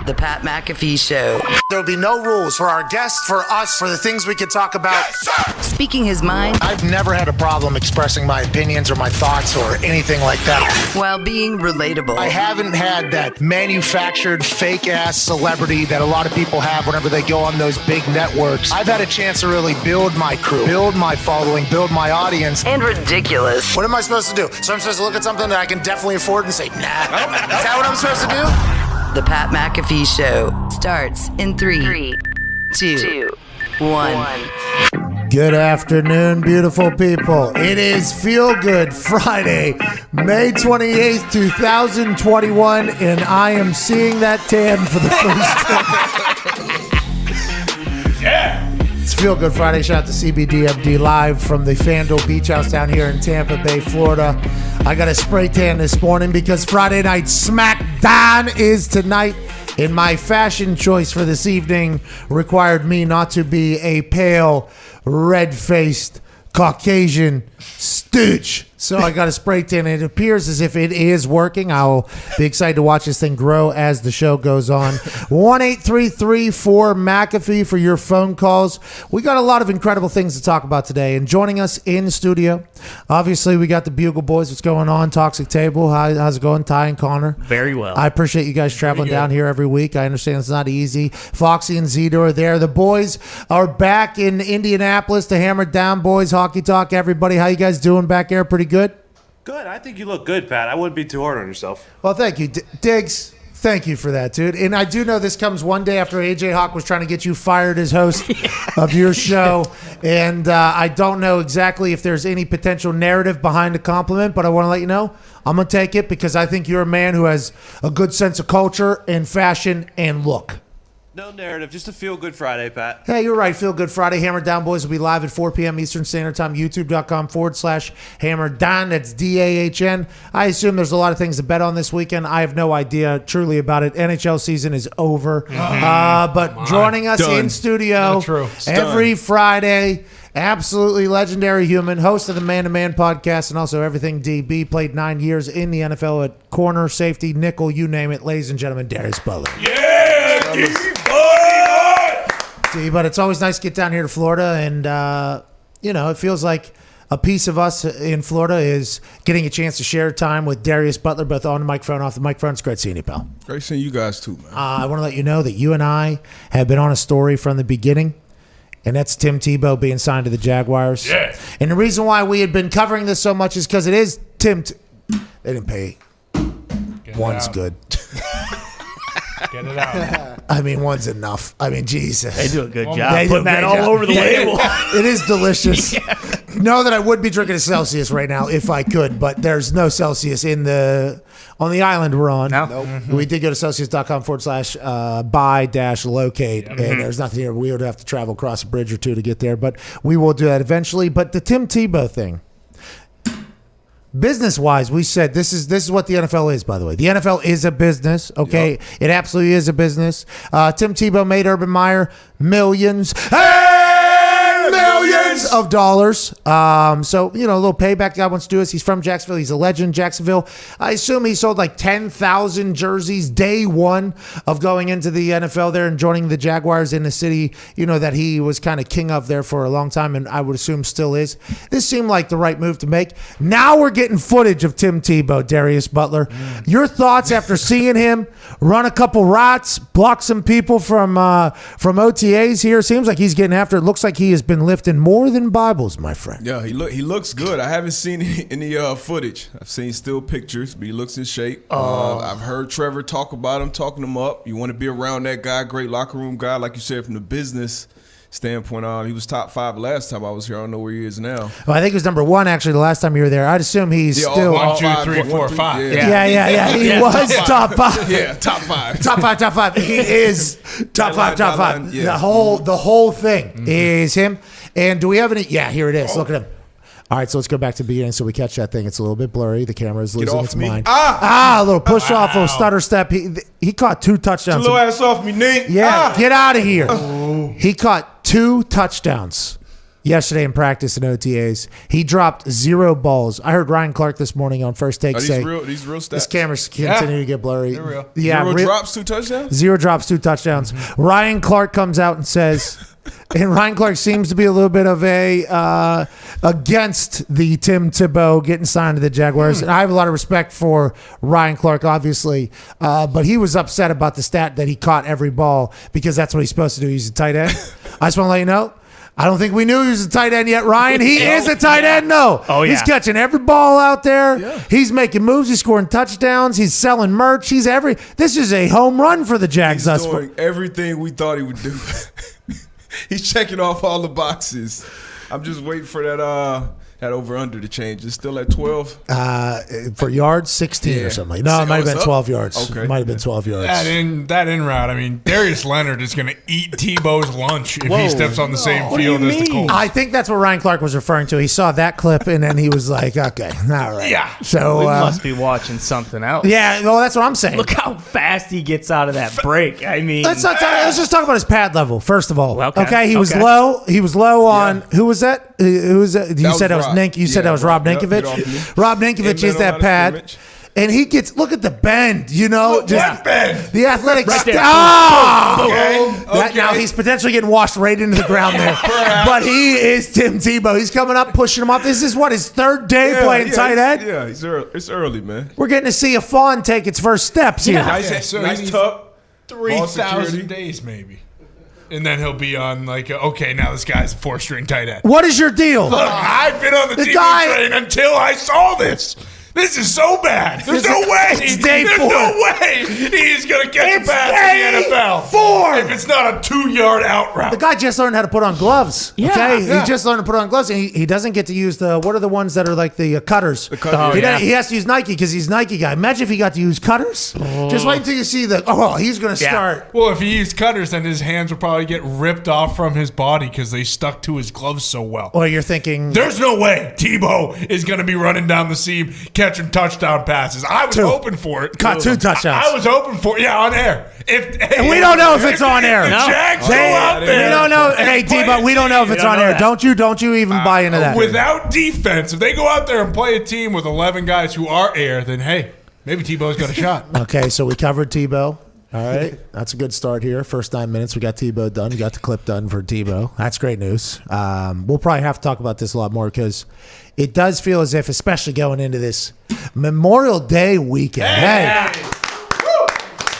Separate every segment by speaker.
Speaker 1: The Pat McAfee Show.
Speaker 2: There'll be no rules for our guests, for us, for the things we could talk about.
Speaker 1: Yes, speaking his mind.
Speaker 2: I've never had a problem expressing my opinions or my thoughts or anything like that.
Speaker 1: While being relatable.
Speaker 2: I haven't had that manufactured fake-ass celebrity that a lot of people have whenever they go on those big networks. I've had a chance to really build my crew, build my following, build my audience.
Speaker 1: And ridiculous.
Speaker 2: What am I supposed to do? So I'm supposed to look at something that I can definitely afford and say, nah. Is that what I'm supposed to do?
Speaker 1: The Pat McAfee Show starts in 3, 2, 1.
Speaker 3: Good afternoon, beautiful people. It is Feel Good Friday, May 28th, 2021, and I am seeing that tan for the first time.
Speaker 4: Yeah.
Speaker 3: It's Feel Good Friday. Shout out to CBDMD live from the Fanduel Beach House down here in Tampa Bay, Florida. I got a spray tan this morning because Friday night Smackdown is tonight. And my fashion choice for this evening required me not to be a pale, red-faced, Caucasian stooge. So I got a spray tan, and it appears as if it is working. I'll be excited to watch this thing grow as the show goes on. 1-833-4-McAfee for your phone calls. We got a lot of incredible things to talk about today. And joining us in studio, obviously, we got the Bugle Boys. What's going on? Toxic Table. How's it going? Ty and Connor.
Speaker 5: Very well.
Speaker 3: I appreciate you guys traveling down here every week. I understand it's not easy. Foxy and Zito are there. The boys are back in Indianapolis. The Hammered Down Boys. Hockey Talk. Everybody, how you guys doing back there? Pretty good?
Speaker 4: Good. I think you look good, Pat. I wouldn't be too hard on yourself.
Speaker 3: Well, thank you. Diggs, thank you for that, dude. And I do know this comes one day after AJ Hawk was trying to get you fired as host of your show. And I don't know exactly if there's any potential narrative behind the compliment, but I want to let you know I'm going to take it because I think you're a man who has a good sense of culture and fashion and look.
Speaker 4: No narrative, just a feel-good Friday, Pat.
Speaker 3: Hey, you're right. Feel Good Friday. Hammer Down Boys will be live at 4 p.m. Eastern Standard Time. YouTube.com/Hammer Down. That's DAHN. I assume there's a lot of things to bet on this weekend. I have no idea truly about it. NHL season is over. But joining us in studio every Friday, absolutely legendary human, host of the Man to Man podcast and also Everything DB, played 9 years in the NFL at corner, safety, nickel, you name it. Ladies and gentlemen, Darius Butler.
Speaker 4: Yeah,
Speaker 3: But it's always nice to get down here to Florida, and it feels like a piece of us in Florida is getting a chance to share time with Darius Butler, both on the microphone, off the microphone. It's great seeing you, pal.
Speaker 6: Great seeing you guys too, man.
Speaker 3: I want to let you know that you and I have been on a story from the beginning, and that's Tim Tebow being signed to the Jaguars.
Speaker 4: Yeah.
Speaker 3: And the reason why we had been covering this so much is because it is Tim. They didn't pay. One's good.
Speaker 4: Get it out.
Speaker 3: I mean, one's enough. I mean, Jesus.
Speaker 5: They do a good
Speaker 3: They
Speaker 5: job
Speaker 3: do a
Speaker 5: putting that
Speaker 3: great
Speaker 5: all
Speaker 3: job.
Speaker 5: over the label.
Speaker 3: It is delicious. Know that I would be drinking a Celsius right now if I could, but there's no Celsius on the island we're on.
Speaker 5: No.
Speaker 3: Nope. We did go to Celsius.com/buy-locate, and there's nothing here. We would have to travel across a bridge or two to get there, but we will do that eventually. But the Tim Tebow thing. Business-wise, we said this is what the NFL is, by the way. The NFL is a business, okay? Yep. It absolutely is a business. Tim Tebow made Urban Meyer millions of dollars. So, a little payback. God wants to do this. He's from Jacksonville. He's a legend. Jacksonville. I assume he sold like 10,000 jerseys day one of going into the NFL there and joining the Jaguars in the city, that he was kind of king of there for a long time, and I would assume still is. This seemed like the right move to make. Now we're getting footage of Tim Tebow, Darius Butler. Your thoughts after seeing him run a couple routes, block some people from OTAs here? Seems like he's getting after it. Looks like he has been lifting more than Bibles, my friend.
Speaker 6: Yeah, he looks good. I haven't seen any footage. I've seen still pictures, but he looks in shape. I've heard Trevor talk about him, talking him up. You want to be around that guy, great locker room guy, like you said, from the business standpoint. He was top 5 last time I was here. I don't know where he is now.
Speaker 3: Well, I think he was number 1 actually the last time you were there. I'd assume he's still
Speaker 4: 1, 2, 3, 4, 5.
Speaker 3: Yeah. He was top 5.
Speaker 6: Yeah, top 5.
Speaker 3: Top 5. He is top 5.
Speaker 6: Yeah.
Speaker 3: The whole thing is him. And do we have any? Yeah, here it is. Look at him. All right, so let's go back to the beginning so we catch that thing. It's a little bit blurry. The camera is losing its mind. A little push off, a little stutter step. He caught 2 touchdowns.
Speaker 6: Get your little ass off me, Nate.
Speaker 3: Yeah, get out of here. He caught 2 touchdowns yesterday in practice and OTAs. He dropped 0 balls. I heard Ryan Clark this morning on First Take
Speaker 6: Are
Speaker 3: say,
Speaker 6: these real stats?
Speaker 3: "This camera's continue to get blurry."
Speaker 4: They're real.
Speaker 3: Yeah,
Speaker 6: 0 drops, 2 touchdowns?
Speaker 3: 0 drops, 2 touchdowns. Ryan Clark comes out and says, and Ryan Clark seems to be a little bit of a against the Tim Tebow getting signed to the Jaguars. And I have a lot of respect for Ryan Clark, obviously, but he was upset about the stat that he caught every ball because that's what he's supposed to do. He's a tight end. I just want to let you know. I don't think we knew he was a tight end yet, Ryan. He is a tight end, no.
Speaker 5: Oh, yeah.
Speaker 3: He's catching every ball out there. Yeah. He's making moves. He's scoring touchdowns. He's selling merch. This is a home run for the Jags.
Speaker 6: He's doing everything we thought he would do. He's checking off all the boxes. I'm just waiting for that over-under to change. It's still at 12?
Speaker 3: For yards, 16 or something. No, it might have been 12 yards.
Speaker 6: Okay.
Speaker 3: It might have been 12 yards.
Speaker 4: That in route. I mean, Darius Leonard is going to eat Tebow's lunch if he steps on the same field as the Colts.
Speaker 3: I think that's what Ryan Clark was referring to. He saw that clip, and then he was like, okay, all right.
Speaker 4: Yeah.
Speaker 3: So
Speaker 5: We must be watching something else.
Speaker 3: yeah, well, that's what I'm saying.
Speaker 5: Look how fast he gets out of that break. I mean,
Speaker 3: Let's just talk about his pad level, first of all.
Speaker 5: Okay.
Speaker 3: He was low. He was low on, who was that? Who was that? You
Speaker 6: That
Speaker 3: said that
Speaker 6: was
Speaker 3: was
Speaker 6: Rob.
Speaker 3: Nink. You said
Speaker 6: Yeah,
Speaker 3: that was Rob
Speaker 6: Rob. Yep,
Speaker 3: Ninkovich.
Speaker 6: get off me.
Speaker 3: Rob Ninkovich
Speaker 6: Ain't
Speaker 3: is
Speaker 6: been on
Speaker 3: that pad.
Speaker 6: scrimmage.
Speaker 3: And he gets, look at the bend, you know?
Speaker 4: What bend?
Speaker 3: The athletic
Speaker 5: Right there.
Speaker 3: That, now he's potentially getting washed right into the ground there. But he is Tim Tebow. He's coming up, pushing him off. This is what, his third day playing tight end?
Speaker 6: Yeah, it's early, man.
Speaker 3: We're getting to see a fawn take its first steps here.
Speaker 6: Nice,
Speaker 4: so
Speaker 6: nice
Speaker 4: he's
Speaker 6: tuck.
Speaker 4: 3,000 days maybe. And then he'll be on okay, now this guy's a 4-string tight end.
Speaker 3: What is your deal?
Speaker 4: Look, I've been on the TV
Speaker 3: guy-
Speaker 4: train until I saw this. This is so bad. There's no way.
Speaker 3: It's day
Speaker 4: There's
Speaker 3: 4.
Speaker 4: no way he's going to catch
Speaker 3: It's
Speaker 4: a pass
Speaker 3: day
Speaker 4: in the NFL.
Speaker 3: 4.
Speaker 4: If it's not a 2-yard out route.
Speaker 3: The guy just learned how to put on gloves.
Speaker 5: Yeah.
Speaker 3: Okay,
Speaker 4: Yeah.
Speaker 3: he just learned to put on gloves, and he doesn't get to use what are the ones that are like the cutters? The
Speaker 6: cutters.
Speaker 3: He,
Speaker 5: yeah.
Speaker 3: he has to use Nike because he's a Nike guy. Imagine if he got to use cutters. Just wait until you see he's going to
Speaker 5: Yeah.
Speaker 3: start.
Speaker 4: Well, if he used cutters, then his hands would probably get ripped off from his body because they stuck to his gloves so well.
Speaker 3: Or you're thinking,
Speaker 4: There's no way Tebow is going to be running down the seam catching touchdown passes. I was
Speaker 3: 2.
Speaker 4: hoping for it.
Speaker 3: Caught 2 touchdowns.
Speaker 4: I was hoping for it. Yeah, on air.
Speaker 3: And we don't know if it's on air.
Speaker 4: The
Speaker 3: No.
Speaker 4: Jags
Speaker 3: They-
Speaker 4: go out there.
Speaker 3: we don't know. Hey,
Speaker 4: and play
Speaker 3: Tebow,
Speaker 4: a
Speaker 3: we don't know if
Speaker 4: team
Speaker 3: it's
Speaker 5: don't
Speaker 3: on
Speaker 5: know
Speaker 3: air.
Speaker 5: that.
Speaker 3: Don't you even buy into that.
Speaker 4: Without defense. If they go out there and play a team with 11 guys who are air, then hey, maybe Tebow's got a shot.
Speaker 3: Okay, so we covered Tebow. All right, that's a good start here. First 9 minutes, we got Tebow done. We got the clip done for Tebow. That's great news. We'll probably have to talk about this a lot more because it does feel as if, especially going into this Memorial Day weekend. Hey,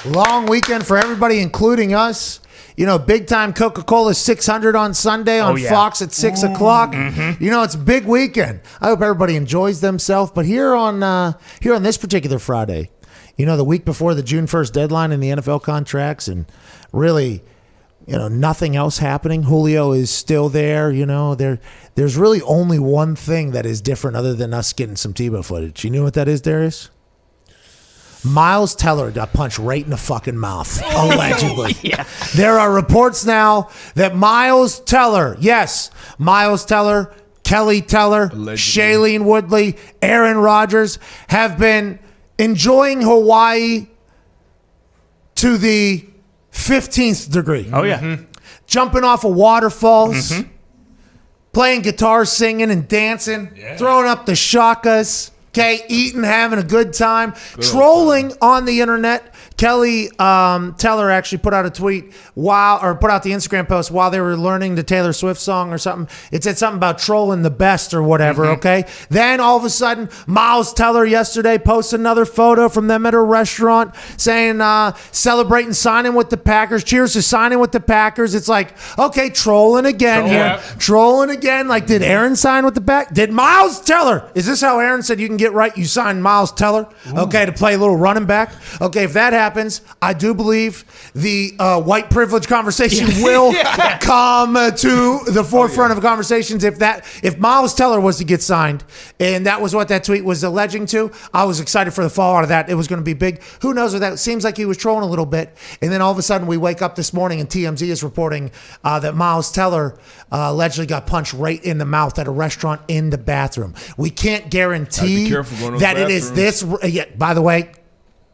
Speaker 3: long weekend for everybody, including us. You know, big time Coca-Cola 600 on Sunday on
Speaker 5: yeah.
Speaker 3: Fox at 6 o'clock. You know, it's a big weekend. I hope everybody enjoys themselves. But here on this particular Friday, you know, the week before the June 1st deadline in the NFL contracts, and really, you know, nothing else happening. Julio is still there. You know, there's really only one thing that is different other than us getting some Tebow footage. You know what that is, Darius? Miles Teller got punched right in the fucking mouth, allegedly.
Speaker 5: Yeah.
Speaker 3: There are reports now that Miles Teller, Kelly Teller,
Speaker 6: Allegedly.
Speaker 3: Shailene Woodley, Aaron Rodgers have been enjoying Hawaii to the 15th degree.
Speaker 5: oh yeah.
Speaker 3: Jumping off of waterfalls, playing guitar, singing and dancing, throwing up the shakas, okay, eating, having a good time, trolling on the internet. Kelly Teller actually put out a tweet put out the Instagram post while they were learning the Taylor Swift song or something. It said something about trolling the best or whatever, okay? Then all of a sudden, Miles Teller yesterday posted another photo from them at a restaurant saying, celebrating signing with the Packers. Cheers to signing with the Packers. It's like, okay, trolling again here. Trolling again. Like, did Aaron sign with the Packers? Did Miles Teller? Is this how Aaron said you can get right? You signed Miles Teller, okay, to play a little running back? Okay, if that happens, I do believe the white privilege conversation will come to the forefront of conversations. If Miles Teller was to get signed, and that was what that tweet was alleging to, I was excited for the fallout of that. It was going to be big. Who knows what that seems like he was trolling a little bit, and then all of a sudden we wake up this morning and TMZ is reporting that Miles Teller allegedly got punched right in the mouth at a restaurant in the bathroom. We can't guarantee
Speaker 6: careful going to those
Speaker 3: that it is this. Yeah, by the way,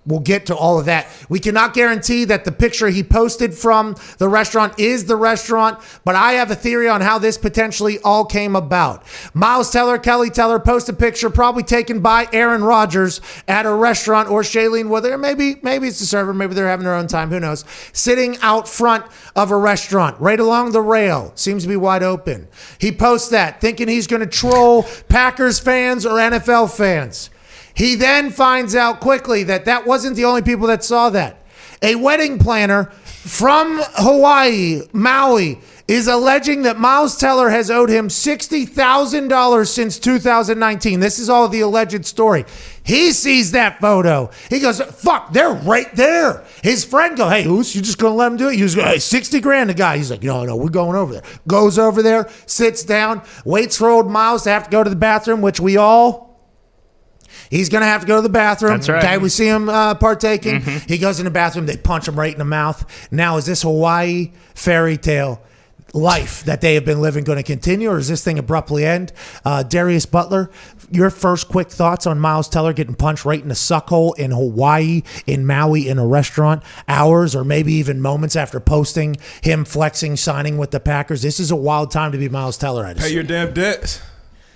Speaker 3: We'll get to all of that. We cannot guarantee that the picture he posted from the restaurant is the restaurant, but I have a theory on how this potentially all came about. Miles Teller, Kelly Teller, post a picture probably taken by Aaron Rodgers at a restaurant, or Shailene Woodley, maybe it's the server, maybe they're having their own time, who knows, sitting out front of a restaurant, right along the rail, seems to be wide open. He posts that, thinking he's going to troll Packers fans or NFL fans. He then finds out quickly that that wasn't the only people that saw that. A wedding planner from Hawaii, Maui, is alleging that Miles Teller has owed him $60,000 since 2019. This is all the alleged story. He sees that photo. He goes, fuck, they're right there. His friend goes, hey, Oos, you just going to let him do it? He goes, hey, 60 grand. The guy, he's like, no, we're going over there. Goes over there, sits down, waits for old Miles to have to go to the bathroom, which he's going to have to go to the bathroom.
Speaker 5: That's right.
Speaker 3: Okay, we see him partaking. Mm-hmm. He goes in the bathroom. They punch him right in the mouth. Now, is this Hawaii fairy tale life that they have been living going to continue, or is this thing abruptly end? Darius Butler, your first quick thoughts on Miles Teller getting punched right in the suckhole in Hawaii, in Maui, in a restaurant, hours or maybe even moments after posting him flexing, signing with the Packers? This is a wild time to be Miles Teller.
Speaker 6: Pay your damn debts.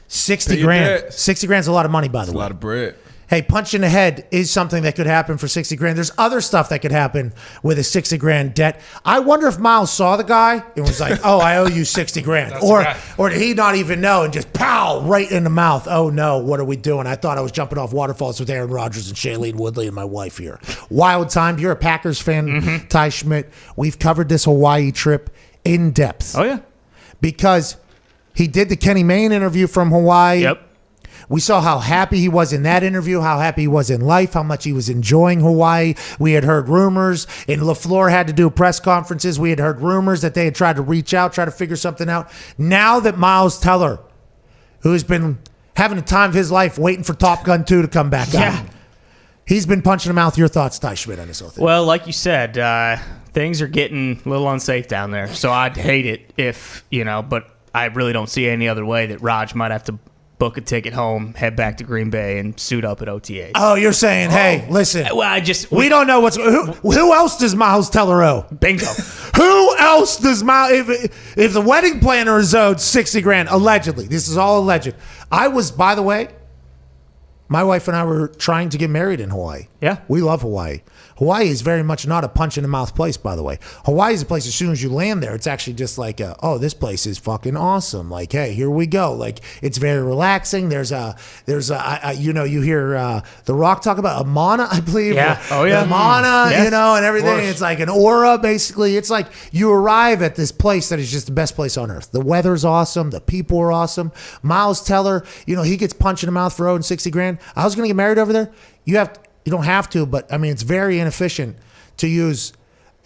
Speaker 3: 60 grand. 60 grand's a lot of money, by the way.
Speaker 6: A lot of bread.
Speaker 3: Hey, punch in the head is something that could happen for 60 grand. There's other stuff that could happen with a 60 grand debt. I wonder if Miles saw the guy and was like, oh, I owe you 60 grand. Or did he not even know and just pow right in the mouth? Oh, no, what are we doing? I thought I was jumping off waterfalls with Aaron Rodgers and Shailene Woodley and my wife here. Wild time. You're a Packers fan, Ty Schmidt. We've covered this Hawaii trip in depth.
Speaker 5: Oh, yeah.
Speaker 3: Because he did the Kenny Mayne interview from Hawaii.
Speaker 5: Yep.
Speaker 3: We saw how happy he was in that interview, how happy he was in life, how much he was enjoying Hawaii. We had heard rumors, and LaFleur had to do press conferences. We had heard rumors that they had tried to reach out, try to figure something out. Now that Miles Teller, who's been having the time of his life waiting for Top Gun 2 to come back out, he's been punching him out. Your thoughts, Ty Schmidt, on this whole thing?
Speaker 5: Well, like you said, things are getting a little unsafe down there. So I'd hate it if, but I really don't see any other way that Raj might have to book a ticket home, head back to Green Bay, and suit up at OTAs.
Speaker 3: Oh, you're saying, hey, listen.
Speaker 5: Well,
Speaker 3: we don't know who else does Miles Teller owe?
Speaker 5: Bingo.
Speaker 3: Who else does Miles, if the wedding planner is owed 60 grand, allegedly, this is all alleged. By the way, my wife and I were trying to get married in Hawaii.
Speaker 5: Yeah.
Speaker 3: We love Hawaii. Hawaii is very much not a punch in the mouth place, by the way. Hawaii is a place as soon as you land there, it's actually just like, this place is fucking awesome. Like, hey, here we go. Like, it's very relaxing. You hear The Rock talk about a mana, I believe.
Speaker 5: Yeah. Oh, yeah.
Speaker 3: The mana,
Speaker 5: Yes,
Speaker 3: and everything. It's like an aura, basically. It's like you arrive at this place that is just the best place on earth. The weather's awesome. The people are awesome. Miles Teller, he gets punched in the mouth for owing 60 grand. I was going to get married over there. You don't have to, but I mean, it's very inefficient to use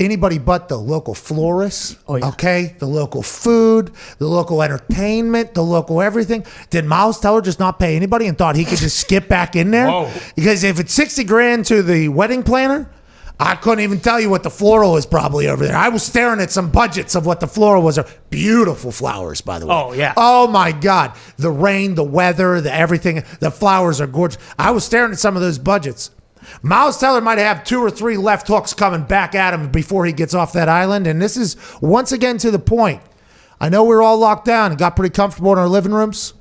Speaker 3: anybody but the local florists, okay? The local food, the local entertainment, the local everything. Did Miles Teller just not pay anybody and thought he could just skip back in there?
Speaker 4: Whoa.
Speaker 3: Because if it's 60 grand to the wedding planner, I couldn't even tell you what the floral is probably over there. I was staring at some budgets of what the floral was. Beautiful flowers, by the way.
Speaker 5: Oh, yeah.
Speaker 3: Oh, my God. The rain, the weather, the everything. The flowers are gorgeous. I was staring at some of those budgets. Miles Teller might have 2 or 3 left hooks coming back at him before he gets off that island. And this is, once again, to the point. I know we're all locked down and got pretty comfortable in our living rooms.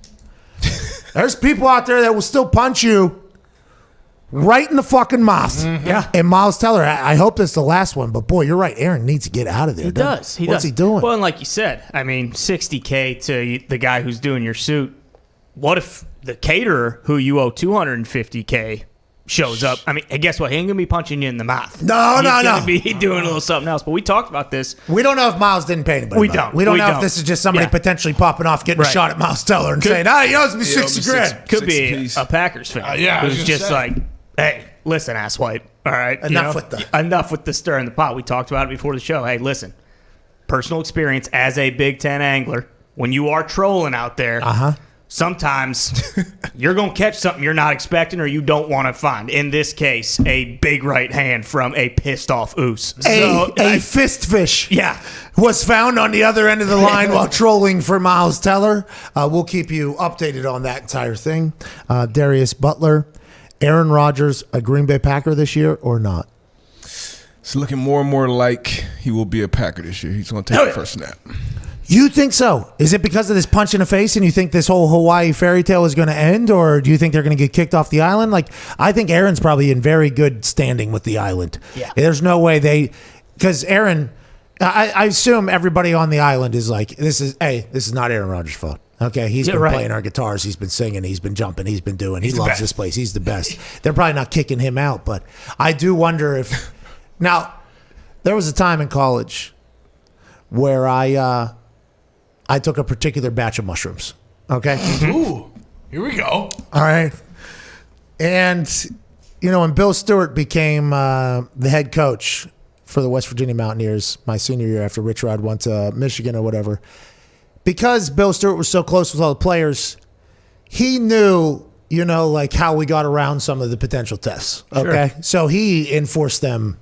Speaker 3: There's people out there that will still punch you right in the fucking mouth.
Speaker 5: Mm-hmm. Yeah.
Speaker 3: And Miles Teller, I hope that's the last one. But, boy, you're right. Aaron needs to get out of there.
Speaker 5: He does.
Speaker 3: What's he doing?
Speaker 5: Well, and like you said, I mean, $60K to the guy who's doing your suit. What if the caterer who you owe $250K shows up? I mean, and guess what? He ain't going to be punching you in the mouth.
Speaker 3: He's
Speaker 5: going to be doing a little something else. But we talked about this.
Speaker 3: We don't know if Miles didn't pay anybody.
Speaker 5: We don't
Speaker 3: know if this is just somebody potentially popping off, getting a shot at Miles Teller and saying, he owes me 60 grand.
Speaker 5: Could be a Packers fan. Who's just like, hey, listen, asswipe. All right. Enough with the stir in the pot. We talked about it before the show. Hey, listen. Personal experience as a Big Ten angler, when you are trolling out there, sometimes you're going to catch something you're not expecting or you don't want to find. In this case, a big right hand from a pissed off Oos.
Speaker 3: A fist fish was found on the other end of the line while trolling for Miles Teller. We'll keep you updated on that entire thing. Darius Butler, Aaron Rodgers a Green Bay Packer this year or not?
Speaker 6: It's looking more and more like he will be a Packer this year. He's going to take the first snap.
Speaker 3: You think so? Is it because of this punch in the face and you think this whole Hawaii fairy tale is going to end, or do you think they're going to get kicked off the island? Like, I think Aaron's probably in very good standing with the island.
Speaker 5: Yeah.
Speaker 3: There's no way because Aaron, I assume everybody on the island is like, this is not Aaron Rodgers' fault. Okay, he's been playing our guitars, he's been singing, he's been jumping, he loves this place, he's the best. They're probably not kicking him out, but I do wonder if, now, there was a time in college where I took a particular batch of mushrooms. Okay.
Speaker 4: Ooh, here we go.
Speaker 3: All right. And, when Bill Stewart became the head coach for the West Virginia Mountaineers my senior year after Rich Rod went to Michigan or whatever, because Bill Stewart was so close with all the players, he knew, like how we got around some of the potential tests. Okay. Sure. So he enforced them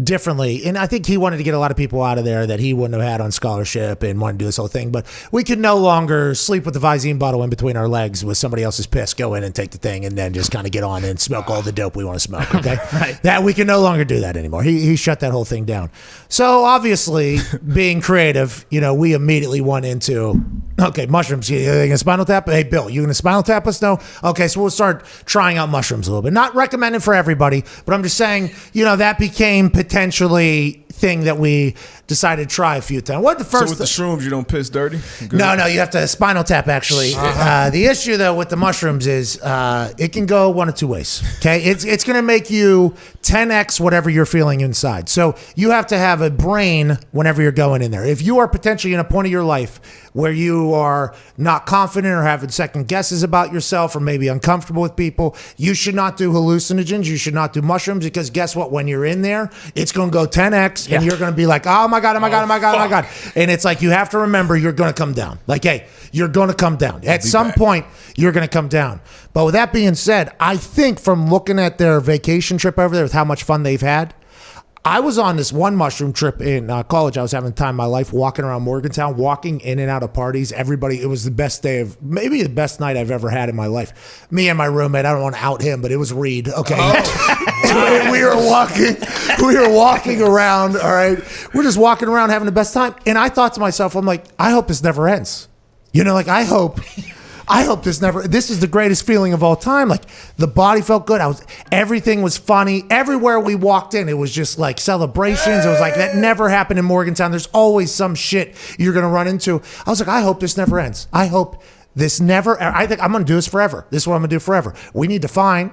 Speaker 3: differently. And I think he wanted to get a lot of people out of there that he wouldn't have had on scholarship and wanted to do this whole thing. But we could no longer sleep with the Visine bottle in between our legs with somebody else's piss, go in and take the thing, and then just kind of get on and smoke all the dope we want to smoke. Okay.
Speaker 5: Right.
Speaker 3: That we can no longer do that anymore. He shut that whole thing down. So obviously, being creative, we immediately went into, okay, mushrooms. You going to spinal tap? Hey, Bill, you going to spinal tap us? No? Okay, so we'll start trying out mushrooms a little bit. Not recommended for everybody, but I'm just saying, that became potentially thing that we decided to try a few times. What the first?
Speaker 6: So with the shrooms, you don't piss dirty?
Speaker 3: No, you have to spinal tap actually. The issue though with the mushrooms is it can go one of two ways. Okay, it's going to make you 10x whatever you're feeling inside. So you have to have a brain whenever you're going in there. If you are potentially in a point of your life where you are not confident or having second guesses about yourself or maybe uncomfortable with people, you should not do hallucinogens. You should not do mushrooms because guess what? When you're in there, it's going to go 10x and you're going to be like, oh my God. And it's like, you have to remember you're going to come down. Like, hey, you're going to come down. At some point, you're going to come down. But with that being said, I think from looking at their vacation trip over there with how much fun they've had, I was on this one mushroom trip in college. I was having the time of my life walking around Morgantown, walking in and out of parties. Everybody, it was the best day of, maybe the best night I've ever had in my life. Me and my roommate, I don't want to out him, but it was Reed. Okay. Oh. we were walking around. All right. We're just walking around having the best time. And I thought to myself, I'm like, I hope this never ends. I hope this is the greatest feeling of all time. Like the body felt good. Everything was funny. Everywhere we walked in, it was just like celebrations. It was like that never happened in Morgantown. There's always some shit you're going to run into. I was like, I hope this never ends. I hope this never, I think I'm going to do this forever. This is what I'm going to do forever. We need to find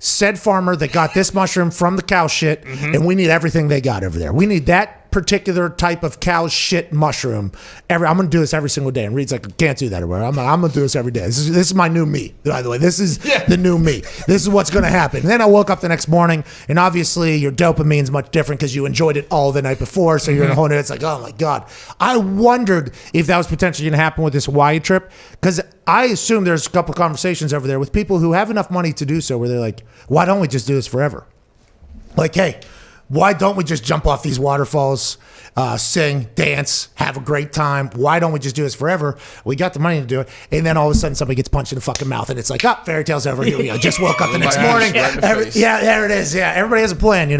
Speaker 3: said farmer that got this mushroom from the cow shit, and we need everything they got over there. We need that particular type of cow shit mushroom. I'm going to do this every single day. And Reed's like, I can't do that everywhere. I'm going to do this every day. This is my new me, by the way. This is the new me. This is what's going to happen. And then I woke up the next morning, and obviously your dopamine's much different because you enjoyed it all the night before. So you're in a whole new, it's like, oh my God. I wondered if that was potentially going to happen with this Hawaii trip because I assume there's a couple of conversations over there with people who have enough money to do so where they're like, why don't we just do this forever? Like, hey, why don't we just jump off these waterfalls, sing, dance, have a great time? Why don't we just do this forever? We got the money to do it. And then all of a sudden somebody gets punched in the fucking mouth and it's like, fairy tale's over. Here we go. Just woke up the next morning. There it is. Yeah, everybody has a plan,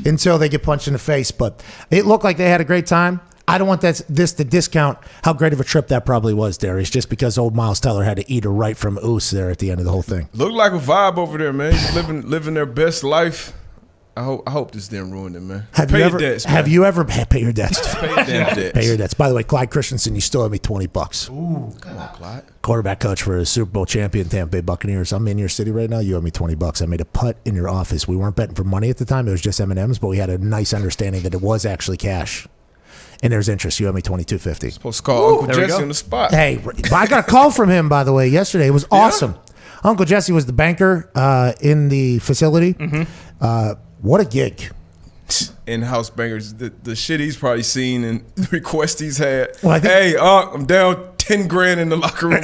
Speaker 3: until they get punched in the face. But it looked like they had a great time. I don't want this to discount how great of a trip that probably was, Darius, just because old Miles Teller had to eat a right from Oos there at the end of the whole thing.
Speaker 6: Looked like a vibe over there, man. Living their best life. I hope this didn't ruin it, man. Pay your debts.
Speaker 3: Pay your debts?
Speaker 6: Pay your damn debts.
Speaker 3: Pay your debts. By the way, Clyde Christensen, you still owe me $20.
Speaker 6: Ooh, come on, Clyde.
Speaker 3: Quarterback coach for the Super Bowl champion Tampa Bay Buccaneers. I'm in your city right now. You owe me $20. I made a putt in your office. We weren't betting for money at the time. It was just M&Ms, but we had a nice understanding that it was actually cash. And there's interest. You owe me $22.50.
Speaker 6: Supposed to call Uncle Jesse on the spot.
Speaker 3: Hey, I got a call from him, by the way, yesterday. It was awesome. Yeah? Uncle Jesse was the banker in the facility. What a gig.
Speaker 6: In-house bangers. The shit he's probably seen and the requests he's had.
Speaker 3: Well,
Speaker 6: hey, I'm down 10 grand in the locker room.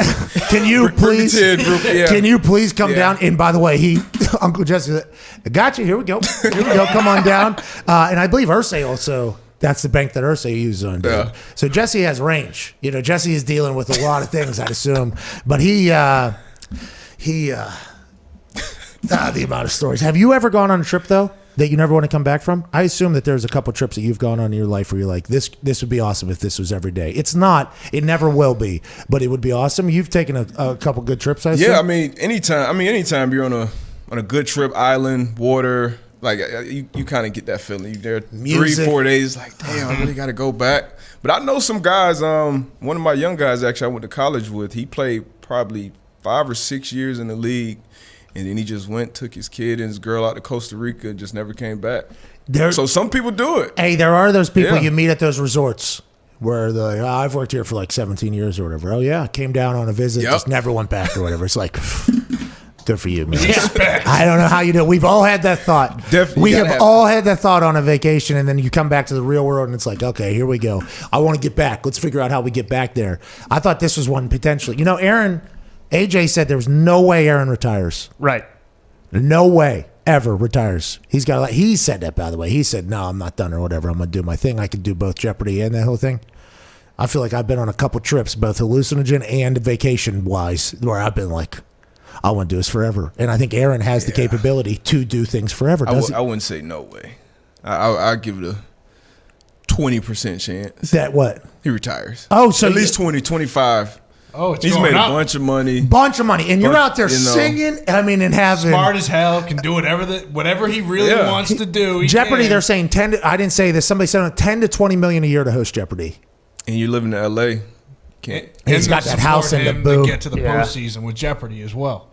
Speaker 3: Can you please? Can you please come down? And by the way, Uncle Jesse, I got you. Here we go. Come on down. And I believe Irsay also. That's the bank that Irsay uses on. Yeah. So Jesse has range. Jesse is dealing with a lot of things, I'd assume. But he The amount of stories. Have you ever gone on a trip, though, that you never want to come back from? I assume that there's a couple trips that you've gone on in your life where you're like, this would be awesome if this was every day. It's not. It never will be, but it would be awesome. You've taken a couple good trips, I assume?
Speaker 6: Yeah, I mean, anytime you're on a good trip, island, water, like you kind of get that feeling. You're there 3-4 days, like, damn, I really got to go back. But I know some guys, one of my young guys actually I went to college with, he played probably 5 or 6 years in the league. And then he just took his kid and his girl out to Costa Rica and just never came back. So some people do it.
Speaker 3: Hey, there are those people you meet at those resorts where they're like, I've worked here for like 17 years or whatever. Oh, yeah, came down on a visit, just never went back or whatever. It's like, good for you, man. I don't know how you do it. We've all had that thought.
Speaker 6: Definitely.
Speaker 3: We have all had that thought on a vacation, and then you come back to the real world, and it's like, okay, here we go. I want to get back. Let's figure out how we get back there. I thought this was one potentially. You know, AJ said there was no way Aaron retires.
Speaker 5: Right.
Speaker 3: No way ever retires. He said that, by the way. He said, no, I'm not done or whatever. I'm going to do my thing. I can do both Jeopardy and that whole thing. I feel like I've been on a couple trips, both hallucinogen and vacation-wise, where I've been like, I want to do this forever. And I think Aaron has the capability to do things forever, does he?
Speaker 6: I wouldn't say no way. I'll give it a 20% chance.
Speaker 3: That what?
Speaker 6: He retires.
Speaker 3: Oh, so
Speaker 6: at least 20, 25.
Speaker 4: Oh, it's
Speaker 6: he's
Speaker 4: going
Speaker 6: made
Speaker 4: up.
Speaker 6: a bunch of money.
Speaker 3: And you're out there singing. I mean, and having
Speaker 4: smart as hell, can do whatever he really wants to do.
Speaker 3: Jeopardy, they're saying 10. I didn't say this. Somebody said 10 to 20 million a year to host Jeopardy.
Speaker 6: And you live in L.A.
Speaker 3: He's got that house in the boom.
Speaker 4: To get to the postseason with Jeopardy as well.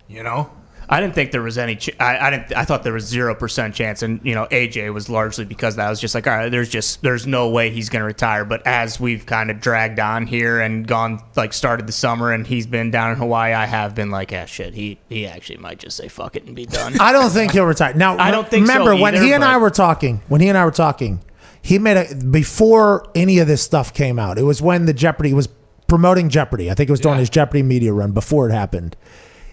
Speaker 4: You know.
Speaker 5: I didn't think there was any. I thought there was 0% chance, and AJ was largely because that I was just like, all right, there's no way he's going to retire. But as we've kind of dragged on here and started the summer, and he's been down in Hawaii, I have been like, shit, he actually might just say fuck it and be done.
Speaker 3: I don't think he'll retire. Now,
Speaker 5: I don't think.
Speaker 3: Remember
Speaker 5: so either,
Speaker 3: when he and I were talking. He before any of this stuff came out. It was when the Jeopardy was promoting Jeopardy. I think it was during his Jeopardy media run before it happened.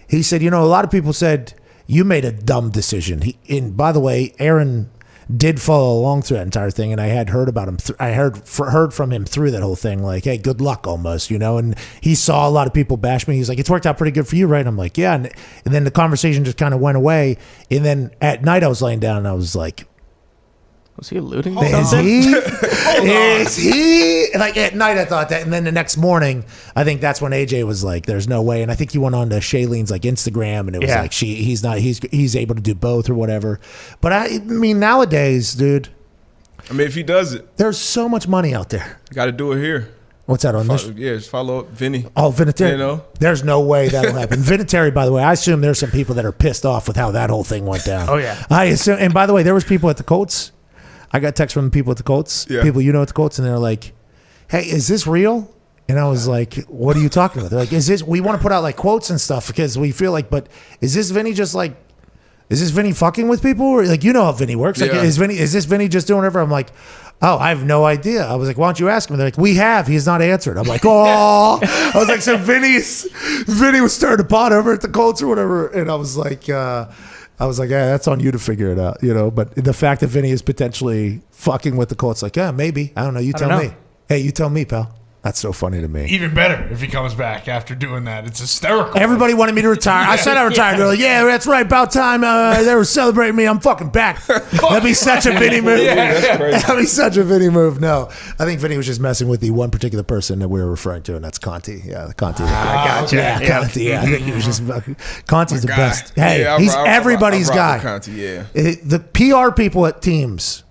Speaker 3: He said, a lot of people said you made a dumb decision. And by the way, Aaron did follow along through that entire thing, and I had heard about him. I heard from him through that whole thing, like, hey, good luck almost, And he saw a lot of people bash me. He's like, it's worked out pretty good for you, right? I'm like, yeah. And then the conversation just kind of went away. And then at night I was laying down and I was like,
Speaker 5: was he alluding
Speaker 3: to something? Is he? Like at night I thought that, and then the next morning I think that's when AJ was like, "There's no way." And I think he went on to Shailene's like Instagram, and it was like he's able to do both or whatever. But I mean nowadays, dude.
Speaker 6: I mean, if he does it,
Speaker 3: there's so much money out there.
Speaker 6: You got to do it here.
Speaker 3: What's that on this?
Speaker 6: Yeah, just follow up Vinny.
Speaker 3: Oh, Vinatieri. There's no way that'll happen. Vinatieri, by the way, I assume there's some people that are pissed off with how that whole thing went down.
Speaker 5: Oh yeah.
Speaker 3: I assume. And by the way, there was people at the Colts. I got texts from people at the Colts, people at the Colts, and they're like, hey, is this real? And I was like, what are you talking about? They're like, we want to put out like quotes and stuff because we feel like, but is this Vinny just like, is this Vinny fucking with people? Or like, how Vinny works? Like, is this Vinny just doing whatever? I'm like, oh, I have no idea. I was like, why don't you ask him? They're like, we have. He's not answered. I'm like, oh. I was like, so Vinny was starting to pot over at the Colts or whatever. And I was like, yeah, that's on you to figure it out, But the fact that Vinny is potentially fucking with the Colts, like, yeah, maybe. I don't know. You tell me. Hey, you tell me, pal. That's so funny to me.
Speaker 4: Even better if he comes back after doing that. It's hysterical.
Speaker 3: Everybody wanted me to retire. I said I retired. They're like, yeah, that's right. About time. They were celebrating me. I'm fucking back. That'd be such a Vinny move. That'd be such a Vinny move. No, I think Vinny was just messing with the one particular person that we were referring to, and that's Conti. Yeah, the Conti.
Speaker 5: I gotcha.
Speaker 3: Yeah, Conti. Yeah, I think he was just Conti's the best. Hey, he's everybody's guy.
Speaker 6: Conti, yeah.
Speaker 3: The PR people at teams,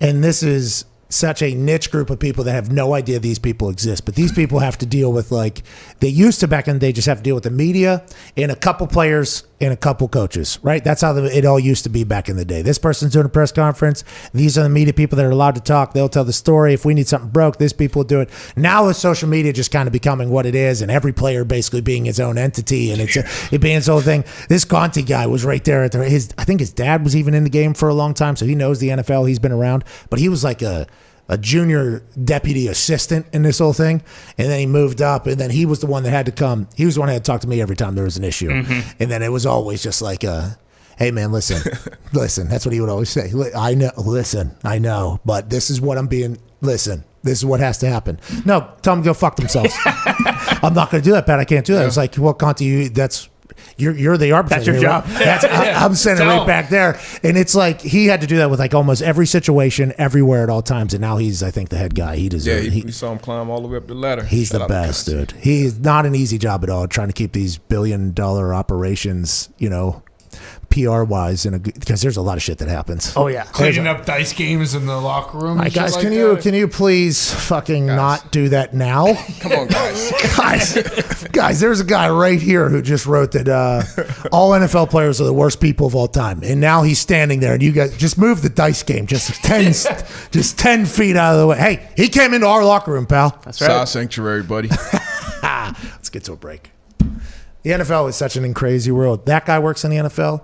Speaker 3: and this is such a niche group of people that have no idea these people exist. But these people have to deal with, like, they used to back in the day just have to deal with the media and a couple players and a couple coaches, right? That's how it all used to be back in the day. This person's doing a press conference. These are the media people that are allowed to talk. They'll tell the story. If we need something broke, this people will do it. Now with social media just kind of becoming what it is, and every player basically being his own entity, and it being this whole thing. This Conti guy was right there at I think his dad was even in the game for a long time, so he knows the NFL. He's been around, but he was like a junior deputy assistant in this whole thing, and then he moved up, and then he was the one that had to come. He was the one that had to talk to me every time there was an issue, and then it was always just like, hey man, listen. That's what he would always say. I know, but this is what I'm being. Listen, this is what has to happen. No, tell them to go fuck themselves. I'm not going to do that, Pat. I can't do that. It's like, well, Conti, you're the arbitrator.
Speaker 5: That's your job.
Speaker 3: Right? I'm sending right back there. And it's like he had to do that with like almost every situation, everywhere at all times. And now he's, I think, the head guy. He deserves.
Speaker 6: We saw him climb all the way up the ladder.
Speaker 3: He's the best, dude. He's not an easy job at all. Trying to keep these billion-dollar operations, PR wise, because there's a lot of shit that happens.
Speaker 5: Oh yeah,
Speaker 4: cleaning up dice games in the locker room.
Speaker 3: Right, guys, can you please fucking not do that now?
Speaker 6: Come on, guys.
Speaker 3: guys, there's a guy right here who just wrote that all NFL players are the worst people of all time, and now he's standing there, and you guys just move the dice game just 10 feet out of the way. Hey, he came into our locker room, pal.
Speaker 5: That's right.
Speaker 6: Saw sanctuary, buddy.
Speaker 3: Let's get to a break. The NFL is such an crazy world. That guy works in the NFL.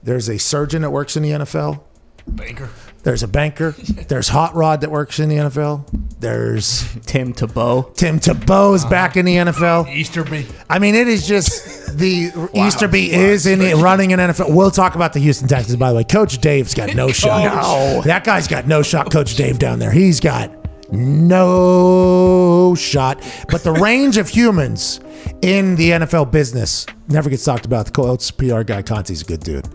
Speaker 3: There's a surgeon that works in the NFL.
Speaker 4: Banker.
Speaker 3: There's a banker. There's Hot Rod that works in the NFL. There's
Speaker 5: Tim Tebow.
Speaker 3: Tim Tebow is back in the NFL.
Speaker 4: Easterby.
Speaker 3: I mean, it is just Easterby is in it, running in NFL. We'll talk about the Houston Texans, by the way. Coach Dave's got no shot. No. That guy's got no shot, Coach Dave down there. He's got no shot. But the range of humans in the NFL business never gets talked about. The Colts PR guy, Conti's a good dude.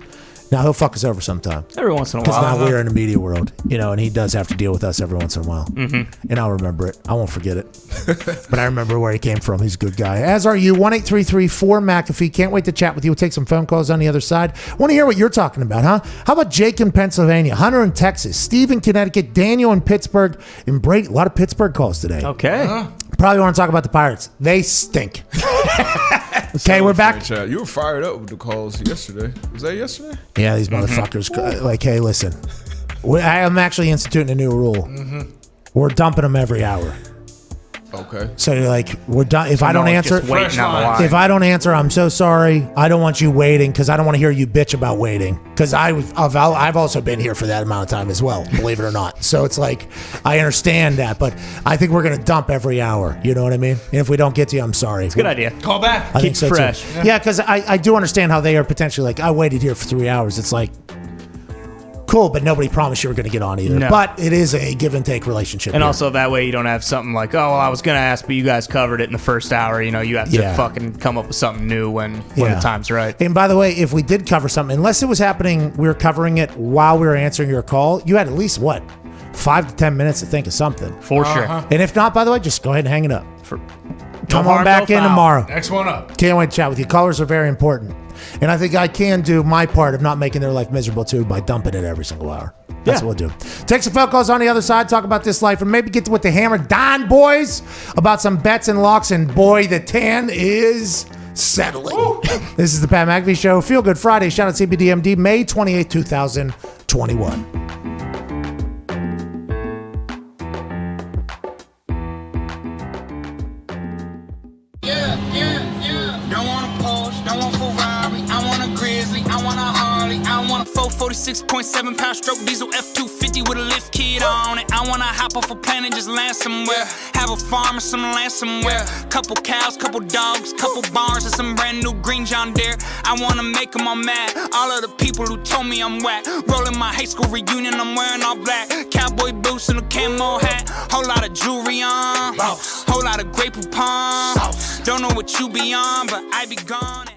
Speaker 3: Now, he'll fuck us over sometime.
Speaker 5: Every once in a while.
Speaker 3: Because now we're in the media world, and he does have to deal with us every once in a while.
Speaker 5: Mm-hmm.
Speaker 3: And I'll remember it. I won't forget it. But I remember where he came from. He's a good guy. As are you. 1-833-4-McAfee. Can't wait to chat with you. We'll take some phone calls on the other side. Want to hear what you're talking about, huh? How about Jake in Pennsylvania, Hunter in Texas, Steve in Connecticut, Daniel in Pittsburgh, and Brady. A lot of Pittsburgh calls today.
Speaker 5: Okay.
Speaker 3: Probably want to talk about the Pirates. They stink. Okay, we're back.
Speaker 6: You were fired up with the calls yesterday. Was that yesterday?
Speaker 3: Yeah, these motherfuckers. Like, hey, listen. I am actually instituting a new rule. We're dumping them every hour.
Speaker 6: Okay.
Speaker 3: So you're like, we're done. If I don't answer,
Speaker 5: waiting on the line.
Speaker 3: if I don't answer, I'm so sorry. I don't want you waiting because I don't want to hear you bitch about waiting. Because I've also been here for that amount of time as well, believe it or not. So it's like, I understand that, but I think we're gonna dump every hour. You know what I mean? And if we don't get to you, I'm sorry.
Speaker 5: It's a good idea.
Speaker 4: Call back.
Speaker 3: I
Speaker 5: Keep
Speaker 3: think so
Speaker 5: fresh.
Speaker 3: too. Yeah, because I do understand how they are potentially like, I waited here for 3 hours. It's like, cool, but nobody promised you were going to get on either.
Speaker 5: No.
Speaker 3: But it is a give and take relationship.
Speaker 5: And
Speaker 3: here.
Speaker 5: also that way you don't have something like, oh, well, I was going to ask, but you guys covered it in the first hour. You have to fucking come up with something new when the time's right.
Speaker 3: And by the way, if we did cover something, unless it was happening, we were covering it while we were answering your call, you had at least, 5 to 10 minutes to think of something.
Speaker 5: For sure.
Speaker 3: And if not, by the way, just go ahead and hang it up. Come
Speaker 5: harm,
Speaker 3: on back
Speaker 5: no
Speaker 3: in
Speaker 5: foul.
Speaker 3: tomorrow.
Speaker 4: Next one up.
Speaker 3: Can't wait to chat with you. Callers are very important. And I think I can do my part of not making their life miserable too by dumping it every single hour. That's what we'll do. Take some phone calls on the other side, talk about this life, and maybe get to with the hammer Dahn boys about some bets and locks. And boy, the tan is settling. This is the Pat McAfee Show. Feel Good Friday. Shout out CBDMD, May 28, 2021.
Speaker 7: Don't want a Porsche, don't want Ferrari. I want a Grizzly, I want a Harley. I want a 446.7 pound stroke diesel F250 with a lift kit on it. I want to hop off a plane and just land somewhere. Have a farm or some land somewhere. Couple cows, couple dogs, couple barns, and some brand new green John Deere. I want to make them all mad. All of the people who told me I'm whack. Rolling my high school reunion, I'm wearing all black. Cowboy boots and a camo hat. Whole lot of jewelry on. Whole lot of Grey Poupon. Don't know what you be on, but I be gone.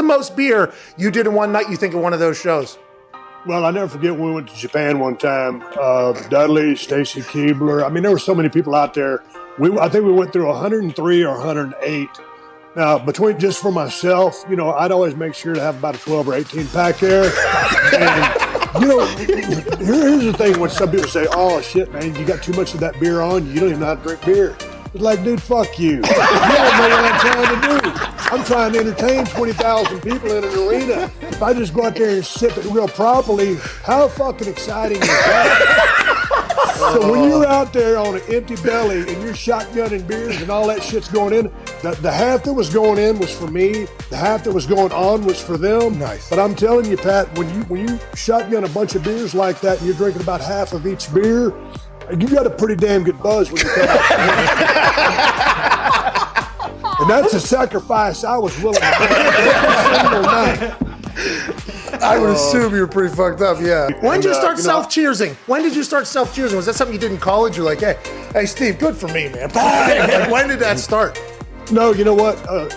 Speaker 3: most beer you did in one night, you think, of one of those shows?
Speaker 8: Well, I never forget when we went to Japan one time. Dudley, Stacy Keebler. I mean, there were so many people out there. I think we went through 103 or 108. Now, between just for myself, I'd always make sure to have about a 12 or 18 pack there. And, here's the thing when some people say, oh, shit, man, you got too much of that beer on. You don't even know how to drink beer. It's like, dude, fuck you. You don't know what I'm trying to do. I'm trying to entertain 20,000 people in an arena. If I just go out there and sip it real properly, how fucking exciting is that? So when you're out there on an empty belly and you're shotgunning beers and all that shit's going in, the half that was going in was for me. The half that was going on was for them.
Speaker 3: Nice.
Speaker 8: But I'm telling you, Pat, when you shotgun a bunch of beers like that and you're drinking about half of each beer, you got a pretty damn good buzz when you come out. And that's a sacrifice I was willing to make every single night.
Speaker 3: I would assume you were pretty fucked up, yeah. When did you start self-cheersing? When did you start self-cheersing? Was that something you did in college? You're like, hey, Steve, good for me, man. Like, when did that start?
Speaker 8: No, you know what? I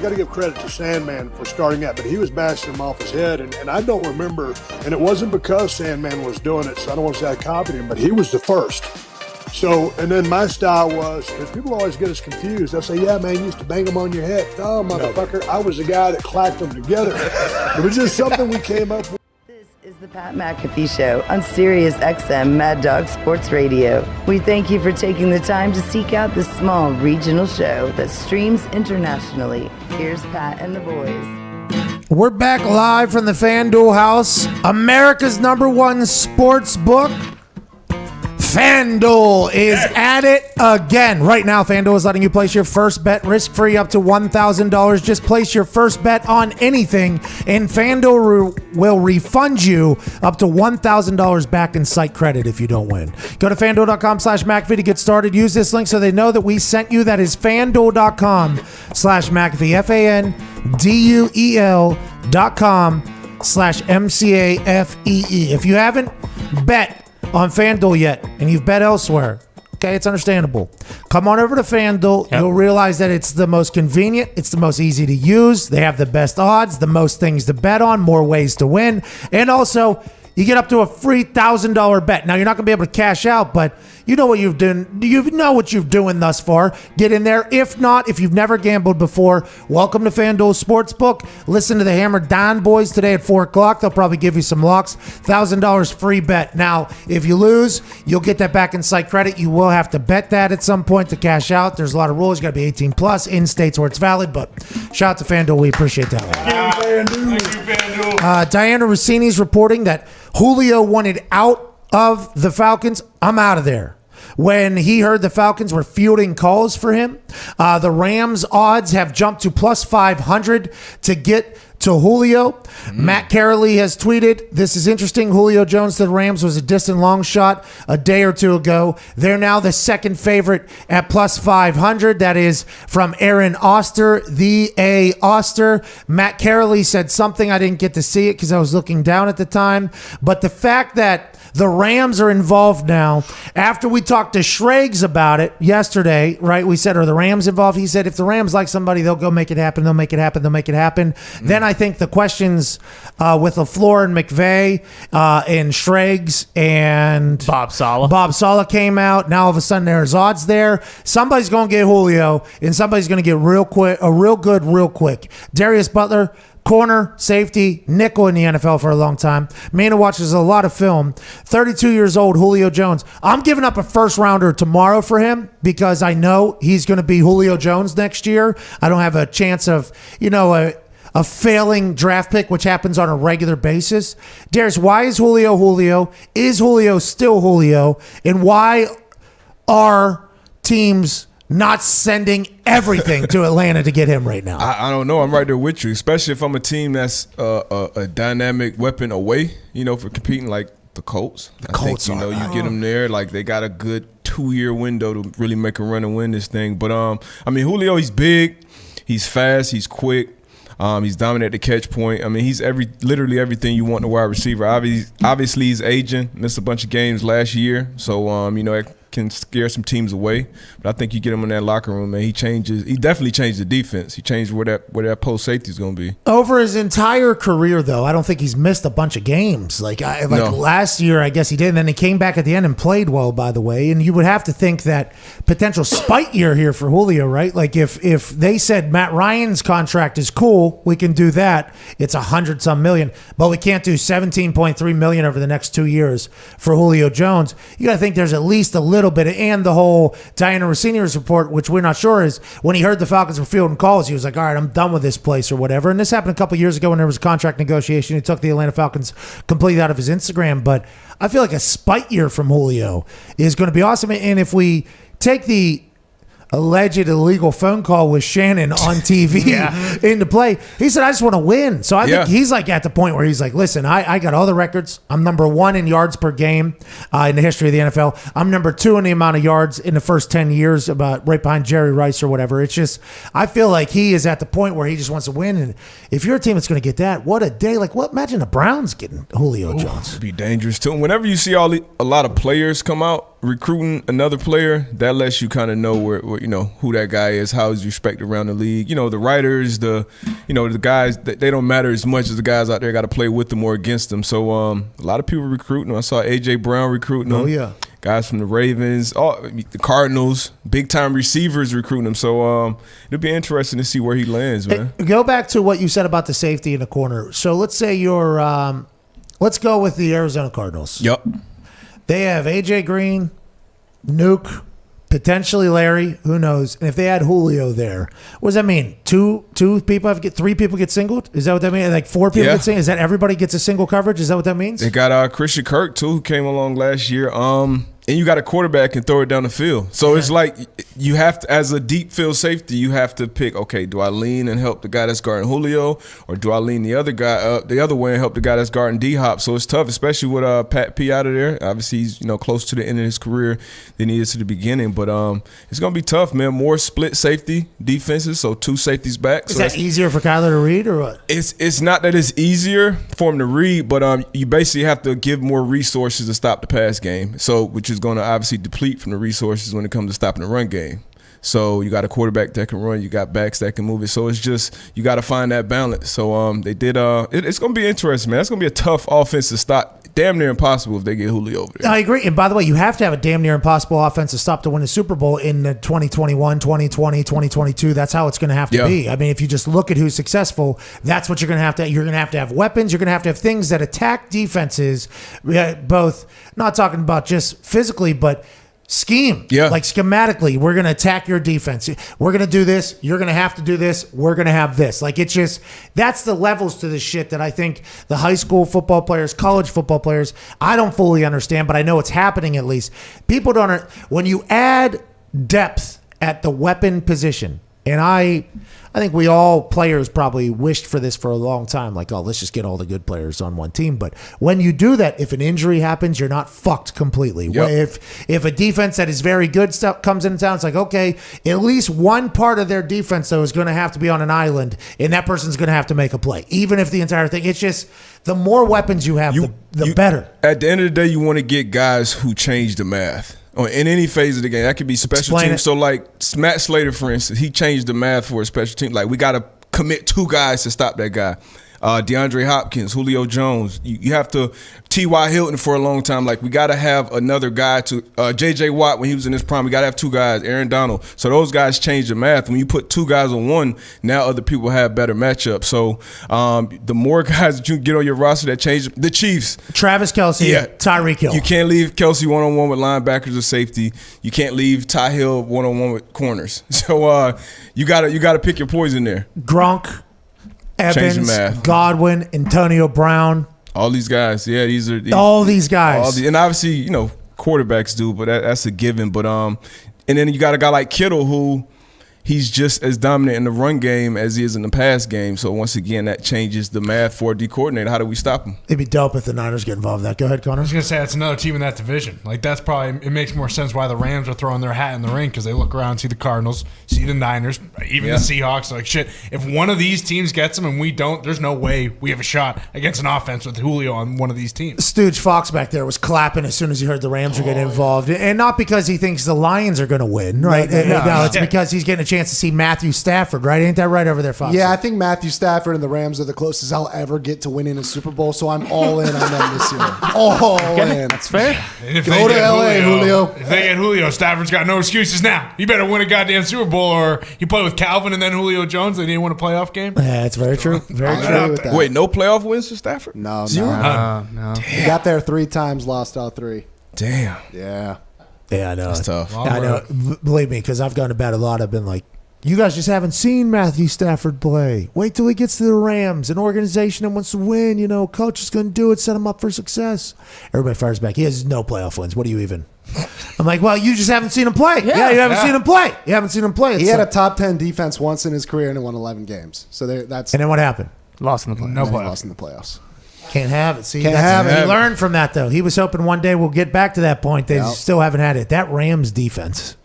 Speaker 8: got to give credit to Sandman for starting that, but he was bashing him off his head, and I don't remember, and it wasn't because Sandman was doing it, so I don't want to say I copied him, but he was the first. So, and then my style was, because people always get us confused, they'll say, yeah, man, you used to bang them on your head. No, motherfucker, I was the guy that clacked them together. It was just something we came up with.
Speaker 1: Is the Pat McAfee Show on Sirius XM Mad Dog Sports Radio. We thank you for taking the time to seek out this small regional show that streams internationally. Here's Pat and the boys.
Speaker 3: We're back live from the FanDuel House, America's #1 sports book. FanDuel is at it again. Right now, FanDuel is letting you place your first bet risk-free up to $1,000. Just place your first bet on anything, and FanDuel will refund you up to $1,000 back in site credit if you don't win. Go to FanDuel.com/McAfee to get started. Use this link so they know that we sent you. That is FanDuel.com/McAfee, FanDuel.com/MCAFEE. If you haven't bet on FanDuel yet, and you've bet elsewhere, okay, it's understandable. Come on over to FanDuel. Yep. You'll realize that it's the most convenient. It's the most easy to use. They have the best odds, the most things to bet on, more ways to win. And also, you get up to a free $1,000 bet. Now, you're not going to be able to cash out, but you know what you've done. You know what you're doing thus far. Get in there. If not, if you've never gambled before, welcome to FanDuel Sportsbook. Listen to the Hammer Dahn boys today at 4 o'clock. They'll probably give you some locks. $1,000 free bet. Now, if you lose, you'll get that back in site credit. You will have to bet that at some point to cash out. There's a lot of rules. You got to be 18 plus in states where it's valid. But shout out to FanDuel. We appreciate that.
Speaker 4: Thank you, FanDuel.
Speaker 3: Diana Rossini's reporting that Julio wanted out of the Falcons. I'm out of there. When he heard the Falcons were fielding calls for him, the Rams odds have jumped to plus 500 to get to Julio. Matt Carrolley has tweeted, this is interesting. Julio Jones to the Rams was a distant long shot a day or two ago. They're now the second favorite at plus 500. That is from Aaron Oster, the A. Oster. Matt Carrolley said something. I didn't get to see it because I was looking down at the time. But the fact that the Rams are involved now. After we talked to Schrags about it yesterday, right? We said, are the Rams involved? He said, if the Rams like somebody, they'll go make it happen. They'll make it happen. They'll make it happen. Then I think the questions with LaFleur and McVay and Schrags and
Speaker 5: Bob Saleh
Speaker 3: came out. Now all of a sudden there's odds there. Somebody's going to get Julio, and somebody's going to get real quick, real quick. Darius Butler, corner, safety, nickel in the NFL for a long time. Man who watches a lot of film. 32 years old, Julio Jones. I'm giving up a first rounder tomorrow for him because I know he's going to be Julio Jones next year. I don't have a chance of, a failing draft pick, which happens on a regular basis. Darius, why is Julio Julio? Is Julio still Julio? And why are teams not sending everything to Atlanta to get him right now?
Speaker 6: I don't know. I'm right there with you, especially if I'm a team that's a dynamic weapon away, for competing like the Colts. I think, you get them there. Like, they got a good 2-year window to really make a run and win this thing. But, Julio, he's big. He's fast. He's quick. He's dominant at the catch point. He's literally everything you want in a wide receiver. Obviously, he's aging. Missed a bunch of games last year. So, that can scare some teams away. But I think you get him in that locker room, man. He definitely changed the defense. He changed where that post safety is going to be.
Speaker 3: Over his entire career, though, I don't think he's missed a bunch of games. Last year, I guess he did. And then he came back at the end and played well, by the way. And you would have to think that potential spite year here for Julio, right? Like if they said Matt Ryan's contract is cool, we can do that. It's $100-some million, but we can't do $17.3 million over the next 2 years for Julio Jones. You got to think there's at least a little bit, and the whole Diana Rossini's report, which we're not sure, is when he heard the Falcons were fielding calls, he was like, all right, I'm done with this place or whatever. And this happened a couple years ago when there was a contract negotiation. He took the Atlanta Falcons completely out of his Instagram, but I feel like a spite year from Julio is going to be awesome. And if we take the alleged illegal phone call with Shannon on TV into play, he said, I just want to win. So I think he's like at the point where he's like, listen, I got all the records. I'm number 1 in yards per game in the history of the NFL. I'm number 2 in the amount of yards in the first 10 years, about right behind Jerry Rice or whatever. It's just, I feel like he is at the point where he just wants to win. And if you're a team that's going to get that, what a day. Like, what? Imagine the Browns getting Julio Jones.
Speaker 6: It'd be dangerous too. Whenever you see a lot of players come out recruiting another player, that lets you kind of know where who that guy is, how he's respected around the league. The writers, the guys, they don't matter as much as the guys out there got to play with them or against them. So a lot of people recruiting him. I saw A.J. Brown recruiting him.
Speaker 3: Oh, yeah.
Speaker 6: Guys from the Ravens, the Cardinals, big-time receivers recruiting him. So it'll be interesting to see where he lands, man.
Speaker 3: Go back to what you said about the safety in the corner. So let's say let's go with the Arizona Cardinals.
Speaker 6: Yep.
Speaker 3: They have A.J. Green, Nuke, potentially Larry, who knows? And if they had Julio there, what does that mean? Three people get singled? Is that what that means? Like 4 people get singled? Is that everybody gets a single coverage? Is that what that means?
Speaker 6: They got Christian Kirk too, who came along last year. And you got a quarterback and throw it down the field. So it's like you have to, as a deep field safety, you have to pick, okay, do I lean and help the guy that's guarding Julio, or do I lean the other guy the other way and help the guy that's guarding D-Hop? So it's tough, especially with Pat P out of there. Obviously, he's close to the end of his career than he is to the beginning. But it's going to be tough, man. More split safety defenses, so 2 safeties back.
Speaker 3: Is that easier for Kyler to read or what?
Speaker 6: It's not that it's easier for him to read, but you basically have to give more resources to stop the pass game. So which is going to obviously deplete from the resources when it comes to stopping the run game. So you got a quarterback that can run, you got backs that can move it. So it's just, you got to find that balance. So they did. It's going to be interesting, man. It's going to be a tough offense to stop. Damn near impossible if they get Julio over there.
Speaker 3: I agree. And by the way, you have to have a damn near impossible offense to stop to win the Super Bowl in 2021, 2020, 2022. That's how it's going to have to be. I mean, if you just look at who's successful, that's what you're going to have to. You're going to have weapons. You're going to have things that attack defenses, both, not talking about just physically, but scheme. Like schematically, we're going to attack your defense. We're going to do this. You're going to have to do this. We're going to have this. Like, it's just, that's the levels to this shit that I think the high school football players, college football players, I don't fully understand, but I know it's happening at least. People don't, when you add depth at the weapon position, and I think we all players probably wished for this for a long time. Like, oh, let's just get all the good players on one team. But when you do that, if an injury happens, you're not fucked completely. If a defense that is very good stuff comes into town, it's like, okay, at least one part of their defense, though, is going to have to be on an island, and that person's going to have to make a play. Even if the entire thing, it's just, the more weapons you have, the better.
Speaker 6: At the end of the day, you want to get guys who change the math. In any phase of the game. That could be special teams. So, like, Matt Slater, for instance, he changed the math for a special team. Like, we got to commit 2 guys to stop that guy. DeAndre Hopkins, Julio Jones. You have to T.Y. Hilton for a long time. Like, we got to have another guy to J.J. Watt when he was in his prime. We got to have 2 guys, Aaron Donald. So those guys change the math. When you put 2 guys on one, now other people have better matchups. So the more guys that you get on your roster that change, the Chiefs.
Speaker 3: Travis Kelce, Tyreek Hill.
Speaker 6: You can't leave Kelce one-on-one with linebackers or safety. You can't leave Ty Hill one-on-one with corners. So you gotta pick your poison there.
Speaker 3: Gronk, Evans, Godwin, Antonio Brown.
Speaker 6: All these guys,
Speaker 3: all these guys.
Speaker 6: And obviously, quarterbacks do, but that's a given. But and then you got a guy like Kittle who he's just as dominant in the run game as he is in the pass game. So once again, that changes the math for a D coordinator. How do we stop him?
Speaker 3: It'd be dope if the Niners get involved in that. Go ahead, Connor.
Speaker 4: I was going to say, that's another team in that division. Like, that's probably, it makes more sense why the Rams are throwing their hat in the ring, because they look around, see the Cardinals, see the Niners, even the Seahawks. Like, shit, if one of these teams gets them and we don't, there's no way we have a shot against an offense with Julio on one of these teams.
Speaker 3: Stooge Fox back there was clapping as soon as he heard the Rams were getting involved. And not because he thinks the Lions are going to win, right? No, it's because he's getting a chance to see Matthew Stafford, right? Ain't that right over there, Fox?
Speaker 9: Yeah, I think Matthew Stafford and the Rams are the closest I'll ever get to winning a Super Bowl, so I'm all in on them this year. All in.
Speaker 5: That's fair.
Speaker 9: Go to L.A., Julio.
Speaker 4: If they get Julio, Stafford's got no excuses now. You better win a goddamn Super Bowl, or you play with Calvin and then Julio Jones. They didn't win a playoff game.
Speaker 3: Yeah, that's very true. Very true.
Speaker 9: With that.
Speaker 6: Wait, no playoff wins for Stafford?
Speaker 9: No.
Speaker 5: No.
Speaker 9: He got there 3 times, lost all 3.
Speaker 6: Damn.
Speaker 9: Yeah.
Speaker 3: Yeah, I know.
Speaker 6: That's tough.
Speaker 3: I know. Believe me, because I've gone to bat a lot. I've been like, you guys just haven't seen Matthew Stafford play. Wait till he gets to the Rams, an organization that wants to win. You know, coach is going to do it, set him up for success. Everybody fires back. He has no playoff wins. What do you even? I'm like, well, you just haven't seen him play. Yeah, you haven't seen him play. You haven't seen him play.
Speaker 9: He had a top 10 defense once in his career and won 11 games. So that's
Speaker 3: and then what happened?
Speaker 5: Lost in the playoffs.
Speaker 4: No
Speaker 9: he
Speaker 4: playoffs.
Speaker 9: lost in the playoffs.
Speaker 3: Can't have it. See,
Speaker 9: Can't have it.
Speaker 3: He learned from that, though. He was hoping one day we'll get back to that point. They still haven't had it. That Rams defense.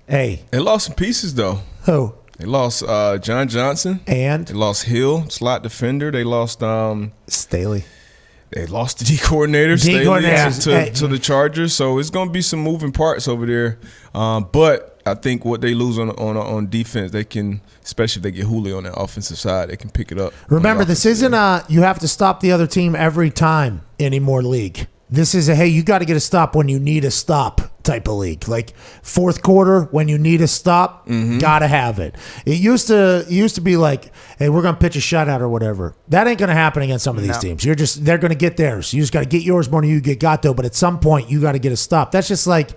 Speaker 3: Hey.
Speaker 6: They lost some pieces, though.
Speaker 3: Who?
Speaker 6: They lost John Johnson.
Speaker 3: And?
Speaker 6: They lost Hill, slot defender. They lost
Speaker 3: Staley.
Speaker 6: They lost the D coordinator, Staley, to the Chargers. So it's going to be some moving parts over there. But I think what they lose on defense, they can, especially if they get Julio on the offensive side, they can pick it up.
Speaker 3: Remember, this isn't you have to stop the other team every time anymore league. This is hey, you got to get a stop when you need a stop type of league. Like fourth quarter, when you need a stop, gotta have it. It used to be like, hey, we're gonna pitch a shutout or whatever. That ain't gonna happen against some of these teams. They're gonna get theirs. You just gotta get yours more than you get Gatto. But at some point, you got to get a stop. That's just like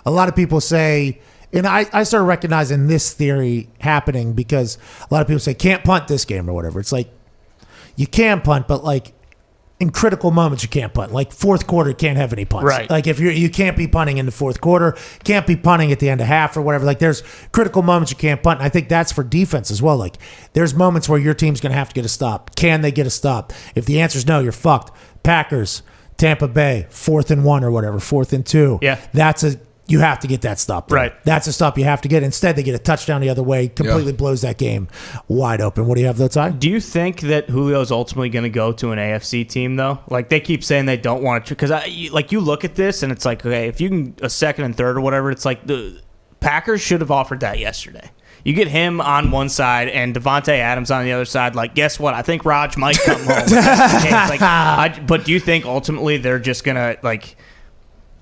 Speaker 3: a lot of people say. And I started recognizing this theory happening because a lot of people say can't punt this game or whatever. It's like you can punt, but like in critical moments you can't punt. Like fourth quarter, can't have any punts.
Speaker 5: Right.
Speaker 3: Like if you can't be punting in the fourth quarter, can't be punting at the end of half or whatever. Like there's critical moments you can't punt. And I think that's for defense as well. Like there's moments where your team's going to have to get a stop. Can they get a stop? If the answer is no, you're fucked. Packers, Tampa Bay, 4th and 1 or whatever, 4th and 2.
Speaker 5: Yeah.
Speaker 3: You have to get that stop there.
Speaker 5: Right.
Speaker 3: That's a stop you have to get. Instead, they get a touchdown the other way, completely blows that game wide open. What do you have, though, Ty?
Speaker 5: Do you think that Julio's ultimately going to go to an AFC team, though? Like, they keep saying they don't want to. Because, you look at this, and it's like, okay, if you can a second and third or whatever, it's like the Packers should have offered that yesterday. You get him on one side and Devontae Adams on the other side. Like, guess what? I think Raj might come home. But do you think ultimately they're just going to, like...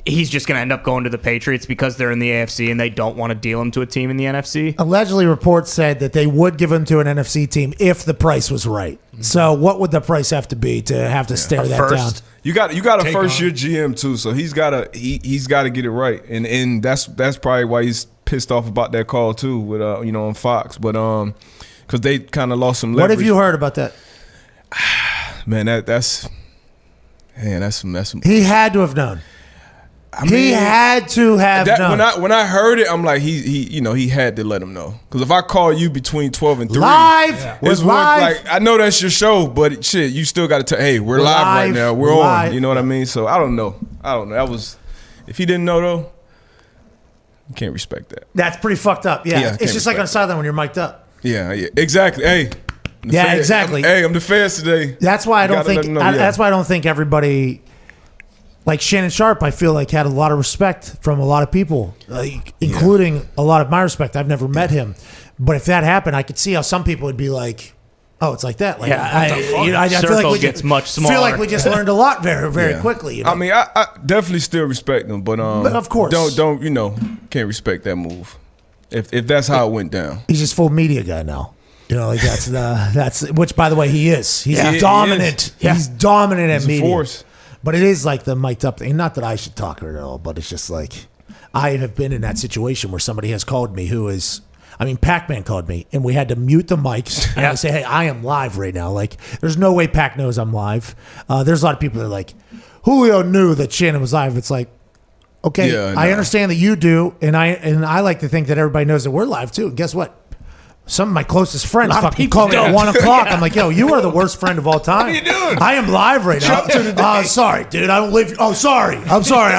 Speaker 5: He's just going to end up going to the Patriots because they're in the AFC and they don't want to deal him to a team in the NFC?
Speaker 3: Allegedly, reports said that they would give him to an NFC team if the price was right. So what would the price have to be to have to stare that down?
Speaker 6: You got a first year GM too, so he's got to get it right, and that's probably why he's pissed off about that call too with on Fox, but because they kind of lost some leverage.
Speaker 3: What have you heard about that?
Speaker 6: Man, that's some.
Speaker 3: He had to have known. He had to have known.
Speaker 6: When I heard it, I'm like, he had to let him know. Because if I call you between 12 and 3,
Speaker 3: was live.
Speaker 6: Like, I know that's your show, but shit, you still got to tell. Hey, we're live right now. We're on. You know what I mean? So I don't know. That was. If he didn't know though, you can't respect that.
Speaker 3: That's pretty fucked up. Yeah, it's just like on sideline when you're mic'd up.
Speaker 6: Yeah, exactly. Hey.
Speaker 3: Exactly.
Speaker 6: I'm the fans today.
Speaker 3: That's why I don't think. That's why I don't think everybody. Like Shannon Sharpe, I feel like had a lot of respect from a lot of people, including a lot of my respect. I've never met him, but if that happened, I could see how some people would be like, "Oh, it's like that." Like, I feel like we
Speaker 5: gets much smaller.
Speaker 3: Feel like we just learned a lot very, very quickly. You know?
Speaker 6: I mean, I definitely still respect him, but
Speaker 3: of course,
Speaker 6: don't can't respect that move if that's how it went down.
Speaker 3: He's just full media guy now. You know, like that's which, by the way, he is. He's dominant. He is. He's dominant at media.
Speaker 6: Force.
Speaker 3: But it is like the mic'd up thing. Not that I should talk at all, but it's just like I have been in that situation where somebody has called me Pac-Man called me, and we had to mute the mics. And I say, hey, I am live right now. Like, there's no way Pac knows I'm live. There's a lot of people that are like, Julio knew that Shannon was live. It's like, Okay,
Speaker 6: Yeah,
Speaker 3: I
Speaker 6: no.
Speaker 3: understand that you do, and I like to think that everybody knows that we're live too. And guess what? Some of my closest friends
Speaker 5: lot of
Speaker 3: fucking
Speaker 5: people
Speaker 3: call me at
Speaker 5: don't.
Speaker 3: 1 o'clock. I'm like, yo, you are the worst friend of all time.
Speaker 4: What are you doing?
Speaker 3: I am live right now. Sorry, dude. I don't live. Oh, sorry. I'm sorry.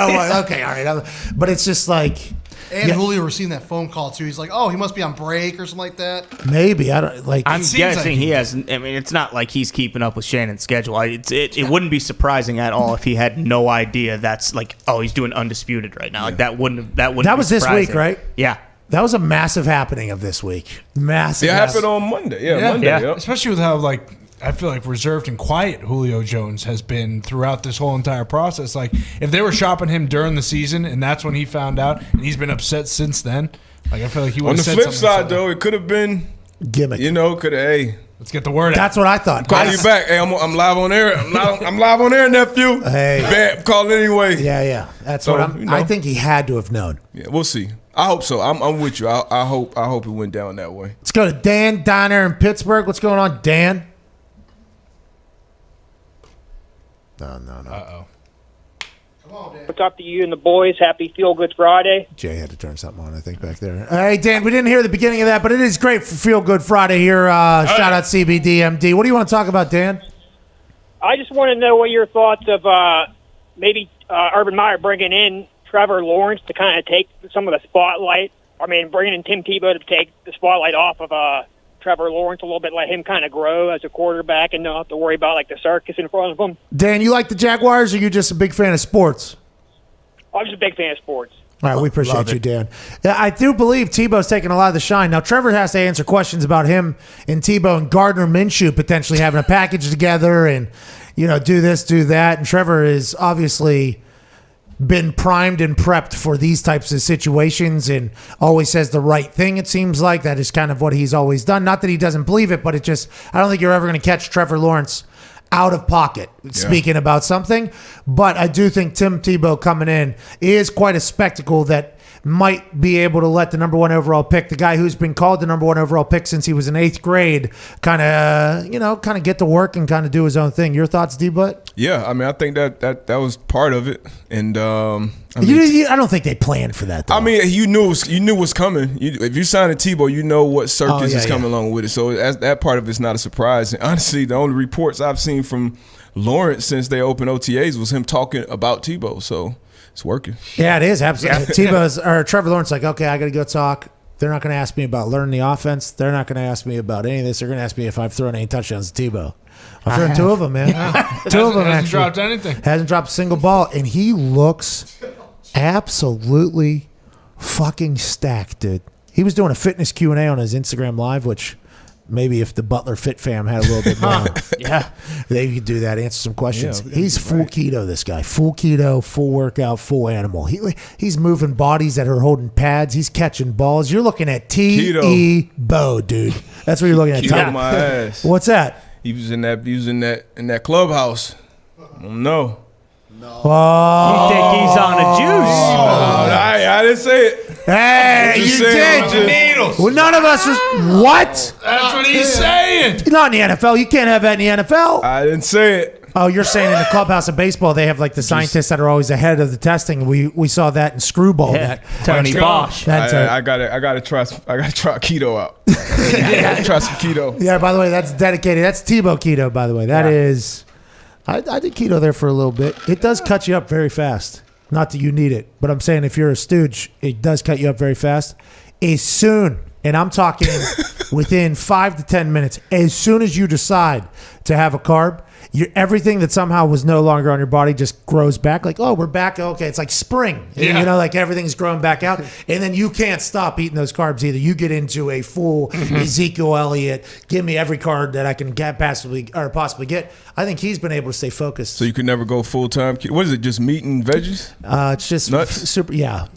Speaker 3: Okay, all right. But it's just like.
Speaker 10: And Julio receiving that phone call too. He's like, "Oh, he must be on break or something like that."
Speaker 3: Maybe I don't like.
Speaker 5: I'm guessing
Speaker 4: like
Speaker 5: he has. I mean, it's not like he's keeping up with Shannon's schedule. It wouldn't be surprising at all if he had no idea that's like, oh, he's doing undisputed right now. Like that wouldn't. That
Speaker 3: was
Speaker 5: be
Speaker 3: this
Speaker 5: surprising.
Speaker 3: week, right?
Speaker 5: Yeah.
Speaker 3: That was a massive happening of this week. Massive.
Speaker 6: It happened on Monday. Yeah, Monday.
Speaker 5: Yeah.
Speaker 6: Yep.
Speaker 4: Especially with how like I feel like reserved and quiet Julio Jones has been throughout this whole entire process. Like if they were shopping him during the season and that's when he found out and he's been upset since then, like I feel like he would
Speaker 6: On
Speaker 4: have
Speaker 6: the
Speaker 4: said
Speaker 6: flip
Speaker 4: something.
Speaker 6: side, though, it could have been,
Speaker 3: gimmick.
Speaker 6: could have, hey,
Speaker 4: let's get the word out.
Speaker 3: That's what I thought.
Speaker 6: call you back. Hey, I'm live on air. I'm live on air, nephew.
Speaker 3: Hey.
Speaker 6: Bam, call anyway.
Speaker 3: Yeah. That's
Speaker 6: So,
Speaker 3: what I think he had to have known.
Speaker 6: Yeah, we'll see. I hope so. I'm with you. I hope it went down that way.
Speaker 3: Let's go to Dan down there in Pittsburgh. What's going on, Dan? No.
Speaker 4: Uh-oh.
Speaker 11: What's up to you and the boys? Happy Feel Good Friday.
Speaker 3: Jay had to turn something on, I think, back there. Hey, Dan, we didn't hear the beginning of that, but it is great for Feel Good Friday here. Shout out CBDMD. What do you want to talk about, Dan?
Speaker 11: I just want to know what your thoughts of maybe Urban Meyer bringing in Trevor Lawrence to kind of take some of the spotlight. I mean, bringing in Tim Tebow to take the spotlight off of Trevor Lawrence a little bit, let him kind of grow as a quarterback and not have to worry about like the circus in front of him.
Speaker 3: Dan, you like the Jaguars, or are you just a big fan of sports?
Speaker 11: I'm just a big fan of sports.
Speaker 3: All right, we appreciate you, Dan. Yeah, I do believe Tebow's taking a lot of the shine. Now, Trevor has to answer questions about him and Tebow and Gardner Minshew potentially having a package together and, do this, do that. And Trevor is obviously been primed and prepped for these types of situations and always says the right thing, it seems like. That is kind of what he's always done. Not that he doesn't believe it, but I don't think you're ever going to catch Trevor Lawrence out of pocket speaking about something. But I do think Tim Tebow coming in is quite a spectacle that might be able to let the number 1 overall pick, the guy who's been called the number 1 overall pick since he was in 8th grade, kind of get to work and kind of do his own thing. Your thoughts, D-Butt?
Speaker 6: Yeah, I mean, I think that was part of it, and I
Speaker 3: don't think they planned for that, though.
Speaker 6: I mean, you knew what's coming. If you sign a Tebow, you know what circus is coming along with it. So that part of it's not a surprise. And honestly, the only reports I've seen from Lawrence since they opened OTAs was him talking about Tebow. So it's working.
Speaker 3: Yeah, it is absolutely. Trevor Lawrence, like, okay, I got to go talk. They're not going to ask me about learning the offense. They're not going to ask me about any of this. They're going to ask me if I've thrown any touchdowns to Tebow. I've thrown 2 of them, man. 2 of them
Speaker 4: hasn't
Speaker 3: actually.
Speaker 4: dropped anything.
Speaker 3: Hasn't dropped a single ball, and he looks absolutely fucking stacked, dude. He was doing a fitness Q&A on his Instagram Live, which maybe if the Butler Fit fam had a little bit more, they could do that, answer some questions.
Speaker 6: Yeah,
Speaker 3: he's full keto, this guy. Full keto, full workout, full animal. He's moving bodies that are holding pads. He's catching balls. You're looking at Tebow, dude. That's what you're looking at.
Speaker 6: Keto my ass.
Speaker 3: What's that?
Speaker 6: He was in that clubhouse. I don't know.
Speaker 3: Oh.
Speaker 5: You think he's on a juice?
Speaker 6: I didn't say it.
Speaker 3: Hey, you did.
Speaker 4: Needles.
Speaker 3: Well, none of us was. What?
Speaker 4: That's what he's saying.
Speaker 3: Not in the NFL. You can't have that in the NFL.
Speaker 6: I didn't say it.
Speaker 3: Oh, you're saying in the clubhouse of baseball, they have like the scientists that are always ahead of the testing. We saw that in Screwball.
Speaker 5: Yeah. Tony Bosch.
Speaker 6: I gotta try keto out. I gotta try some keto.
Speaker 3: Yeah. By the way, that's dedicated. That's Tebow keto. By the way, that is. I did keto there for a little bit. It does cut you up very fast. Not that you need it, but I'm saying if you're a stooge, it does cut you up very fast. As soon, and I'm talking within 5 to 10 minutes, as soon as you decide to have a carb, everything that somehow was no longer on your body just grows back. Like, oh, we're back. Okay, it's like spring.
Speaker 4: Yeah.
Speaker 3: Like everything's growing back out. And then you can't stop eating those carbs either. You get into a full Ezekiel Elliott, give me every carb that I can possibly get. I think he's been able to stay focused.
Speaker 6: So you could never go full time. What is it? Just meat and veggies?
Speaker 3: It's just
Speaker 6: nuts.
Speaker 3: Super. Yeah.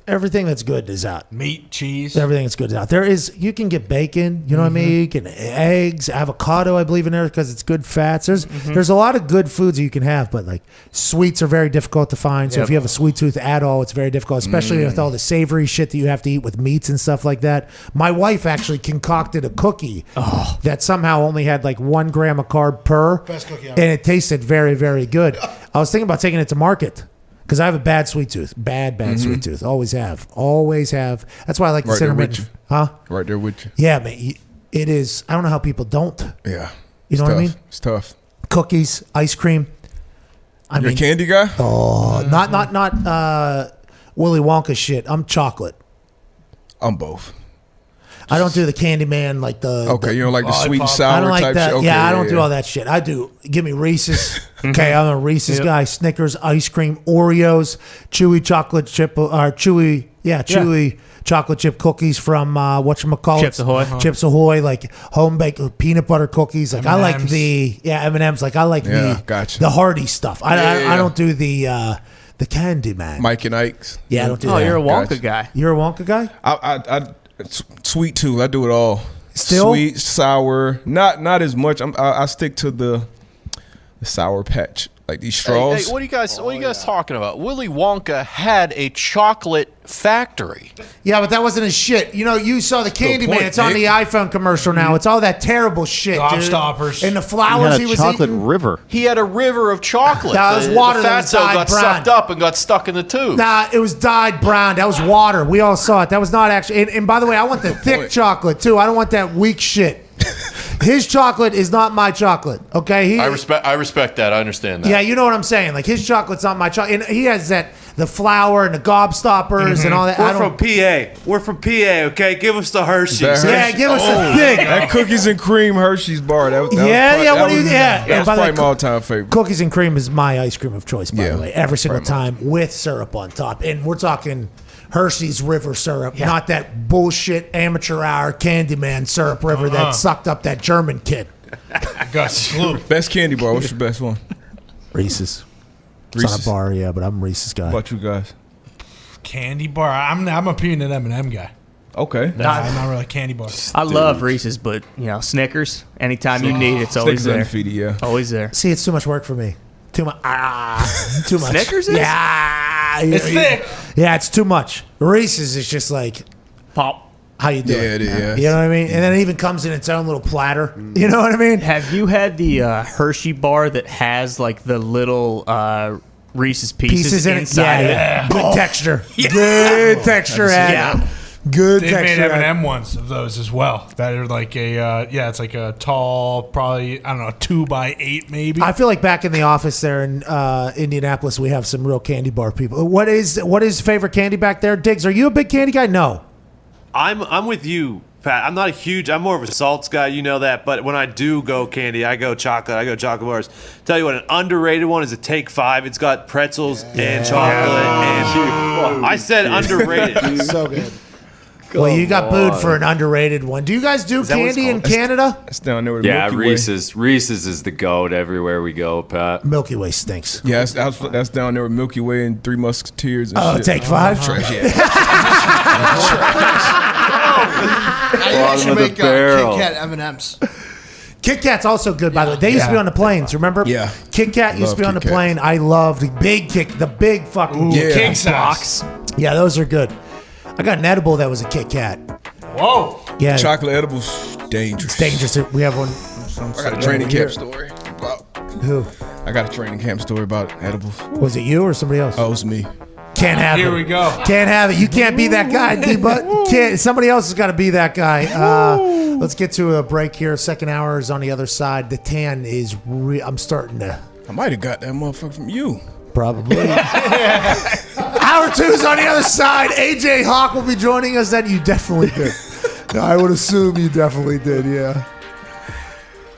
Speaker 3: Everything that's good is out.
Speaker 4: Meat, cheese.
Speaker 3: Everything that's good is out. You can get bacon, you know what I mean? You can eggs, avocado, I believe in there because it's good fats. There's a lot of good foods that you can have, but like sweets are very difficult to find. So if you have a sweet tooth at all, it's very difficult, especially with all the savory shit that you have to eat with meats and stuff like that. My wife actually concocted a cookie that somehow only had like 1 gram of carb per.
Speaker 10: Best cookie ever.
Speaker 3: And it tasted very, very good. I was thinking about taking it to market Because I have a bad sweet tooth. Bad sweet tooth. Always have. That's why I like the intermittent. Huh?
Speaker 6: Right there with you.
Speaker 3: Yeah, man. It is. I don't know how people don't.
Speaker 6: Yeah.
Speaker 3: You know what I mean?
Speaker 6: It's tough.
Speaker 3: Cookies, ice cream.
Speaker 6: You're a candy guy?
Speaker 3: Oh, not Willy Wonka shit. I'm chocolate.
Speaker 6: I'm both.
Speaker 3: I don't do the Candyman like the.
Speaker 6: Okay, you don't like the sweet and sour
Speaker 3: I don't like
Speaker 6: type
Speaker 3: that.
Speaker 6: shit? Okay,
Speaker 3: I don't do all that shit. I do. Give me Reese's. Okay, I'm a Reese's guy. Snickers, ice cream, Oreos, chewy chocolate chip, chewy chocolate chip cookies from whatchamacallit?
Speaker 5: Chips Ahoy.
Speaker 3: Chips Ahoy, like home baked peanut butter cookies. Like M&Ms. I like the M&Ms. Like I like the hearty stuff. I don't do the Candyman.
Speaker 6: Mike and Ike's.
Speaker 3: Yeah, I don't do that.
Speaker 5: Oh, you're a Wonka guy.
Speaker 3: You're a Wonka guy?
Speaker 6: I sweet too. I do it all.
Speaker 3: Still
Speaker 6: sweet, sour. Not as much. I stick to the Sour Patch, like these straws.
Speaker 12: Hey, what are you guys talking about? Willy Wonka had a chocolate factory.
Speaker 3: Yeah, but that wasn't his shit. You know, you saw the Candyman. It's on the iPhone commercial now. It's all that terrible shit,
Speaker 4: Gobstoppers.
Speaker 3: And the flowers he was
Speaker 12: chocolate
Speaker 3: eating.
Speaker 12: river. He had a river of chocolate.
Speaker 3: That was water
Speaker 12: the
Speaker 3: that was
Speaker 12: fatso
Speaker 3: dyed
Speaker 12: got
Speaker 3: brown.
Speaker 12: sucked up and got stuck in the tube.
Speaker 3: Nah, it was dyed brown. That was water. We all saw it. That was not actually. And by the way, I want the thick chocolate too. I don't want that weak shit. His chocolate is not my chocolate. Okay,
Speaker 12: I respect that. I understand that.
Speaker 3: Yeah, you know what I'm saying. Like his chocolate's not my chocolate. And he has the flour and the gobstoppers and all that.
Speaker 13: We're from PA. We're from PA. Okay, give us the Hershey's.
Speaker 3: Yeah, give us the thick.
Speaker 6: That cookies and cream Hershey's bar. That was probably my all-time favorite.
Speaker 3: Cookies and cream is my ice cream of choice, by the way, every single time with syrup on top. And we're talking Hershey's River syrup, not that bullshit amateur hour Candyman syrup river that sucked up that German kid.
Speaker 6: Best candy bar. What's your best one?
Speaker 3: Reese's. It's not a bar, yeah, but I'm a Reese's guy.
Speaker 6: What about you guys?
Speaker 4: Candy bar. I'm a peanut M&M guy.
Speaker 6: Okay.
Speaker 4: I'm not really a candy bar.
Speaker 5: I love Reese's, but Snickers. Anytime you need, it's always there.
Speaker 6: Undefeated,
Speaker 5: Always there.
Speaker 3: See, it's too much work for me. Too much. Too much.
Speaker 5: Snickers is?
Speaker 3: Yeah.
Speaker 4: It's thick.
Speaker 3: Yeah, it's too much. Reese's is just like
Speaker 5: pop.
Speaker 3: How you doing?
Speaker 6: Yeah, it is.
Speaker 3: You know what I mean? And then it even comes in its own little platter. You know what I mean?
Speaker 5: Have you had the Hershey bar that has like the little Reese's pieces
Speaker 3: in
Speaker 5: inside
Speaker 3: it?
Speaker 5: Yeah.
Speaker 3: Good texture. Yeah. Good texture.
Speaker 5: Yeah.
Speaker 3: Good
Speaker 4: They've
Speaker 3: texture.
Speaker 4: made M&M ones of those as well. That are like it's like a tall, probably, I don't know, 2x8 maybe.
Speaker 3: I feel like back in the office there in Indianapolis, we have some real candy bar people. What is favorite candy back there? Diggs, are you a big candy guy? No.
Speaker 13: I'm with you, Pat. I'm more of a salts guy, you know that. But when I do go candy, I go chocolate. I go chocolate bars. Tell you what, an underrated one is a Take 5. It's got pretzels and chocolate. And I said underrated.
Speaker 3: So good. Well, you got booed for an underrated one. Do you guys do candy in Canada?
Speaker 6: That's down there with
Speaker 14: Yeah,
Speaker 6: Milky
Speaker 14: Reese's. Reese's is the goat everywhere we go, Pat.
Speaker 3: Milky Way stinks.
Speaker 6: Yeah, that's down there with Milky Way and Three Musketeers and shit.
Speaker 3: Take 5?
Speaker 6: Trash,
Speaker 10: I should make Kit Kat M&Ms.
Speaker 3: Kit Kat's also good, by the way. They used to be on the planes, remember?
Speaker 6: Yeah.
Speaker 3: Kit Kat used to be on the plane. I loved the big fucking
Speaker 4: king size.
Speaker 3: Yeah, those are good. I got an edible that was a Kit Kat.
Speaker 4: Whoa.
Speaker 3: Yeah.
Speaker 6: Chocolate edibles, dangerous.
Speaker 3: It's dangerous. We have one.
Speaker 6: I got a training camp story.
Speaker 3: Who?
Speaker 6: I got a training camp story about edibles.
Speaker 3: Was it you or somebody else?
Speaker 6: Oh, it was me.
Speaker 3: Can't have it.
Speaker 4: Here we go.
Speaker 3: Can't have it. You can't be that guy, but somebody else has got to be that guy. Let's get to a break here. Second hour is on the other side. The tan is I'm starting to.
Speaker 6: I might have got that motherfucker from you.
Speaker 3: Probably. Hour 2 is on the other side. AJ Hawk will be joining us. That you definitely did. I would assume you definitely did, yeah.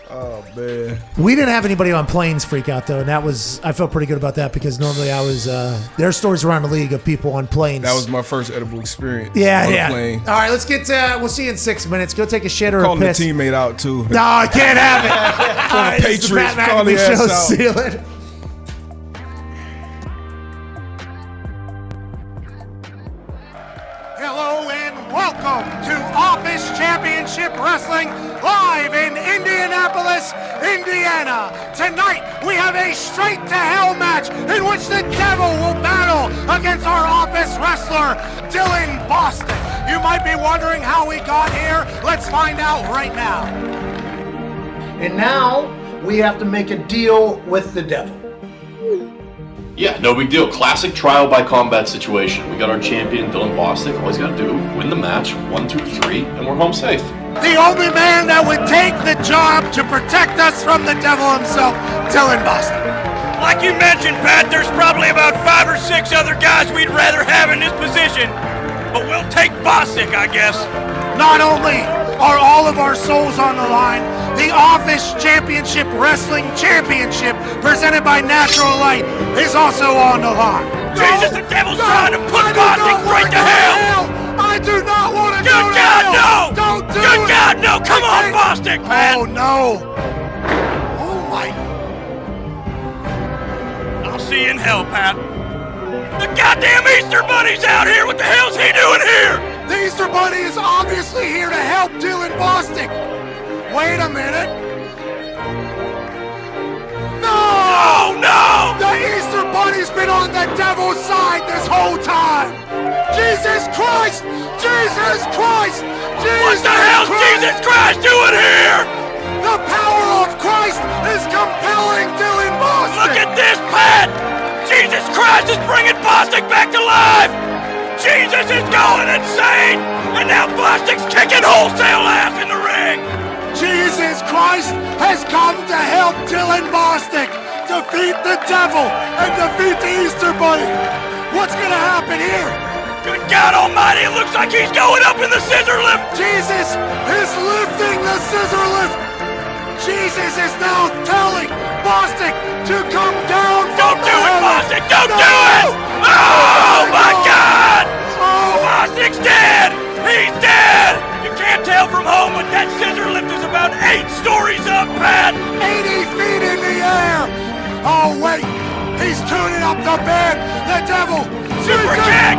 Speaker 6: Oh, man.
Speaker 3: We didn't have anybody on planes freak out, though, and I felt pretty good about that because normally I was, there are stories around the league of people on planes.
Speaker 6: That was my first edible experience.
Speaker 3: Yeah,
Speaker 6: on
Speaker 3: yeah.
Speaker 6: a plane.
Speaker 3: All right, let's get we'll see you in 6 minutes. Go take a shit or
Speaker 6: Calling
Speaker 3: a piss.
Speaker 6: the teammate out, too.
Speaker 3: No, I can't have it. All right,
Speaker 6: Patriots,
Speaker 3: this is the Pat
Speaker 6: call the
Speaker 3: McAfee Show.
Speaker 6: ass out.
Speaker 3: Seal it.
Speaker 15: Hello and welcome to Office Championship Wrestling live in Indianapolis, Indiana. Tonight we have a straight to hell match in which the Devil will battle against our office wrestler, Dylan Boston. You might be wondering how we got here. Let's find out right now.
Speaker 3: And now we have to make a deal with the devil.
Speaker 12: Yeah, no big deal. Classic trial by combat situation. We got our champion, Dylan Bostic. All he's got to do, win the match, 1, 2, 3, and we're home safe.
Speaker 15: The only man that would take the job to protect us from the devil himself, Dylan Bostic.
Speaker 16: Like you mentioned, Pat, there's probably about 5 or 6 other guys we'd rather have in this position, but we'll take Bostic, I guess.
Speaker 15: Not only are all of our souls on the line, the Office Championship Wrestling Championship presented by Natural Light is also on the line.
Speaker 16: Jesus, the devil's trying to put Bostic straight to hell!
Speaker 15: I do not want to go
Speaker 16: to
Speaker 15: hell!
Speaker 16: Good God, no!
Speaker 15: Don't do
Speaker 16: Good
Speaker 15: it!
Speaker 16: God, no! Come on, Bostic, Pat!
Speaker 15: Oh, no! Oh, my...
Speaker 16: I'll see you in hell, Pat. The goddamn Easter Bunny's out here! What the hell's he doing here?
Speaker 15: The Easter Bunny is obviously here to help Dylan Bostic. Wait a minute. No!
Speaker 16: No!
Speaker 15: The Easter Bunny's been on the devil's side this whole time. Jesus Christ! Jesus Christ! Jesus
Speaker 16: What the hell's
Speaker 15: Christ!
Speaker 16: Jesus Christ doing here?
Speaker 15: The power of Christ is compelling Dylan Bostic.
Speaker 16: Look at this, Pat! Jesus Christ is bringing Bostic back to life! Jesus is going insane! And now Bostic's kicking wholesale ass in the ring!
Speaker 15: Jesus Christ has come to help Dylan Bostic defeat the devil and defeat the Easter Bunny. What's gonna happen here?
Speaker 16: Good God Almighty, it looks like he's going up in the scissor lift!
Speaker 15: Jesus is lifting the scissor lift! Jesus is now telling Bostic to come down from
Speaker 16: Don't do it, Bostic! Don't do it! Oh my God! Bostic's dead! He's dead! You can't tell from home, but that scissor lift is about 8 stories up, Pat!
Speaker 15: 80 feet in the air! Oh wait! He's tuning up the bed! The devil!
Speaker 16: Super kick!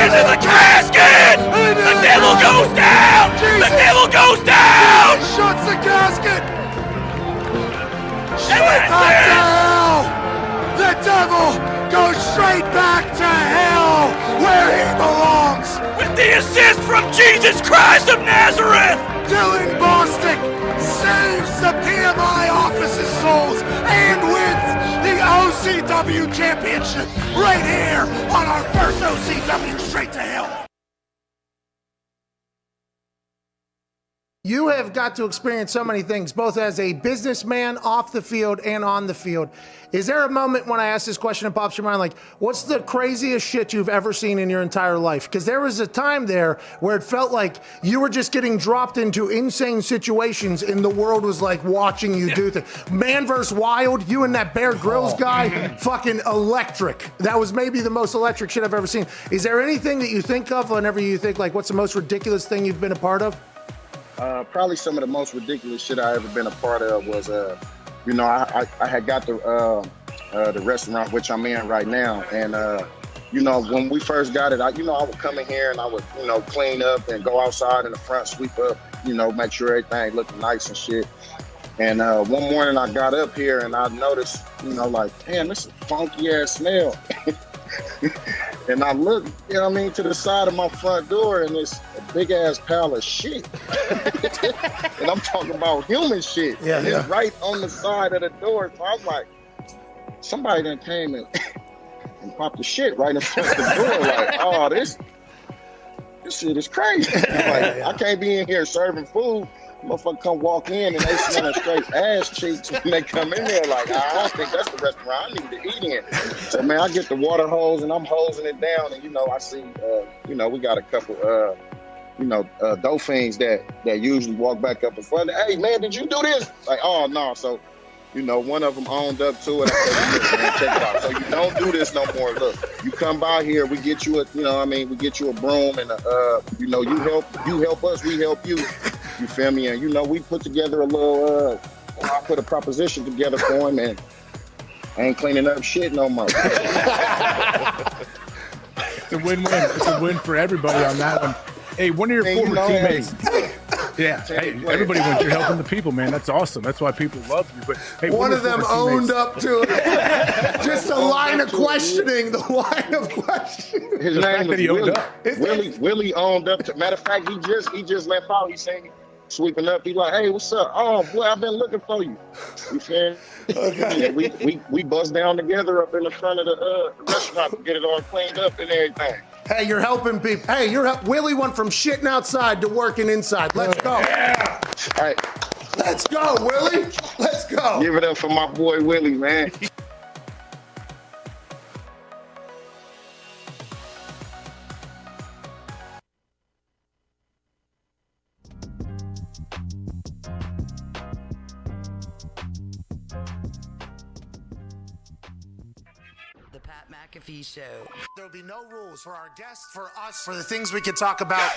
Speaker 16: Into the casket! The devil goes down! The devil goes down!
Speaker 15: He shuts the casket!
Speaker 16: Straight
Speaker 15: back to hell! The devil goes straight back to hell where he belongs!
Speaker 16: With the assist from Jesus Christ of Nazareth!
Speaker 15: Dylan Bostic saves the PMI Office's souls and wins the OCW Championship right here on our first OCW Straight to Hell.
Speaker 3: You have got to experience so many things, both as a businessman off the field and on the field. Is there a moment when I ask this question and pops your mind, like, what's the craziest shit you've ever seen in your entire life? Because there was a time there where it felt like you were just getting dropped into insane situations and the world was like watching you do things. Man vs. Wild, you and that Bear Grylls guy, fucking electric. That was maybe the most electric shit I've ever seen. Is there anything that you think of whenever you think, like, what's the most ridiculous thing you've been a part of?
Speaker 17: Probably some of the most ridiculous shit I ever been a part of was, you know, I had got the restaurant which I'm in right now, and you know, when we first got it, I would come in here and I would, you know, clean up and go outside in the front, sweep up, you know, make sure everything looked nice and shit. And one morning I got up here and I noticed, you know, like, damn, this is a funky ass smell. And I looked, you know what I mean, to the side of my front door, and it's a big ass pile of shit. And I'm talking about human shit.
Speaker 3: Yeah,
Speaker 17: and it's right on the side of the door. So I was like, somebody done came and popped the shit right in front of the door. Like, oh, this shit is crazy. Like, I can't be in here serving food. Motherfucker come walk in and they smelling straight ass cheeks when they come in there. Like, I don't think that's the restaurant I need to eat in. So, man, I get the water hose and I'm hosing it down. And, you know, I see, you know, we got a couple, you know, dolphins that usually walk back up in front. Hey, man, did you do this? Like, oh, no. So, you know, one of them owned up to it. I said, man, check it out. So you don't do this no more. Look, you come by here, we get you a, you know what I mean, we get you a broom and, you know, you help us, we help you. You feel me? And, you know, we put together a little, I put a proposition together for him, and I ain't cleaning up shit no more.
Speaker 18: It's a win-win. It's a win for everybody on that one. Hey, one of your former teammates. Yeah, hey, everybody wins. You're helping the people, man. That's awesome. That's why people love you. But hey,
Speaker 3: one of them owned up to it. Just a line of questioning. The line of questioning.
Speaker 17: His name was Willie. Willie owned up to. Matter of fact, he just left out. sweeping up. He like, hey, what's up? Oh, boy, I've been looking for you. You feel me? And we bust down together up in the front of the restaurant to get it all cleaned up and everything.
Speaker 15: Hey, you're helping people. Hey, Willie went from shitting outside to working inside. Let's go.
Speaker 17: Yeah. All right.
Speaker 15: Let's go, Willie. Let's go.
Speaker 17: Give it up for my boy Willie, man.
Speaker 1: McAfee Show.
Speaker 3: There'll be no rules for our guests, for us, for the things we could talk about.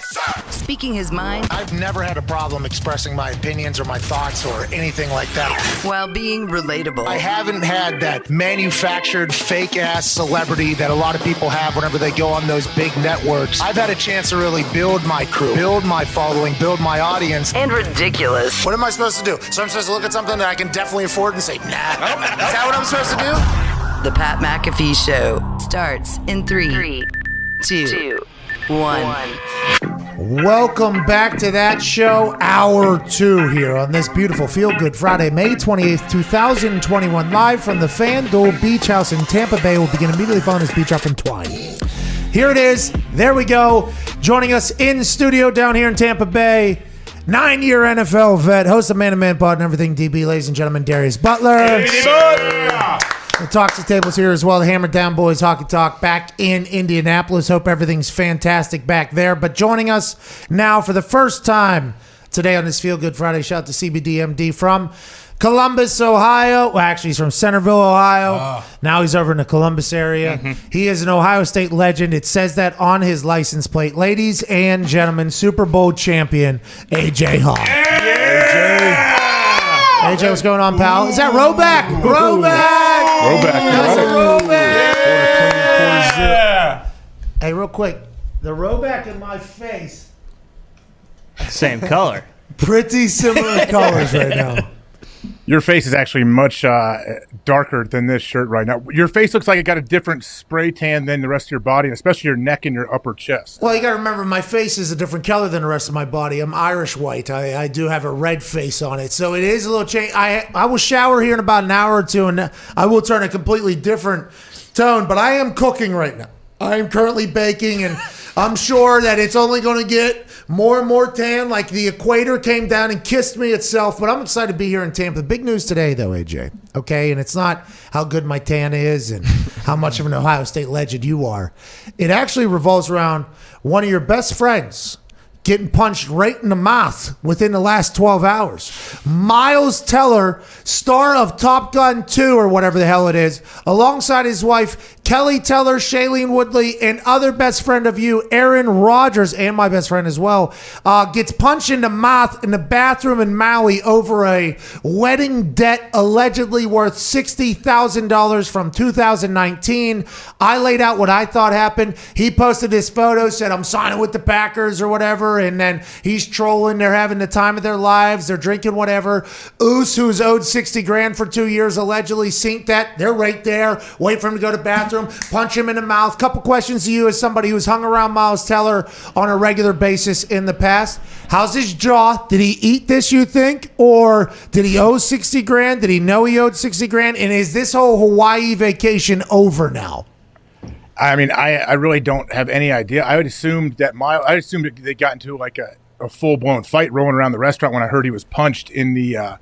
Speaker 1: Speaking his mind.
Speaker 2: I've never had a problem expressing my opinions or my thoughts or anything like that.
Speaker 1: While being relatable.
Speaker 2: I haven't had that manufactured fake-ass celebrity that a lot of people have whenever they go on those big networks. I've had a chance to really build my crew, build my following, build my audience.
Speaker 1: And ridiculous.
Speaker 3: What am I supposed to do? So I'm supposed to look at something that I can definitely afford and say, nah. Is that what I'm supposed to do?
Speaker 1: The Pat McAfee Show starts in 3, 2, 1.
Speaker 3: Welcome back to that show, hour 2 here on this beautiful Feel Good Friday, May 28th, 2021, live from the FanDuel Beach House in Tampa Bay. We'll begin immediately following this beach off in Twine. Here it is. There we go. Joining us in studio down here in Tampa Bay, 9-year NFL vet, host of Man to Man Pod and Everything DB, ladies and gentlemen, Darius Butler. The Toxic Table's here as well. The Hammer Down Boys Hockey Talk back in Indianapolis. Hope everything's fantastic back there. But joining us now for the first time today on this Feel Good Friday, shout out to CBDMD from Columbus, Ohio. Well, actually, he's from Centerville, Ohio. Now he's over in the Columbus area. He is an Ohio State legend. It says that on his license plate. Ladies and gentlemen, Super Bowl champion, AJ Hawk. AJ, what's going on, pal? Is that Roback? Hey, real quick. The Roback in my face.
Speaker 5: Same color.
Speaker 3: Pretty similar colors right now.
Speaker 18: Your face is actually much darker than this shirt right now. Your face looks like it got a different spray tan than the rest of your body, especially your neck and your upper chest.
Speaker 3: Well, you got to remember, my face is a different color than the rest of my body. I'm Irish white. I do have a red face on it. So it is a little change. I will shower here in about an hour or two, and I will turn a completely different tone. But I am cooking right now. I am currently baking, and I'm sure that it's only going to get more and more tan, like the equator came down and kissed me itself. But I'm excited to be here in Tampa. Big news today, though, AJ. Okay, and it's not how good my tan is and how much of an Ohio State legend you are. It actually revolves around one of your best friends getting punched right in the mouth within the last 12 hours. Miles Teller, star of Top Gun 2 or whatever the hell it is, alongside his wife, Kelly Teller, Shailene Woodley, and other best friend of you, Aaron Rodgers, and my best friend as well, gets punched in the mouth in the bathroom in Maui over a wedding debt allegedly worth $60,000 from 2019. I laid out what I thought happened. He posted this photo, said, I'm signing with the Packers or whatever, and then he's trolling. They're having the time of their lives. They're drinking whatever. Oos, who's owed $60,000 for 2 years, allegedly synced that. They're right there. Wait for him to go to the bathroom. Punch him in the mouth. Couple questions to you as somebody who's hung around Miles Teller on a regular basis in the past. How's his jaw? Did he eat this, you think? Or did he owe $60,000? Did he know he owed $60,000? And is this whole Hawaii vacation over now?
Speaker 18: I mean, I really don't have any idea. I would assume that they got into like a full-blown fight rolling around the restaurant when I heard he was punched in the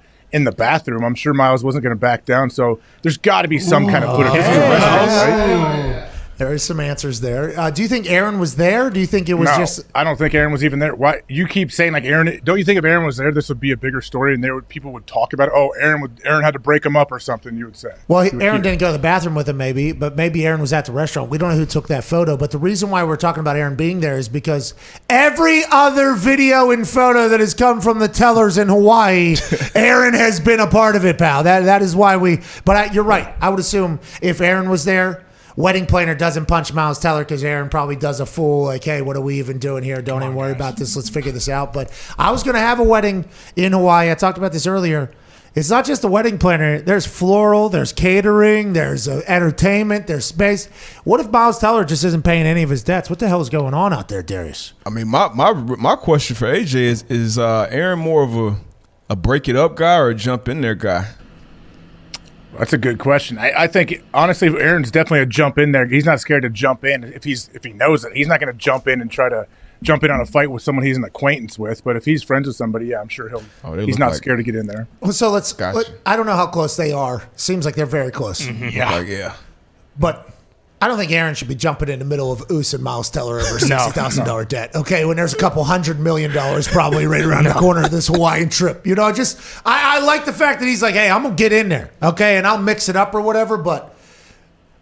Speaker 18: bathroom. I'm sure Miles wasn't going to back down, so there's got to be some kind of footage in the restaurant, right?
Speaker 3: There is some answers there. Do you think Aaron was there? Do you think it was just...
Speaker 18: I don't think Aaron was even there. Why you keep saying like Aaron? Don't you think if Aaron was there, this would be a bigger story, and people would talk about it? Oh, Aaron had to break him up or something. You would say.
Speaker 3: Well, Aaron didn't go to the bathroom with him, but maybe Aaron was at the restaurant. We don't know who took that photo, but the reason why we're talking about Aaron being there is because every other video and photo that has come from the Tellers in Hawaii, Aaron has been a part of it, pal. That is why we. But you're right. I would assume if Aaron was there. Wedding planner doesn't punch Miles Teller because Aaron probably does a full, like, hey, what are we even doing here? Don't even worry about this. Let's figure this out. But I was going to have a wedding in Hawaii. I talked about this earlier. It's not just a wedding planner. There's floral, there's catering, there's entertainment, there's space. What if Miles Teller just isn't paying any of his debts? What the hell is going on out there, Darius?
Speaker 6: I mean, my question for AJ is Aaron more of a break it up guy or a jump in there guy?
Speaker 18: That's a good question. I think, honestly, Aaron's definitely a jump in there. He's not scared to jump in if he knows it. He's not going to jump in and try to jump in on a fight with someone he's an acquaintance with. But if he's friends with somebody, yeah, I'm sure he's not scared to get in there.
Speaker 3: Well, so I don't know how close they are. Seems like they're very close.
Speaker 6: Mm-hmm. Yeah.
Speaker 3: But I don't think Aaron should be jumping in the middle of Us and Miles Teller over $60,000 debt. Okay, when there's a couple $100 million probably right around the corner of this Hawaiian trip. I like the fact that he's like, hey, I'm gonna get in there, okay, and I'll mix it up or whatever. But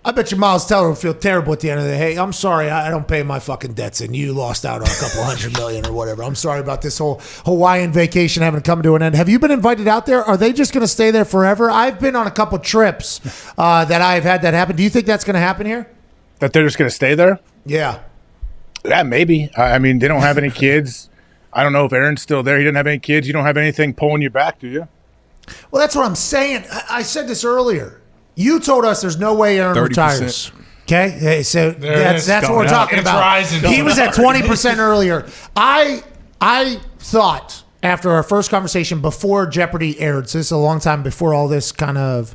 Speaker 3: I bet you Miles Teller will feel terrible at the end of the day. Hey, I'm sorry, I don't pay my fucking debts, and you lost out on a couple $100 million or whatever. I'm sorry about this whole Hawaiian vacation having come to an end. Have you been invited out there? Are they just going to stay there forever? I've been on a couple trips that I've had that happen. Do you think that's going to happen here?
Speaker 18: That they're just going to stay there?
Speaker 3: Yeah.
Speaker 18: Yeah, maybe. I mean, they don't have any kids. I don't know if Aaron's still there. He doesn't have any kids. You don't have anything pulling you back, do you?
Speaker 3: Well, that's what I'm saying. I said this earlier. You told us there's no way Aaron
Speaker 6: 30%.
Speaker 3: retires. Okay, hey, so that's what we're talking about.
Speaker 4: Rising.
Speaker 3: He was at 20% earlier. I thought after our first conversation before Jeopardy aired, so this is a long time before all this kind of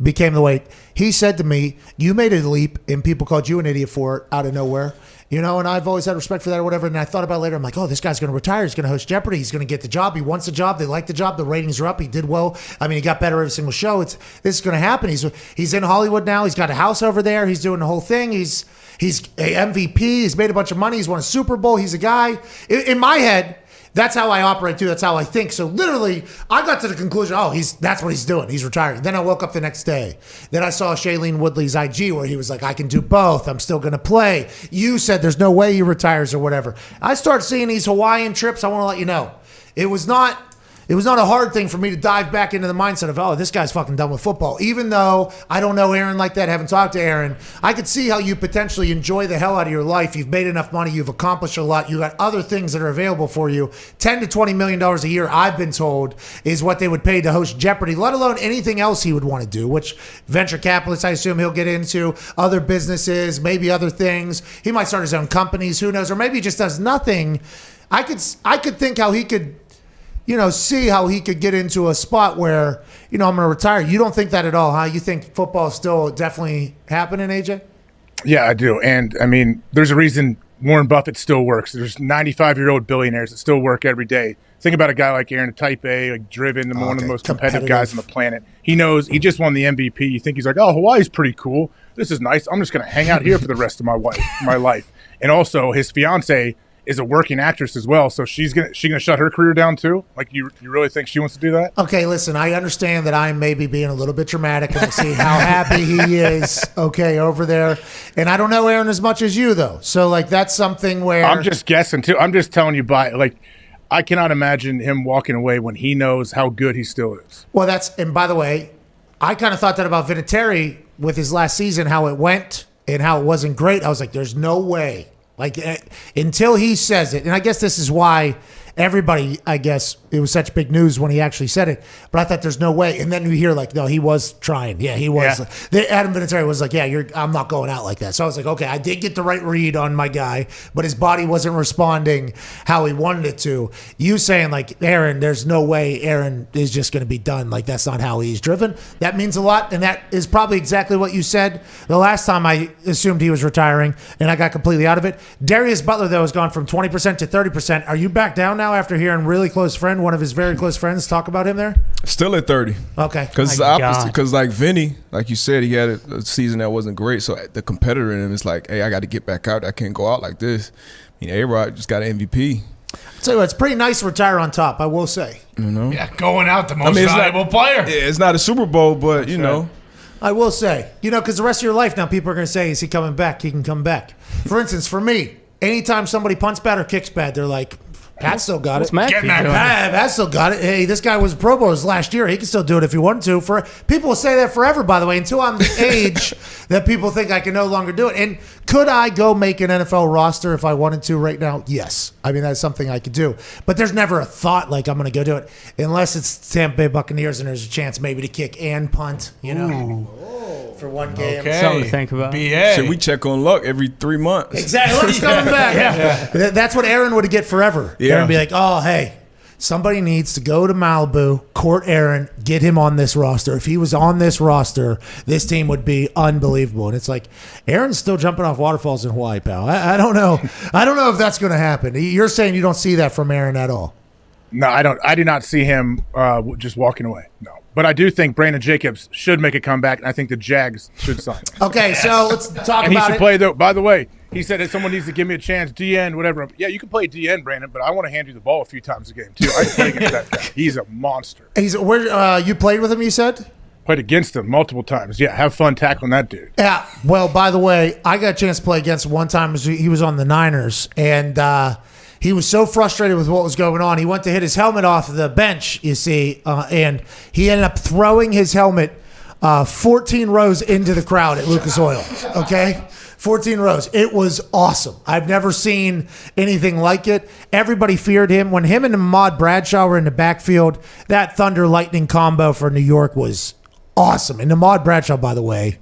Speaker 3: became the way. He said to me, "You made a leap, and people called you an idiot for it out of nowhere." And I've always had respect for that or whatever. And I thought about it later. I'm like, oh, this guy's going to retire. He's going to host Jeopardy. He's going to get the job. He wants the job. They like the job. The ratings are up. He did well. I mean, he got better every single show. This is going to happen. He's in Hollywood now. He's got a house over there. He's doing the whole thing. He's a MVP. He's made a bunch of money. He's won a Super Bowl. He's a guy. In my head, that's how I operate too. That's how I think. So literally, I got to the conclusion, that's what he's doing. He's retiring. Then I woke up the next day. Then I saw Shailene Woodley's IG where he was like, I can do both. I'm still going to play. You said there's no way he retires or whatever. I started seeing these Hawaiian trips. I want to let you know. It was not a hard thing for me to dive back into the mindset of, this guy's fucking done with football. Even though I don't know Aaron like that, haven't talked to Aaron, I could see how you potentially enjoy the hell out of your life. You've made enough money. You've accomplished a lot. You got other things that are available for you. $10 to $20 million a year, I've been told, is what they would pay to host Jeopardy, let alone anything else he would want to do, which venture capitalists, I assume he'll get into, other businesses, maybe other things. He might start his own companies. Who knows? Or maybe he just does nothing. I could think how he could see how he could get into a spot where, I'm going to retire. You don't think that at all, huh? You think football is still definitely happening, AJ?
Speaker 18: Yeah, I do. And, I mean, there's a reason Warren Buffett still works. There's 95-year-old billionaires that still work every day. Think about a guy like Aaron, type A, like driven, one of the most competitive guys on the planet. He knows he just won the MVP. You think he's like, Hawaii's pretty cool. This is nice. I'm just going to hang out here for the rest of my life. And also, his fiance is a working actress as well, so she's gonna shut her career down too? Like, you really think she wants to do that?
Speaker 3: Okay, listen, I understand that I'm maybe being a little bit dramatic and I see how happy he is, over there. And I don't know Aaron as much as you, though. So, that's something where...
Speaker 18: I'm just guessing, too. I'm just telling you, I cannot imagine him walking away when he knows how good he still is.
Speaker 3: Well, and by the way, I kind of thought that about Vinatieri with his last season, how it went and how it wasn't great. I was like, there's no way. Until he says it, and I guess this is why everybody, it was such big news when he actually said it, but I thought there's no way. And then you hear no, he was trying. Yeah, he was. Yeah. Adam Vinatieri was like, I'm not going out like that. So I was like, okay, I did get the right read on my guy, but his body wasn't responding how he wanted it to. You saying Aaron, there's no way Aaron is just going to be done. That's not how he's driven. That means a lot, and that is probably exactly what you said the last time I assumed he was retiring, and I got completely out of it. Darius Butler, though, has gone from 20% to 30%. Are you back down now after hearing really close friend, one of his very close friends, talk about him there?
Speaker 6: Still at 30.
Speaker 3: Okay.
Speaker 6: Because it's the opposite. Because Vinny, like you said, he had a season that wasn't great. So the competitor in him is like, hey, I got to get back out. I can't go out like this. A-Rod just got an MVP.
Speaker 3: So it's pretty nice to retire on top, I will say.
Speaker 4: Yeah, going out the most valuable player.
Speaker 6: Yeah, it's not a Super Bowl, but you know.
Speaker 3: I will say, because the rest of your life now, people are going to say, is he coming back? He can come back. For instance, for me, anytime somebody punts bad or kicks bad, they're like, Pat still got it.
Speaker 5: What's McAfee doing?
Speaker 3: Pat still got it. Hey, this guy was Pro Bowlers last year. He can still do it if he wanted to. For people will say that forever, by the way, until I'm the age that people think I can no longer do it. And could I go make an NFL roster if I wanted to right now? Yes. I mean, that's something I could do. But there's never a thought like I'm going to go do it unless it's Tampa Bay Buccaneers and there's a chance maybe to kick and punt, for one game.
Speaker 5: Okay. Something to think about.
Speaker 4: BA.
Speaker 6: Should we check on Luck every 3 months?
Speaker 3: Exactly. Luck's coming back. Yeah. That's what Aaron would get forever.
Speaker 6: Yeah.
Speaker 3: Aaron would be like, oh, hey, somebody needs to go to Malibu, court Aaron, get him on this roster. If he was on this roster, this team would be unbelievable. And it's like, Aaron's still jumping off waterfalls in Hawaii, pal. I don't know. I don't know if that's going to happen. You're saying you don't see that from Aaron at all?
Speaker 18: No, I don't. I do not see him just walking away. No. But I do think Brandon Jacobs should make a comeback, and I think the Jags should sign him.
Speaker 3: Okay, so let's talk about it.
Speaker 18: And he should play, though. By the way, he said that someone needs to give me a chance, DN, whatever. Yeah, you can play DN, Brandon, but I want to hand you the ball a few times a game, too. I play against that guy. He's a monster.
Speaker 3: You played with him, you said?
Speaker 18: Played against him multiple times. Yeah, have fun tackling that dude.
Speaker 3: Yeah, well, by the way, I got a chance to play against him one time. He was on the Niners, and he was so frustrated with what was going on. He went to hit his helmet off the bench, you see, and he ended up throwing his helmet 14 rows into the crowd at Lucas Oil, okay? 14 rows. It was awesome. I've never seen anything like it. Everybody feared him. When him and Ahmad Bradshaw were in the backfield, that thunder-lightning combo for New York was awesome. And Ahmad Bradshaw, by the way,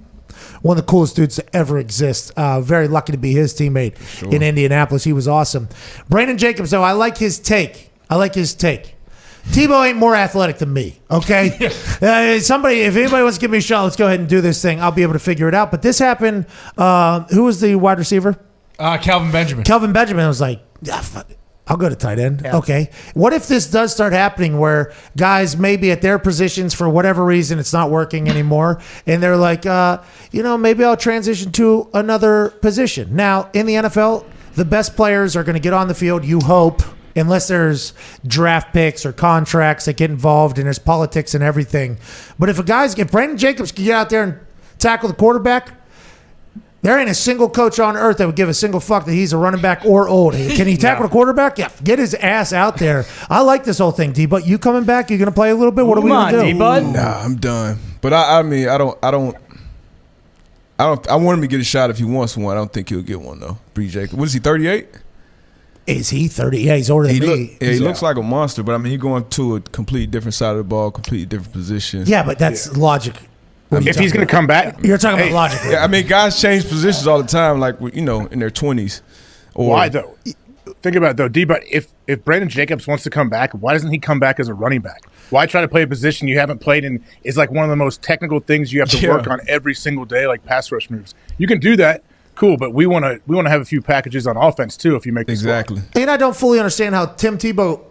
Speaker 3: one of the coolest dudes to ever exist. Very lucky to be his teammate in Indianapolis. He was awesome. Brandon Jacobs, though, I like his take. Tebow ain't more athletic than me, okay? If anybody wants to give me a shot, let's go ahead and do this thing. I'll be able to figure it out. But this happened. Who was the wide receiver?
Speaker 4: Kelvin Benjamin.
Speaker 3: Kelvin Benjamin was like, fuck it. I'll go to tight end.
Speaker 5: Yeah.
Speaker 3: Okay. What if this does start happening where guys maybe at their positions for whatever reason it's not working anymore, and they're like, maybe I'll transition to another position. Now, in the NFL, the best players are going to get on the field, you hope, unless there's draft picks or contracts that get involved and there's politics and everything. But if Brandon Jacobs can get out there and tackle the quarterback, there ain't a single coach on earth that would give a single fuck that he's a running back or old. Can he tackle the quarterback? Yeah, get his ass out there. I like this whole thing, D-Bud. You coming back? You going to play a little bit? What are we going to do?
Speaker 5: D-Bud.
Speaker 6: Nah, I'm done. But I mean, I want him to get a shot if he wants one. I don't think he'll get one though. Bree Jacob. What is he? 38?
Speaker 3: Is he 30? Yeah, he's older than me.
Speaker 6: He looks like a monster, but I mean, he's going to a completely different side of the ball, completely different position.
Speaker 3: Yeah, but that's logic.
Speaker 18: If he's going to come back,
Speaker 3: you're talking about logic.
Speaker 6: Yeah, I mean, guys change positions all the time, like in their 20s.
Speaker 18: Why though? Think about it though, D. But if Brandon Jacobs wants to come back, why doesn't he come back as a running back? Why try to play a position you haven't played in? Is like one of the most technical things you have to work on every single day, like pass rush moves. You can do that, cool. But we want to have a few packages on offense too. If you make
Speaker 6: exactly.
Speaker 3: And I don't fully understand how Tim Tebow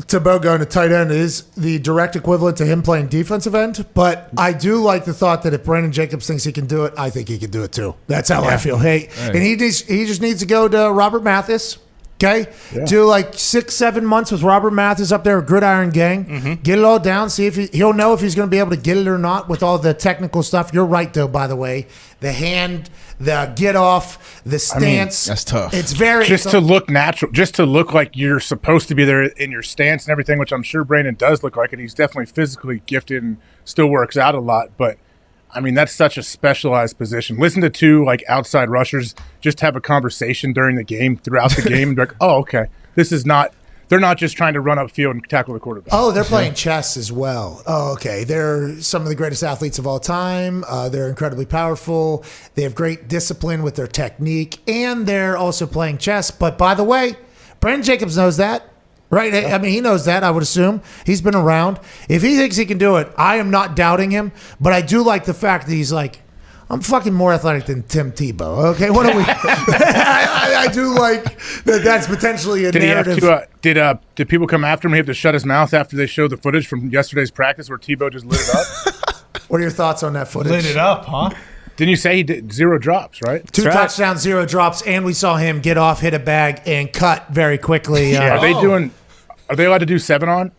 Speaker 3: going to tight end is the direct equivalent to him playing defensive end, but I do like the thought that if Brandon Jacobs thinks he can do it, I think he can do it too. That's how I feel. Hey, and he just needs to go to Robert Mathis. Okay, do like 6-7 months with Robert Mathis up there, Gridiron Gang. Get it all down. See if he'll know if he's going to be able to get it or not with all the technical stuff. You're right, though. By the way, the hand, the get off, the stance.
Speaker 6: That's tough.
Speaker 3: It's very
Speaker 18: to look natural, just to look like you're supposed to be there in your stance and everything, which I'm sure Brandon does look like, and he's definitely physically gifted and still works out a lot, but. I mean, that's such a specialized position. Listen to two outside rushers just have a conversation during the game, throughout the game, and be like, oh, okay, this is not – they're not just trying to run upfield and tackle the quarterback.
Speaker 3: Oh, they're playing chess as well. Oh, okay. They're some of the greatest athletes of all time. They're incredibly powerful. They have great discipline with their technique, and they're also playing chess. But by the way, Brandon Jacobs knows that. Right? I mean, he knows that, I would assume. He's been around. If he thinks he can do it, I am not doubting him, but I do like the fact that he's like, I'm fucking more athletic than Tim Tebow. Okay, what are we? I do like that. That's potentially a narrative.
Speaker 18: Did people come after him? He have to shut his mouth after they showed the footage from yesterday's practice where Tebow just lit it up?
Speaker 3: What are your thoughts on that footage?
Speaker 4: Lit it up, huh?
Speaker 18: Didn't you say he did 0 drops, right?
Speaker 3: 2 touchdowns, 0 drops, and we saw him get off, hit a bag, and cut very quickly.
Speaker 18: Are they allowed to do 7-on?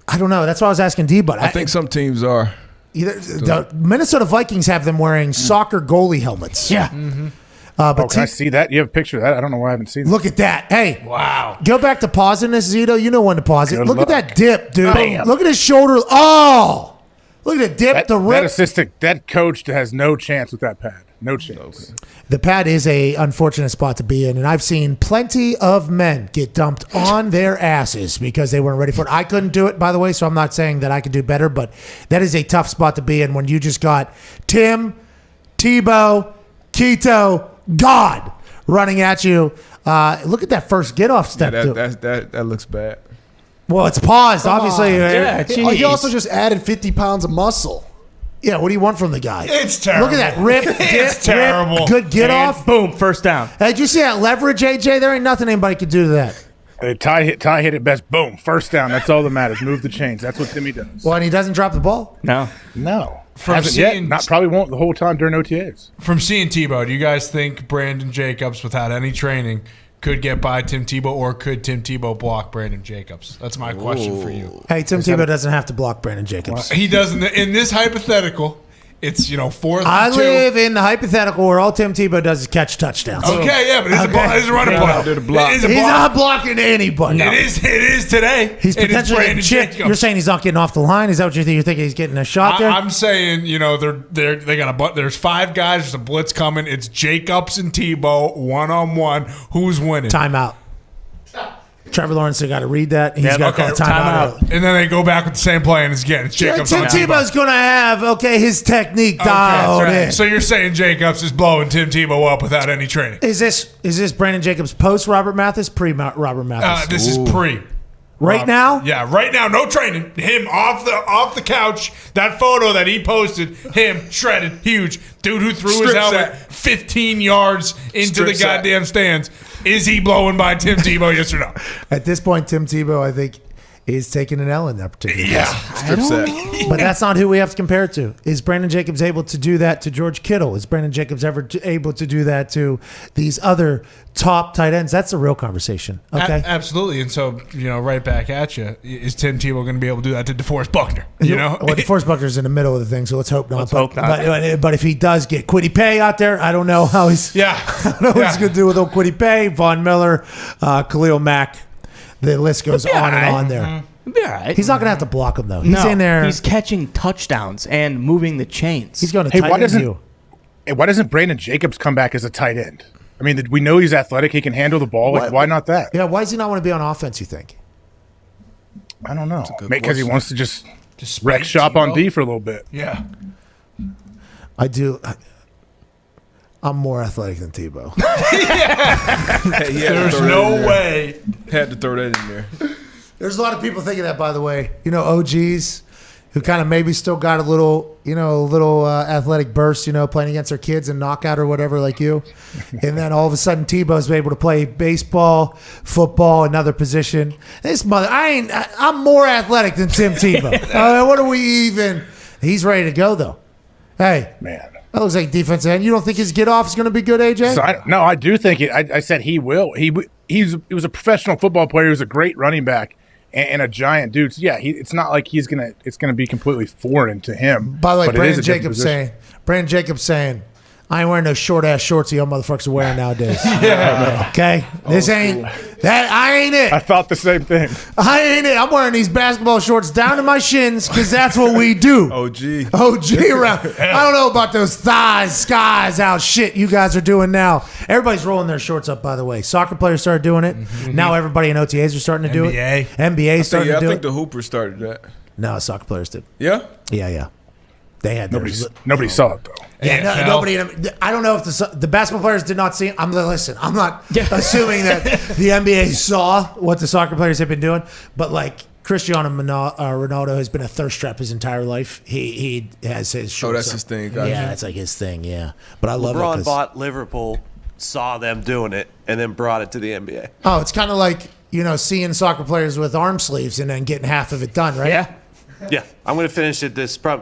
Speaker 3: I don't know. That's why I was asking D-Bud.
Speaker 6: I think some teams are.
Speaker 3: The Minnesota Vikings have them wearing soccer goalie helmets.
Speaker 5: Yeah.
Speaker 3: But
Speaker 18: can I see that? You have a picture of that? I don't know why I haven't seen that.
Speaker 3: Look at that. Hey.
Speaker 4: Wow.
Speaker 3: Go back to pausing this, Zito. You know when to pause it.
Speaker 18: Good
Speaker 3: Look
Speaker 18: luck.
Speaker 3: at that dip, dude.
Speaker 18: Bam.
Speaker 3: Look at his shoulder. Oh! Look at the dip, the rip.
Speaker 18: That coach has no chance with that pad. No chance.
Speaker 3: The pad is a unfortunate spot to be in, and I've seen plenty of men get dumped on their asses because they weren't ready for it. I couldn't do it, by the way, so I'm not saying that I could do better, but that is a tough spot to be in when you just got Tim, Tebow, Keto, God running at you. Look at that first get-off step.
Speaker 6: That looks bad.
Speaker 3: Well, it's paused, obviously.
Speaker 9: He also just added 50 pounds of muscle.
Speaker 3: Yeah, what do you want from the guy?
Speaker 4: It's terrible.
Speaker 3: Look at that rip.
Speaker 4: It's terrible.
Speaker 3: Rip, good get off.
Speaker 5: Boom, first down.
Speaker 3: Hey, did you see that leverage, AJ? There ain't nothing anybody could do to that.
Speaker 18: Ty hit it best. Boom, first down. That's all that matters. Move the chains. That's what Timmy does.
Speaker 3: Well, and he doesn't drop the ball?
Speaker 5: No.
Speaker 18: Hasn't yet. Probably won't the whole time during OTAs.
Speaker 4: From seeing Tebow, do you guys think Brandon Jacobs, without any training, could get by Tim Tebow, or could Tim Tebow block Brandon Jacobs? That's my question for you.
Speaker 3: Hey, Tim Tebow doesn't have to block Brandon Jacobs.
Speaker 4: He doesn't. In this hypothetical, it's 4th and
Speaker 3: I
Speaker 4: 2.
Speaker 3: live in the hypothetical where all Tim Tebow does is catch touchdowns.
Speaker 4: Okay, yeah, but it's a running play.
Speaker 3: He's not blocking anybody.
Speaker 4: It is today.
Speaker 3: He's
Speaker 4: It is
Speaker 3: potentially getting
Speaker 4: Brandon
Speaker 3: chipped.
Speaker 4: Jacobs.
Speaker 3: You're saying he's not getting off the line? Is that what you think? You're thinking he's getting a shot there?
Speaker 4: I'm saying, they got there's 5 guys. There's a blitz coming. It's Jacobs and Tebow 1-on-1. Who's winning?
Speaker 3: Timeout. Trevor Lawrence got to read that. He's got to call timeout.
Speaker 4: And then they go back with the same play, and it's Jacobs.
Speaker 3: Tim
Speaker 4: on
Speaker 3: Tebow's going to have, his technique dialed
Speaker 4: that's right.
Speaker 3: in.
Speaker 4: So you're saying Jacobs is blowing Tim Tebow up without any training?
Speaker 3: Is this Brandon Jacobs post Robert Mathis, pre Robert Mathis?
Speaker 4: This is pre.
Speaker 3: Right now?
Speaker 4: Yeah, right now. No training. Him off the couch. That photo that he posted, him shredded, huge. Dude who threw his helmet 15 yards into the goddamn stands. Is he blowing by Tim Tebow, yes or no?
Speaker 3: At this point, Tim Tebow, I think, is taking an L in that particular case. But that's not who we have to compare it to. Is Brandon Jacobs able to do that to George Kittle? Is Brandon Jacobs ever able to do that to these other top tight ends? That's the real conversation. Okay,
Speaker 4: Absolutely. And so, right back at you. Is Tim Tebow going to be able to do that to DeForest Buckner?
Speaker 3: Well, DeForest Buckner's in the middle of the thing, so let's hope not.
Speaker 5: Let's hope not.
Speaker 3: But if he does get Kwity Paye out there, I don't know how he's. I don't know what he's going to do with old Kwity Paye, Von Miller, Khalil Mack. The list goes on and on there.
Speaker 5: Be all right.
Speaker 3: He's not going to have to block him though. He's in there.
Speaker 5: He's catching touchdowns and moving the chains.
Speaker 3: He's going to tight end you.
Speaker 18: Hey, why doesn't Brandon Jacobs come back as a tight end? I mean, we know he's athletic. He can handle the ball. Why not that?
Speaker 3: Yeah, why does he not want to be on offense, you think?
Speaker 18: I don't know. Because he wants to just wreck shop on D for a little bit.
Speaker 4: Yeah.
Speaker 3: I do. I'm more athletic than Tebow.
Speaker 4: There's no way.
Speaker 6: Had to throw that in there.
Speaker 3: There's a lot of people thinking that, by the way. OGs who kind of maybe still got a little athletic burst, playing against their kids and knockout or whatever like you. And then all of a sudden Tebow's able to play baseball, football, another position. I'm more athletic than Tim Tebow. What are we even? He's ready to go, though. Hey.
Speaker 18: Man.
Speaker 3: That looks like defensive end. You don't think his get off is going to be good, AJ?
Speaker 18: No, I do think it. I said he will. He was a professional football player. He was a great running back and a giant dude. So yeah, it's not like it's gonna be completely foreign to him.
Speaker 3: By the way, Brandon Jacobs saying, I ain't wearing those short ass shorts y'all motherfuckers are wearing nowadays. Okay? This ain't that. I ain't it.
Speaker 18: I thought the same thing.
Speaker 3: I ain't it. I'm wearing these basketball shorts down to my shins because that's what we do.
Speaker 6: OG
Speaker 3: around. I don't know about those thighs, skies, how shit you guys are doing now. Everybody's rolling their shorts up, by the way. Soccer players started doing it. Mm-hmm. Now everybody in OTAs are starting to do it. NBA starting to do it.
Speaker 6: I think the Hoopers started that.
Speaker 3: No, soccer players did.
Speaker 6: Yeah?
Speaker 3: Yeah. They had
Speaker 18: nobody saw it though.
Speaker 3: Yeah, nobody. I don't know if the basketball players did not see it. I'm not assuming that the NBA saw what the soccer players have been doing, but like Cristiano Ronaldo has been a thirst trap his entire life. He has his shorts.
Speaker 6: Oh, that's his thing. Gotcha.
Speaker 3: Yeah, that's like his thing. Yeah, but I love it.
Speaker 13: LeBron bought Liverpool, saw them doing it, and then brought it to the NBA.
Speaker 3: Oh, it's kind of like seeing soccer players with arm sleeves and then getting half of it done, right?
Speaker 5: Yeah.
Speaker 13: Yeah, I'm going to finish it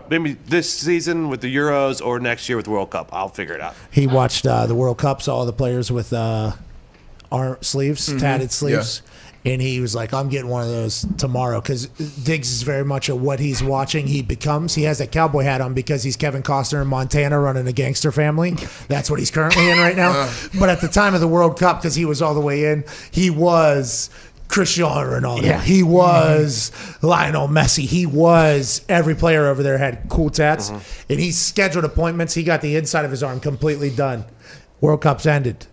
Speaker 13: maybe this season with the Euros or next year with the World Cup. I'll figure it out.
Speaker 3: He watched the World Cup, saw all the players with arm sleeves, tatted sleeves. And he was like, I'm getting one of those tomorrow, because Diggs is very much a what he's watching, he becomes. He has that cowboy hat on because he's Kevin Costner in Montana running a gangster family. That's what he's currently in right now. But at the time of the World Cup, because he was all the way in, he was Cristiano Ronaldo. Yeah. He was Lionel Messi. He was every player over there had cool tats. And he scheduled appointments. He got the inside of his arm completely done. World Cup's ended.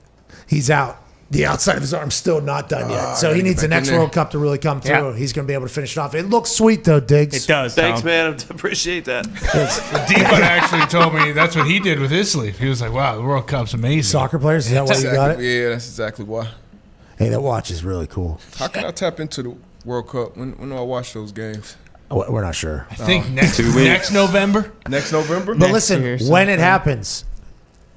Speaker 3: He's out. The outside of his arm's still not done yet. So he needs the next World Cup to really come through. Yeah. He's going to be able to finish it off. It looks sweet, though, Diggs.
Speaker 5: It does.
Speaker 13: Thanks, man. I appreciate that.
Speaker 4: D-Bud actually told me that's what he did with his sleeve. He was like, wow, the World Cup's amazing.
Speaker 3: Soccer players? Is that why you got it?
Speaker 6: Yeah, that's exactly why.
Speaker 3: Hey, that watch is really cool.
Speaker 6: How can I tap into the World Cup? When do I watch those games?
Speaker 3: We're not sure.
Speaker 4: I think next November.
Speaker 6: Next November?
Speaker 3: But listen, when it happens,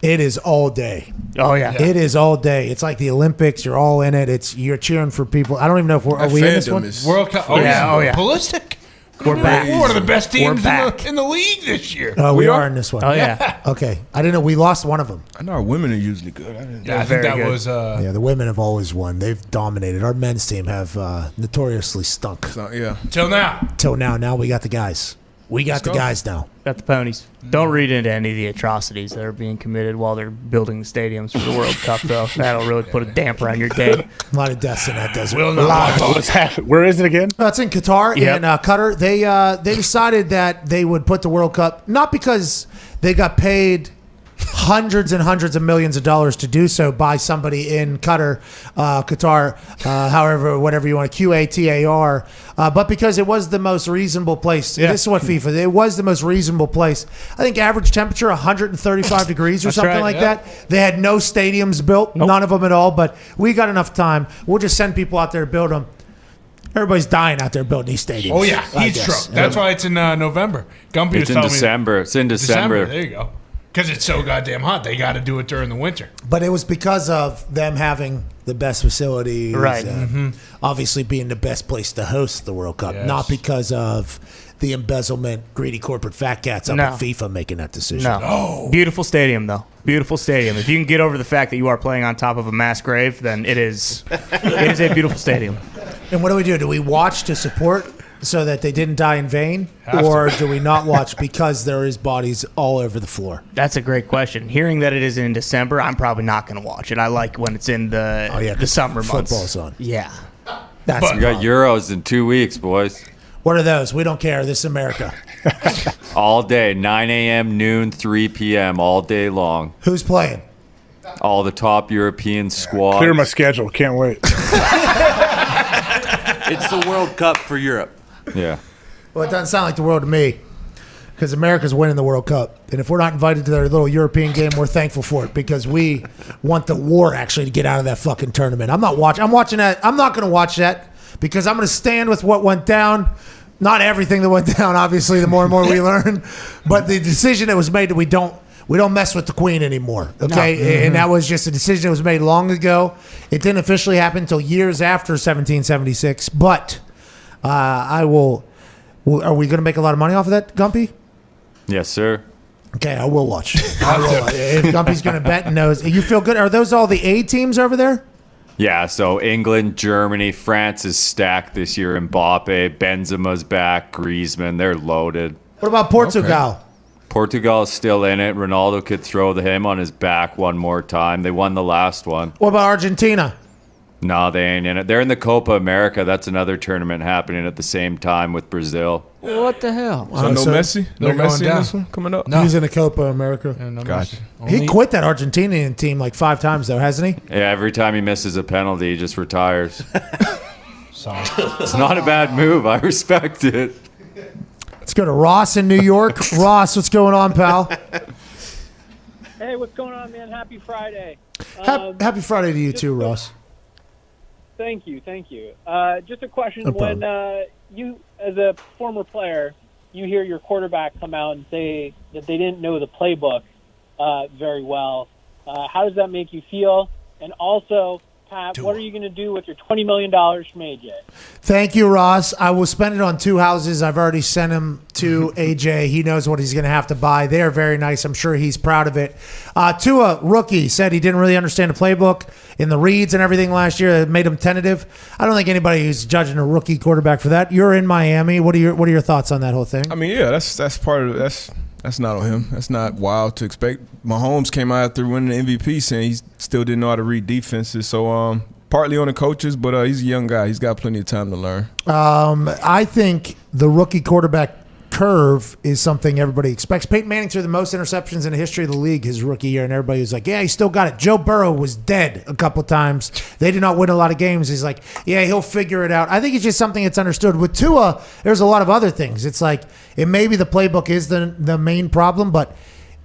Speaker 3: it is all day.
Speaker 5: Oh, yeah.
Speaker 3: It is all day. It's like the Olympics. You're all in it. You're cheering for people. I don't even know if are we in this one?
Speaker 4: World Cup. Oh, yeah. Ballistic.
Speaker 3: We're back.
Speaker 4: We're one of the best teams in the league this year.
Speaker 3: We are in this one.
Speaker 5: Oh, yeah.
Speaker 3: Okay. I didn't know. We lost one of them.
Speaker 6: I know our women are usually good.
Speaker 4: I think that was...
Speaker 3: yeah, the women have always won. They've dominated. Our men's team have notoriously stunk.
Speaker 6: So, yeah.
Speaker 4: Till now.
Speaker 3: Now we got the guys. We got the guys now.
Speaker 5: Got the ponies. Don't read into any of the atrocities that are being committed while they're building the stadiums for the World Cup, though. That'll really put a damper on your day.
Speaker 3: A lot of deaths in that desert.
Speaker 18: What's happening? Where is it again?
Speaker 3: It's in Qatar, in Qatar. They decided that they would put the World Cup, not because they got paid hundreds and hundreds of millions of dollars to do so by somebody in Qatar, whatever you want to QATAR, but because it was the most reasonable place. This is what FIFA. It was the most reasonable place. I think average temperature 135 degrees or something like that. They had no stadiums built, none of them at all. But we got enough time. We'll just send people out there to build them. Everybody's dying out there building these stadiums.
Speaker 4: Oh yeah, heat stroke. That's why it's in November. Gumpy
Speaker 14: it's in December. It's in December.
Speaker 4: There you go. Because it's so goddamn hot, they got to do it during the winter.
Speaker 3: But it was because of them having the best facilities,
Speaker 5: right?
Speaker 3: Obviously, being the best place to host the World Cup, not because of the embezzlement, greedy corporate fat cats up at FIFA making that decision.
Speaker 5: No, beautiful stadium though. Beautiful stadium. If you can get over the fact that you are playing on top of a mass grave, then it is a beautiful stadium.
Speaker 3: And what do? Do we watch to support so that they didn't die in vain, or do we not watch because there is bodies all over the floor?
Speaker 5: That's a great question. Hearing that it is in December, I'm probably not going to watch it. I like when it's in the summer months.
Speaker 3: Football's on.
Speaker 5: Yeah.
Speaker 14: We got Euros in 2 weeks, boys.
Speaker 3: What are those? We don't care. This is America.
Speaker 14: All day, 9 a.m., noon, 3 p.m., all day long.
Speaker 3: Who's playing?
Speaker 14: All the top European squads.
Speaker 18: Clear my schedule. Can't wait.
Speaker 13: It's the World Cup for Europe.
Speaker 14: Yeah.
Speaker 3: Well, it doesn't sound like the world to me, because America's winning the World Cup. And if we're not invited to their little European game, we're thankful for it, because we want the war actually to get out of that fucking tournament. I'm not watching that. I'm not going to watch that, because I'm going to stand with what went down. Not everything that went down, obviously, the more and more we learn. But the decision that was made that we don't mess with the Queen anymore, okay? No. And that was just a decision that was made long ago. It didn't officially happen until years after 1776, but... Are we going to make a lot of money off of that, Gumpy?
Speaker 14: Yes, sir.
Speaker 3: Okay, I will watch. I will. If Gumpy's going to bet and knows. You feel good? Are those all the A teams over there?
Speaker 14: Yeah, so England, Germany, France is stacked this year. Mbappe, Benzema's back, Griezmann, they're loaded.
Speaker 3: What about Portugal?
Speaker 14: Okay. Portugal is still in it. Ronaldo could throw him on his back one more time. They won the last one.
Speaker 3: What about Argentina?
Speaker 14: No, they ain't in it. They're in the Copa America. That's another tournament happening at the same time with Brazil.
Speaker 5: What the hell?
Speaker 6: So no Messi? No Messi in this one coming up?
Speaker 3: No. He's in the Copa America.
Speaker 4: Yeah, no
Speaker 6: gotcha.
Speaker 3: He quit that Argentinian team like 5 times, though, hasn't he?
Speaker 14: Yeah, every time he misses a penalty, he just retires.
Speaker 4: Sorry.
Speaker 14: It's not a bad move. I respect it.
Speaker 3: Let's go to Ross in New York. Ross, what's going on, pal?
Speaker 19: Hey, what's going on, man? Happy Friday.
Speaker 3: Happy Friday to you too, Ross.
Speaker 19: Thank you. Just a question.
Speaker 3: No
Speaker 19: when you, as a former player, you hear your quarterback come out and say that they didn't know the playbook very well, how does that make you feel? And also, Pat, what are you going to do with your $20 million from AJ?
Speaker 3: Thank you, Ross. I will spend it on 2 houses. I've already sent him to AJ. He knows what he's going to have to buy. They are very nice. I'm sure he's proud of it. Tua, rookie, said he didn't really understand the playbook in the reads and everything last year. It made him tentative. I don't think anybody who's judging a rookie quarterback for that. You're in Miami. What are your thoughts on that whole thing?
Speaker 6: I mean, yeah, that's part of that's not on him. That's not wild to expect. Mahomes came out after winning the MVP saying he still didn't know how to read defenses. So partly on the coaches, but he's a young guy. He's got plenty of time to learn.
Speaker 3: I think the rookie quarterback curve is something everybody expects. Peyton Manning threw the most interceptions in the history of the league his rookie year, and everybody was like, yeah, he still got it. Joe Burrow was dead a couple times. They did not win a lot of games. He's like, yeah, he'll figure it out. I think it's just something that's understood. With Tua, there's a lot of other things. It's like, it maybe the playbook is the main problem, but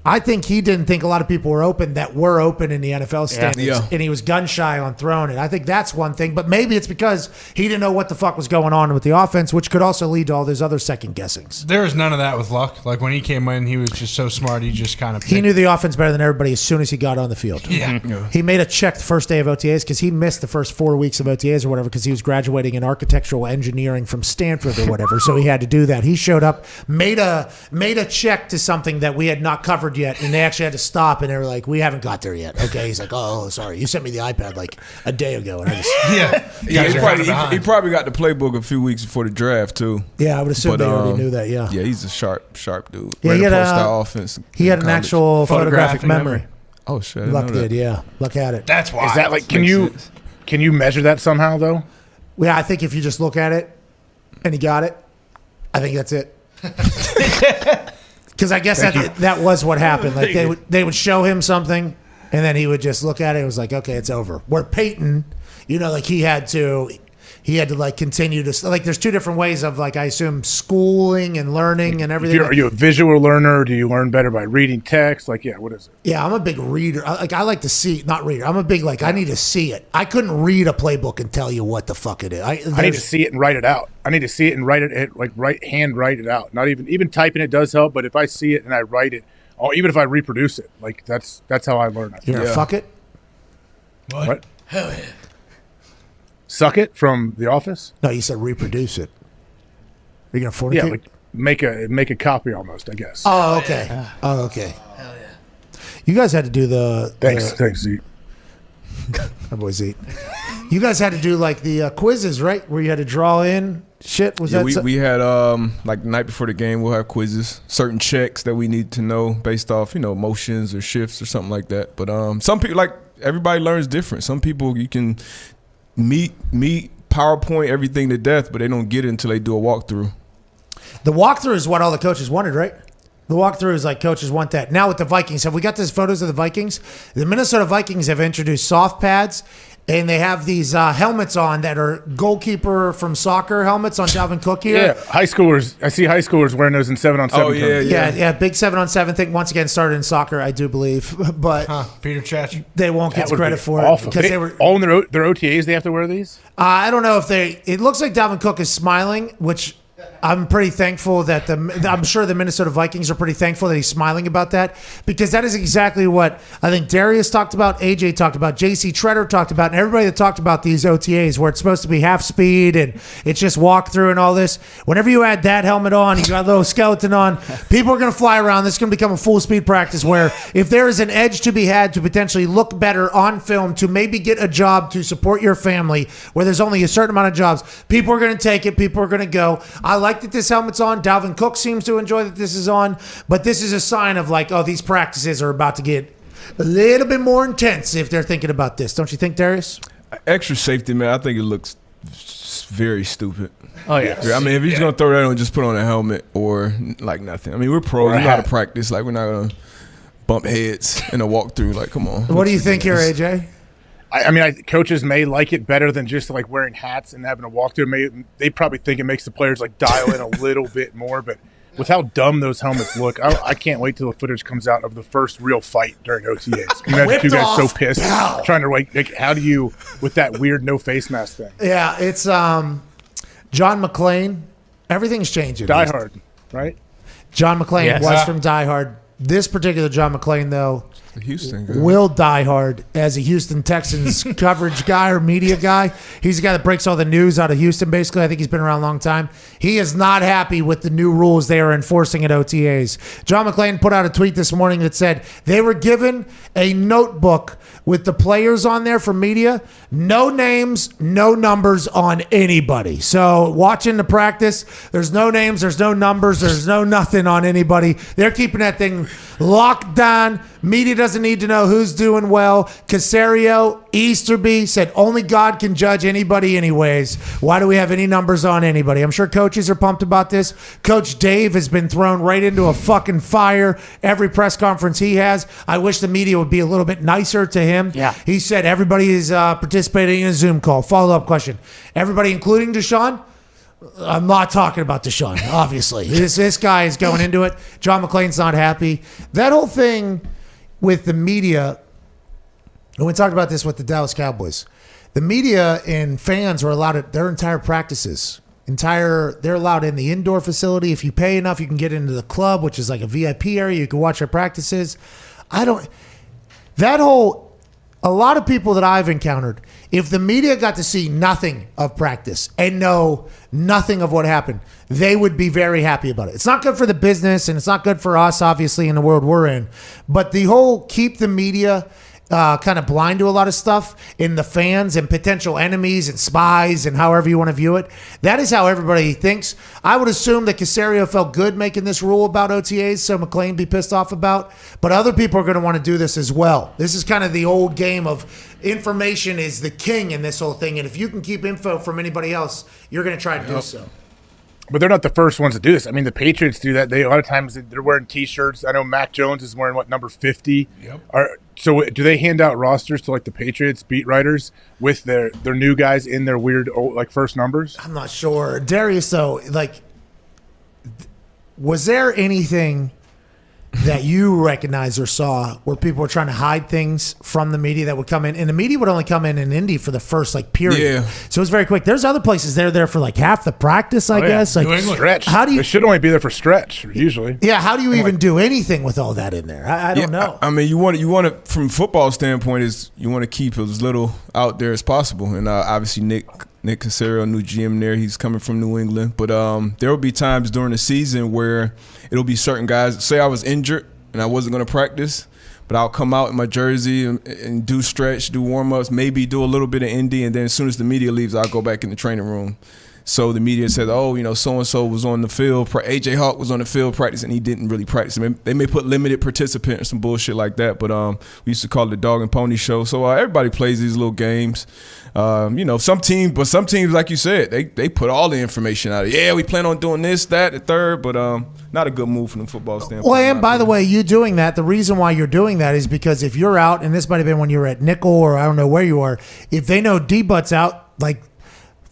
Speaker 3: I think he didn't think a lot of people were open that were open in the NFL standards, and he was gun shy on throwing it. I think that's one thing, but maybe it's because he didn't know what the fuck was going on with the offense, which could also lead to all those other second guessings.
Speaker 4: There was none of that with Luck. Like when he came in, he was just so smart. He just kind of
Speaker 3: he knew the offense better than everybody as soon as he got on the field.
Speaker 4: Yeah.
Speaker 3: He made a check the first day of OTAs because he missed the first 4 weeks of OTAs or whatever because he was graduating in architectural engineering from Stanford or whatever. So he had to do that. He showed up, made a check to something that we had not covered yet, and they actually had to stop, and they were like, we haven't got there yet. Okay, he's like, oh, sorry, you sent me the iPad like a day ago, and I just
Speaker 6: he probably got the playbook a few weeks before the draft too.
Speaker 3: Yeah, I would assume they already knew that. Yeah,
Speaker 6: he's a sharp dude.
Speaker 3: Yeah, he had
Speaker 6: offense.
Speaker 3: He had an actual photographic memory.
Speaker 6: Oh shit,
Speaker 3: Luck did. Yeah, Luck had it.
Speaker 4: That's why.
Speaker 18: Is that like can you measure that somehow though?
Speaker 3: Yeah, I think if you just look at it and he got it, I think that's it. Because I guess that was what happened. Like they would show him something, and then he would just look at it. It was like, okay, it's over. Where Peyton, like he had to like continue to like. There's two different ways of like I assume schooling and learning and everything.
Speaker 18: Are you a visual learner? Or do you learn better by reading text? Like, yeah, what is it?
Speaker 3: Yeah, I'm a big reader. I like to see, not reader. I'm a big I need to see it. I couldn't read a playbook and tell you what the fuck it is.
Speaker 18: I need to see it and write it out. I need to see it and write it, hand write it out. Not even typing it does help, but if I see it and I write it, or even if I reproduce it, like that's how I learn.
Speaker 3: You're gonna fuck it?
Speaker 18: What?
Speaker 10: Hell yeah.
Speaker 18: Suck it from The Office?
Speaker 3: No, you said reproduce it. Are you gonna fornicate?
Speaker 18: Yeah, like make a copy almost, I guess.
Speaker 3: Oh, okay. Oh, okay.
Speaker 10: Hell yeah.
Speaker 3: You guys had to do the
Speaker 18: thanks, Zeke.
Speaker 3: My boy Zeke. You guys had to do like the quizzes, right? Where you had to draw in shit. Was that?
Speaker 6: We had like the night before the game, we'll have quizzes, certain checks that we need to know based off motions or shifts or something like that. But some people, like everybody learns different. Some people you can meet PowerPoint everything to death, but they don't get it until they do a walkthrough.
Speaker 3: The walkthrough is what all the coaches wanted, right? The walkthrough is like coaches want that. Now with the Vikings, have we got these photos of the Vikings? The Minnesota Vikings have introduced soft pads, and they have these helmets on that are goalkeeper from soccer helmets on Dalvin Cook here.
Speaker 18: Yeah, high schoolers. I see high schoolers wearing those in 7-on-7.
Speaker 6: Oh, yeah.
Speaker 3: Big 7-on-7 thing. Once again, started in soccer, I do believe. But
Speaker 4: Peter Chach.
Speaker 3: They won't get credit for
Speaker 18: awful.
Speaker 3: it. Because they were
Speaker 18: all in their OTAs, they have to wear these?
Speaker 3: I don't know if it looks like Dalvin Cook is smiling, which I'm pretty thankful that I'm sure the Minnesota Vikings are pretty thankful that he's smiling about that, because that is exactly what I think Darius talked about, AJ talked about, JC Treader talked about, and everybody that talked about these OTAs where it's supposed to be half speed and it's just walk through and all this. Whenever you add that helmet on, you got a little skeleton on, people are going to fly around. This is going to become a full speed practice where if there is an edge to be had to potentially look better on film, to maybe get a job to support your family where there's only a certain amount of jobs, people are going to take it. People are going to go. I like that this helmet's on. Dalvin Cook seems to enjoy that this is on, but this is a sign of like, oh, these practices are about to get a little bit more intense if they're thinking about this. Don't you think, Darius?
Speaker 6: Extra safety, man. I think it looks very stupid.
Speaker 5: Oh, yeah.
Speaker 6: I mean, if he's going to throw that on, just put on a helmet or like nothing. I mean, we're pros. We know how to practice. Like, we're not going to bump heads in a walkthrough. Like, come on.
Speaker 3: What do you think here, AJ?
Speaker 18: I mean, coaches may like it better than just like wearing hats and having a walkthrough. They probably think it makes the players like dial in a little bit more. But with how dumb those helmets look, I can't wait till the footage comes out of the first real fight during OTAs. Imagine two guys so pissed, trying to like, how do you with that weird no face mask thing?
Speaker 3: Yeah, it's John McClane. Everything's changing.
Speaker 18: Die Hard, right?
Speaker 3: John McClane was from Die Hard. This particular John McClane, though,
Speaker 6: Houston guy.
Speaker 3: Will Diehard, as a Houston Texans coverage guy or media guy, he's the guy that breaks all the news out of Houston, basically. I think he's been around a long time. He is not happy with the new rules they are enforcing at OTAs. John McClain put out a tweet this morning that said they were given a notebook with the players on there for media. No names, no numbers on anybody. So watching the practice, there's no names, there's no numbers, there's no nothing on anybody. They're keeping that thing locked down. Media doesn't need to know who's doing well. Caserio, Easterby said only God can judge anybody anyways. Why do we have any numbers on anybody? I'm sure coaches are pumped about this. Coach Dave has been thrown right into a fucking fire every press conference he has. I wish the media would be a little bit nicer to him.
Speaker 5: Yeah.
Speaker 3: He said everybody is participating in a Zoom call. Follow-up question. Everybody, including Deshaun? I'm not talking about Deshaun, obviously. This guy is going into it. John McClain's not happy. That whole thing with the media, and we talked about this with the Dallas Cowboys. The media and fans are allowed at their entire practices. They're allowed in the indoor facility. If you pay enough, you can get into the club, which is like a VIP area. You can watch their practices. A lot of people that I've encountered, if the media got to see nothing of practice and know nothing of what happened, they would be very happy about it. It's not good for the business, and it's not good for us, obviously, in the world we're in. But the whole keep the media kind of blind to a lot of stuff in the fans and potential enemies and spies and however you want to view it, that is how everybody thinks. I would assume that Caserio felt good making this rule about OTAs, so McClain be pissed off about. But other people are going to want to do this as well. This is kind of the old game of information is the king in this whole thing. And if you can keep info from anybody else, you're going to try to do so.
Speaker 18: But they're not the first ones to do this. I mean, the Patriots do that. A lot of times they're wearing T-shirts. I know Mac Jones is wearing, number 50?
Speaker 4: Yep.
Speaker 18: So do they hand out rosters to, the Patriots beat writers with their new guys in their weird, first numbers?
Speaker 3: I'm not sure. Darius, though, was there anything that you recognized or saw where people were trying to hide things from the media that would come in? And the media would only come in Indy for the first period.
Speaker 6: Yeah.
Speaker 3: So it was very quick. There's other places they're there for half the practice, I guess.
Speaker 18: Stretch.
Speaker 3: How do you?
Speaker 18: They should only be there for stretch usually.
Speaker 3: Yeah. How do you even do anything with all that in there? I don't know.
Speaker 6: I mean, you want it from a football standpoint is you want to keep as little out there as possible, and obviously Nick Caserio, new GM there. He's coming from New England. But there will be times during the season where it'll be certain guys. Say I was injured and I wasn't going to practice, but I'll come out in my jersey and do stretch, do warm-ups, maybe do a little bit of Indy, and then as soon as the media leaves, I'll go back in the training room. So the media said, so-and-so was on the field. A.J. Hawk was on the field practice, and he didn't really practice. They may put limited participant or some bullshit like that, but we used to call it the dog and pony show. So everybody plays these little games. Some teams, like you said, they put all the information out. Yeah, we plan on doing this, that, the third, but not a good move from the football standpoint.
Speaker 3: Well, and by the way, you doing that, the reason why you're doing that is because if you're out, and this might have been when you were at nickel or I don't know where you are, if they know D-Butt's out,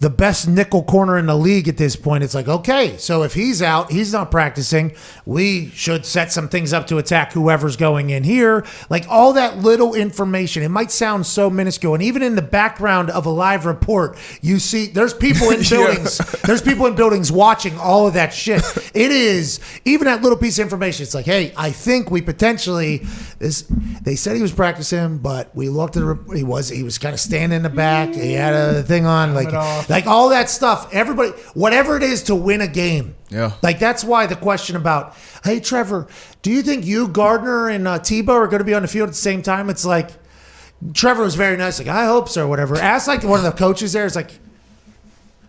Speaker 3: the best nickel corner in the league at this point, it's okay, so if he's out, he's not practicing, we should set some things up to attack whoever's going in here. All that little information, it might sound so minuscule, and even in the background of a live report, you see there's people in buildings, there's people in buildings watching all of that shit. It is, even that little piece of information, it's hey, I think we potentially, they said he was practicing, but we looked at he was kind of standing in the back, he had a thing on, all that stuff, everybody, whatever it is to win a game.
Speaker 6: Yeah.
Speaker 3: That's why the question about, hey, Trevor, do you think you, Gardner, and Tebow are going to be on the field at the same time? It's Trevor was very nice. I hope so, or whatever. Ask one of the coaches there. It's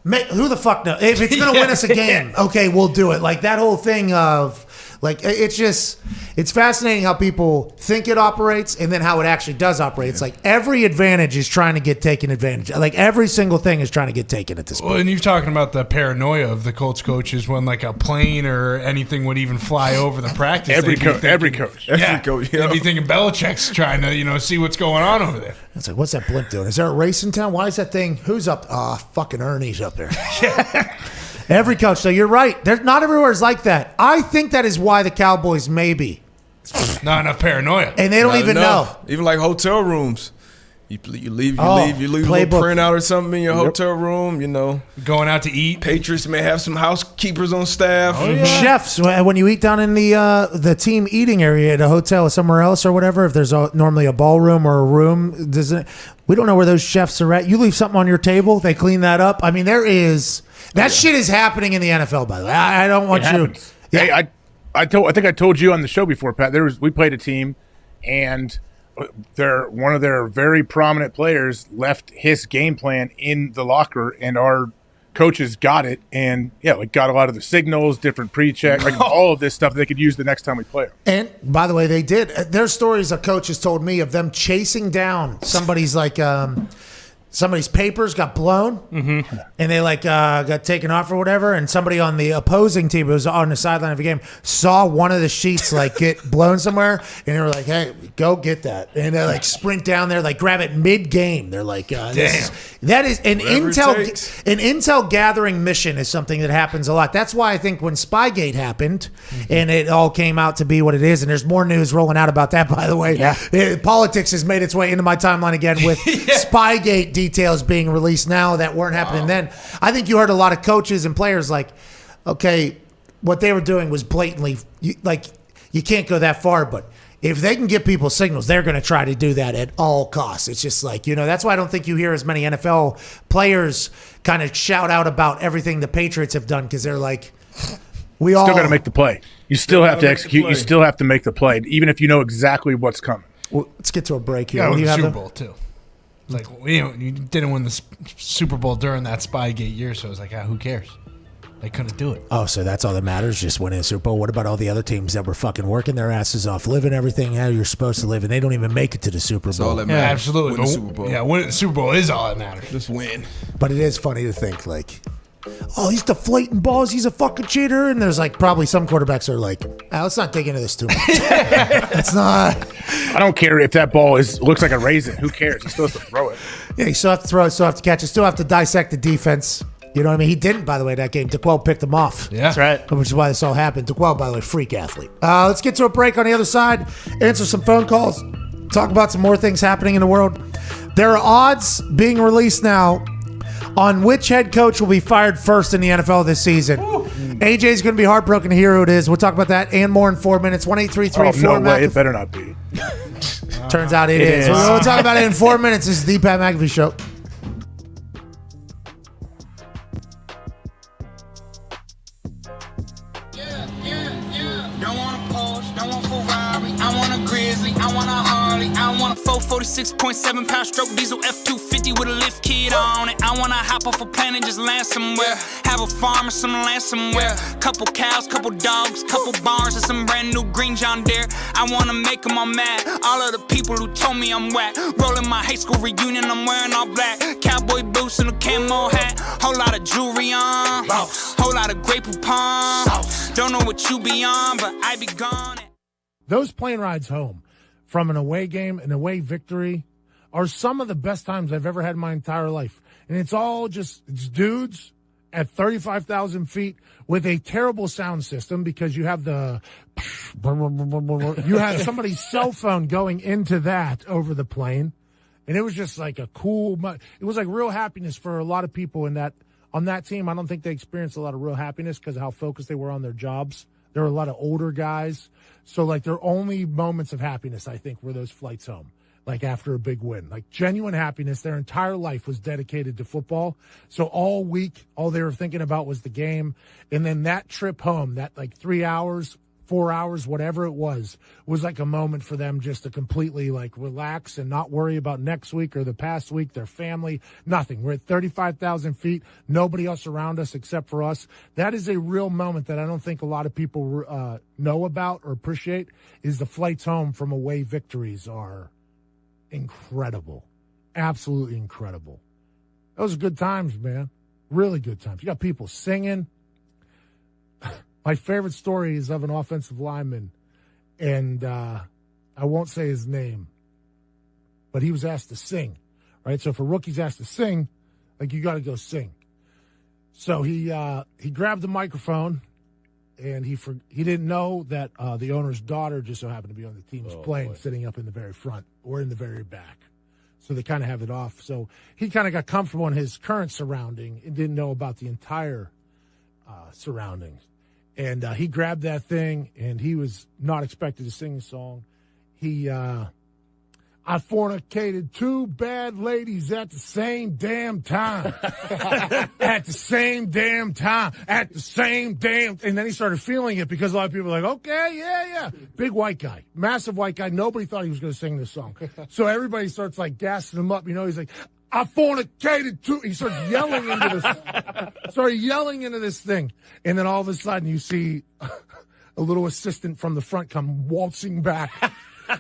Speaker 3: who the fuck knows? If it's going to win us a game, okay, we'll do it. That whole thing of, it's fascinating how people think it operates and then how it actually does operate. It's every advantage is trying to get taken advantage. Every single thing is trying to get taken at this point.
Speaker 4: Well, and you're talking about the paranoia of the Colts coaches when a plane or anything would even fly over the practice.
Speaker 18: Every coach.
Speaker 4: They'd be thinking Belichick's trying to, see what's going on over there.
Speaker 3: It's what's that blimp doing? Is there a race in town? Why is that thing? Who's up? Fucking Ernie's up there. Every coach. So you're right. Not everywhere is like that. I think that is why the Cowboys maybe.
Speaker 4: Not enough paranoia.
Speaker 3: And they don't even know.
Speaker 6: Even hotel rooms. You leave a little printout or something in your hotel room,
Speaker 4: Going out to eat.
Speaker 6: Patriots may have some housekeepers on staff.
Speaker 3: Oh, yeah. Chefs, when you eat down in the team eating area at a hotel or somewhere else or whatever, if there's normally a ballroom or a room, we don't know where those chefs are at. You leave something on your table, they clean that up. I mean, shit is happening in the NFL, by the way. I don't want you.
Speaker 18: Yeah. Hey, I think I told you on the show before, Pat. We played a team, and one of their very prominent players left his game plan in the locker, and our coaches got it, and got a lot of the signals, different pre-check, all of this stuff they could use the next time we play them.
Speaker 3: And by the way, they did. There's stories a coach has told me of them chasing down somebody's somebody's papers got blown, and they got taken off or whatever, and somebody on the opposing team who was on the sideline of the game saw one of the sheets get blown somewhere, and they were like, "Hey, go get that!" And they sprint down there, grab it mid-game. They're like, "That is an intel gathering mission is something that happens a lot." That's why I think when Spygate happened, and it all came out to be what it is, and there's more news rolling out about that. By the way, politics has made its way into my timeline again with Spygate details being released now that weren't happening then. I think you heard a lot of coaches and players okay, what they were doing was blatantly, you can't go that far, but if they can get people signals, they're going to try to do that at all costs. It's just that's why I don't think you hear as many NFL players kind of shout out about everything the Patriots have done, because they're we all
Speaker 18: still got to make the play. You still have to execute. You still have to make the play, even if you know exactly what's coming.
Speaker 3: Well, let's get to a break here.
Speaker 4: Yeah, the Super Bowl too. You didn't win the Super Bowl during that Spygate year, so it's who cares? They couldn't do it.
Speaker 3: Oh, so that's all that matters, just winning the Super Bowl? What about all the other teams that were fucking working their asses off, living everything how you're supposed to live, and they don't even make it to the Super Bowl?
Speaker 6: That's all that matters.
Speaker 4: Yeah, absolutely.
Speaker 6: Win the Super Bowl.
Speaker 4: Yeah, winning the Super Bowl is all that matters.
Speaker 6: Just win.
Speaker 3: But it is funny to think, oh, he's deflating balls, he's a fucking cheater, and there's probably some quarterbacks are let's not dig into this too much. It's not.
Speaker 18: I don't care if that ball looks like a raisin. Who cares? He still has to throw it.
Speaker 3: Yeah, you still have to throw it, still have to catch it, still have to dissect the defense. You know what I mean? He didn't, by the way, that game. DeQuell picked him off.
Speaker 4: Yeah. That's right.
Speaker 3: Which is why this all happened. DeQuell, by the way, freak athlete. Let's get to a break on the other side, answer some phone calls, talk about some more things happening in the world. There are odds being released now on which head coach will be fired first in the NFL this season. AJ's going to be heartbroken to hear who it is. We'll talk about that and more in 4 minutes. 1-833-4
Speaker 18: no way. It better not be.
Speaker 3: Turns out it is. We'll talk about it in 4 minutes. This is the Pat McAfee Show.
Speaker 7: I want a Grizzly, I want a Harley, I want a 446.7 pound stroke diesel F250 with a lift kit on it. I want to hop off a plane and just land somewhere. Have a farm or some land somewhere. Couple cows, couple dogs, couple barns, and some brand new green John Deere. I want to make them all mad. All of the people who told me I'm whack. Rolling my high school reunion, I'm wearing all black. Cowboy boots and a camo hat. Whole lot of jewelry on. Whole lot of Grey Poupon. Don't know what you be on, but I be gone.
Speaker 3: Those plane rides home from an away game, an away victory, are some of the best times I've ever had in my entire life. And it's dudes at 35,000 feet with a terrible sound system because you have you have somebody's cell phone going into that over the plane. And it was just a cool, it was real happiness for a lot of people on that team. I don't think they experienced a lot of real happiness because of how focused they were on their jobs. There were a lot of older guys. So, their only moments of happiness, I think, were those flights home, after a big win. Genuine happiness. Their entire life was dedicated to football. So, all week, all they were thinking about was the game. And then that trip home, that 3 hours, 4 hours, whatever it was a moment for them just to completely relax and not worry about next week or the past week, their family, nothing. We're at 35,000 feet, nobody else around us except for us. That is a real moment that I don't think a lot of people know about or appreciate, is the flights home from away victories are incredible. Absolutely incredible. Those are good times, man. Really good times. You got people singing. My favorite story is of an offensive lineman, and I won't say his name, but he was asked to sing, right? So if a rookie's asked to sing, you got to go sing. So he grabbed the microphone, and he didn't know that the owner's daughter just so happened to be on the team's plane, sitting up in the very front or in the very back.
Speaker 20: So they kind of have it off. So he kind of got comfortable in his current surrounding and didn't know about the entire surroundings. And he grabbed that thing, and he was not expected to sing the song. I fornicated 2 bad ladies at the same damn time. At the same damn time. At the same damn... And then he started feeling it because a lot of people were like, okay, yeah. Big white guy. Massive white guy. Nobody thought he was going to sing this song. So everybody starts, like, gassing him up. You know, he's like, I fornicated 2... He starts yelling into this thing. And then all of a sudden you see a little assistant from the front come waltzing back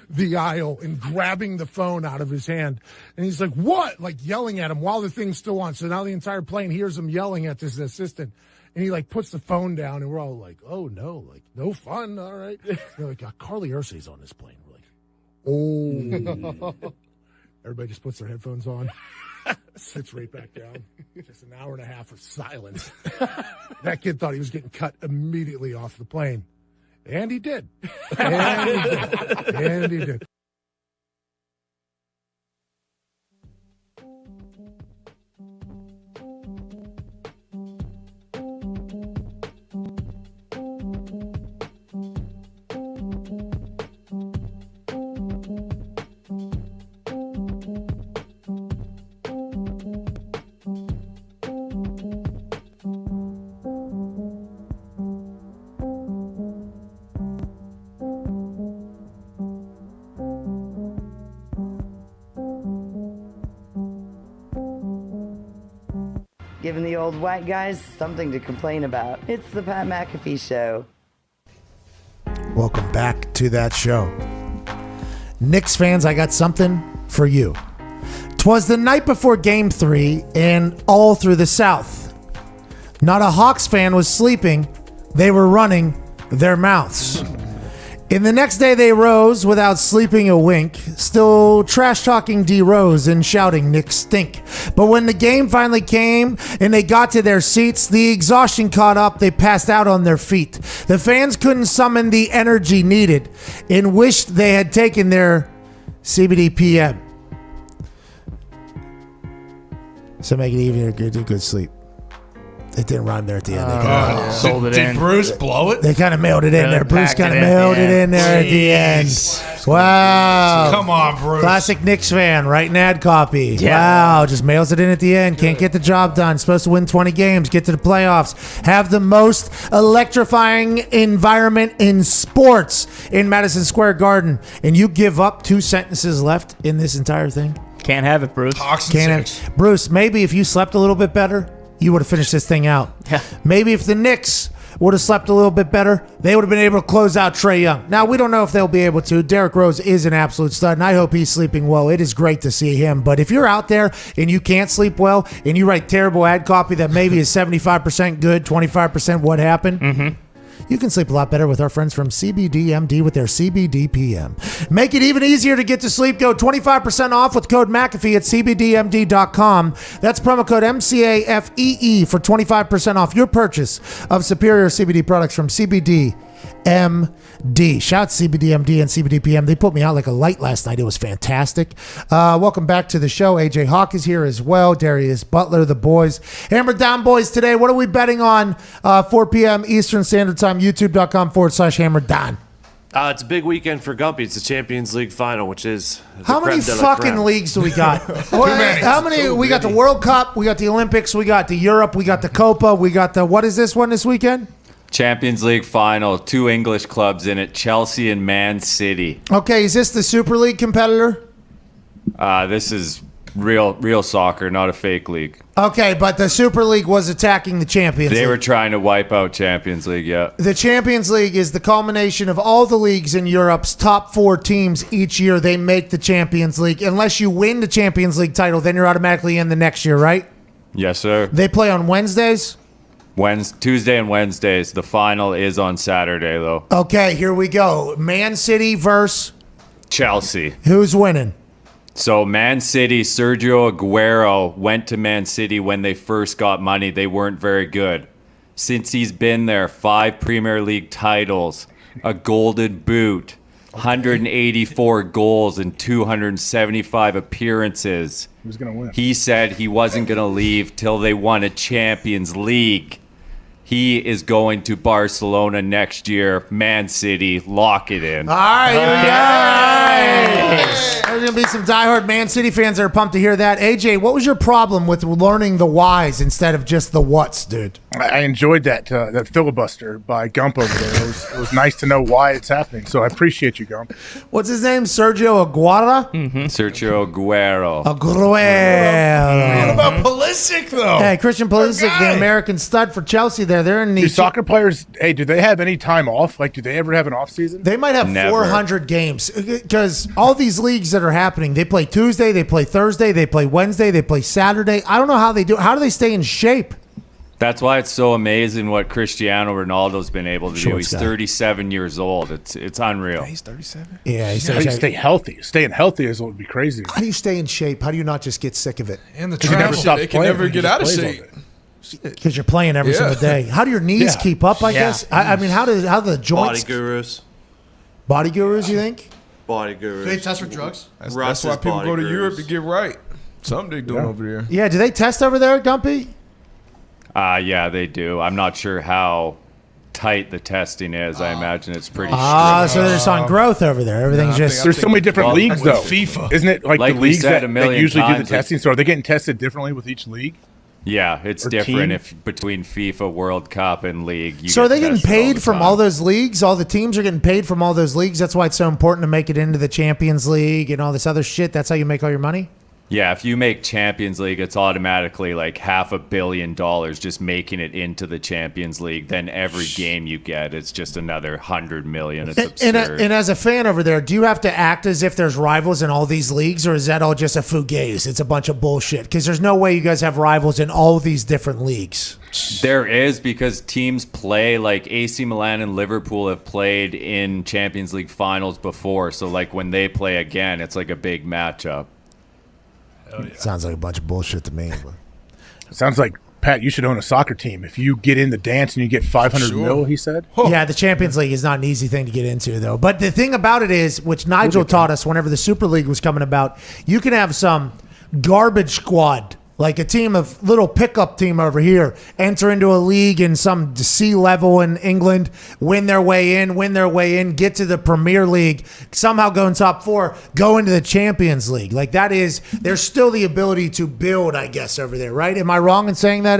Speaker 20: the aisle and grabbing the phone out of his hand. And he's like, what? Like yelling at him while the thing's still on. So now the entire plane hears him yelling at this assistant. And he like puts the phone down and we're all like, oh no, like no fun. All right. They're like, Carly Ursay's on this plane. We're like, oh. Everybody just puts their headphones on, sits right back down. Just an hour and a half of silence. That kid thought he was getting cut immediately off the plane. And he did. And he did.
Speaker 1: Giving the old white guys something to complain about. It's the Pat McAfee Show.
Speaker 3: Welcome back to that show. Knicks fans, I got something for you. 'Twas the night before Game 3 and all through the South. Not a Hawks fan was sleeping. They were running their mouths. And the next day they rose without sleeping a wink, still trash-talking D Rose and shouting Knicks stink. But when the game finally came and they got to their seats, the exhaustion caught up, they passed out on their feet. The fans couldn't summon the energy needed and wished they had taken their CBD PM. So make it easier to get good sleep. It didn't rhyme there at the end.
Speaker 5: Sold it in.
Speaker 4: Did Bruce blow it?
Speaker 3: They kind of mailed it in there. Bruce kind of mailed it in there at the end. Wow.
Speaker 4: Come on, Bruce.
Speaker 3: Classic Knicks fan, writing ad copy.
Speaker 5: Yeah.
Speaker 3: Wow, just mails it in at the end. Can't get the job done. Supposed to win 20 games, get to the playoffs, have the most electrifying environment in sports in Madison Square Garden, and you give up 2 sentences left in this entire thing?
Speaker 5: Can't have it, Bruce.
Speaker 3: Bruce, maybe if you slept a little bit better, you would have finished this thing out.
Speaker 5: Yeah.
Speaker 3: Maybe if the Knicks would have slept a little bit better, they would have been able to close out Trae Young. Now, we don't know if they'll be able to. Derrick Rose is an absolute stud, and I hope he's sleeping well. It is great to see him. But if you're out there and you can't sleep well and you write terrible ad copy that maybe is 75% good, 25% what happened, you can sleep a lot better with our friends from CBDMD with their CBD PM. Make it even easier to get to sleep. Go 25% off with code McAfee at CBDMD.com. That's promo code MCAFEE for 25% off your purchase of superior CBD products from CBDMD. Shout CBDMD and CBDPM. They put me out like a light last night. It was fantastic. Welcome back to the show. AJ Hawk is here as well. Darius Butler, the boys. Hammer Down boys today. What are we betting on? 4 p.m. Eastern Standard Time. YouTube.com/Hammer Down.
Speaker 13: It's a big weekend for Gumpy. It's the Champions League final, which is
Speaker 3: how many fucking leagues do we got?
Speaker 4: Too many.
Speaker 3: How many? We got the World Cup. We got the Olympics. We got the Europe. We got the Copa. We got the what is this one this weekend?
Speaker 14: Champions League final, 2 English clubs in it, Chelsea and Man City.
Speaker 3: Okay, is this the Super League competitor?
Speaker 14: This is real soccer, not a fake league.
Speaker 3: Okay, but the Super League was attacking the Champions League.
Speaker 14: They were trying to wipe out Champions League, yeah.
Speaker 3: The Champions League is the culmination of all the leagues in Europe's top 4 teams each year. They make the Champions League. Unless you win the Champions League title, then you're automatically in the next year, right?
Speaker 14: Yes, sir.
Speaker 3: They play on Wednesdays?
Speaker 14: Tuesday and Wednesdays. The final is on Saturday, though.
Speaker 3: Okay, here we go. Man City versus
Speaker 14: Chelsea.
Speaker 3: Who's winning?
Speaker 14: So Man City, Sergio Aguero went to Man City when they first got money. They weren't very good. Since he's been there, 5 Premier League titles, a golden boot, 184 goals and 275 appearances.
Speaker 18: Who's going to win?
Speaker 14: He said he wasn't going to leave till they won a Champions League. He is going to Barcelona next year. Man City, lock it in.
Speaker 3: All right, here we go. There's going to be some diehard Man City fans that are pumped to hear that. AJ, what was your problem with learning the whys instead of just the whats, dude?
Speaker 18: I enjoyed that filibuster by Gump over there. It was nice to know why it's happening, so I appreciate you, Gump.
Speaker 3: What's his name? Sergio Aguero?
Speaker 14: Sergio Aguero.
Speaker 4: What about Pulisic, though?
Speaker 3: Hey, Christian Pulisic, the American stud for Chelsea there. They're in the...
Speaker 18: Do soccer players, do they have any time off? Like, do they ever have an off season?
Speaker 3: They might have 400 games because all these leagues that are happening, they play Tuesday, they play Thursday, they play Wednesday, they play Saturday. I don't know how they do it. How do they stay in shape?
Speaker 14: That's why it's so amazing what Cristiano Ronaldo's been able to do. He's 37 years old. It's unreal.
Speaker 6: He's 37?
Speaker 3: Yeah, he's
Speaker 18: How do you stay healthy? Staying healthy is what would be crazy.
Speaker 3: How do you stay in shape? How do you not just get sick of it?
Speaker 4: And the
Speaker 6: travel. They can never get out of shape.
Speaker 3: Because you're playing every single day. How do your knees keep up, I guess? I mean, how do the joints...
Speaker 13: Body gurus.
Speaker 3: Body gurus, you think?
Speaker 13: Body gurus.
Speaker 10: Do they test for drugs?
Speaker 6: That's why people go to Europe to get right. Something they're doing over there.
Speaker 3: Yeah, do they test over there, Gumpy?
Speaker 14: Yeah, they do. I'm not sure how tight the testing is. I imagine it's pretty strict.
Speaker 3: So they're just on growth over there. Everything's just...
Speaker 18: There's so many different leagues, though.
Speaker 4: FIFA.
Speaker 18: Isn't it like the
Speaker 14: we
Speaker 18: leagues
Speaker 14: said
Speaker 18: that
Speaker 14: a million
Speaker 18: usually do the
Speaker 14: times,
Speaker 18: testing? So are they getting tested differently with each league?
Speaker 14: Yeah, it's
Speaker 18: Or
Speaker 14: different
Speaker 18: team?
Speaker 14: between FIFA, World Cup, and league.
Speaker 3: So are they getting
Speaker 14: tested
Speaker 3: paid from
Speaker 14: time.
Speaker 3: all those leagues? All the teams are getting paid from all those leagues? That's why it's so important to make it into the Champions League and all this other shit? That's how you make all your money?
Speaker 14: Yeah, if you make Champions League, it's automatically like $500 million just making it into the Champions League. Then every game you get, it's just another 100 million. It's absurd.
Speaker 3: And as a fan over there, do you have to act as if there's rivals in all these leagues, or is that all just a fugazi? It's a bunch of bullshit. Because there's no way you guys have rivals in all these different leagues.
Speaker 14: There is, because teams play, like AC Milan and Liverpool have played in Champions League finals before. So like when they play again, it's like a big matchup.
Speaker 3: Sounds like a bunch of bullshit to me. But.
Speaker 18: It sounds like, Pat, you should own a soccer team. If you get in the dance and you get 500 mil, he said.
Speaker 3: Yeah, the Champions League is not an easy thing to get into, though. But the thing about it is, which Nigel taught us whenever the Super League was coming about, you can have some garbage squad, like a team of little pickup team over here, enter into a league in some C level in England, win their way in, get to the Premier League, somehow go in top 4, go into the Champions League. Like that is, there's still the ability to build, I guess, over there, right? Am I wrong in saying that,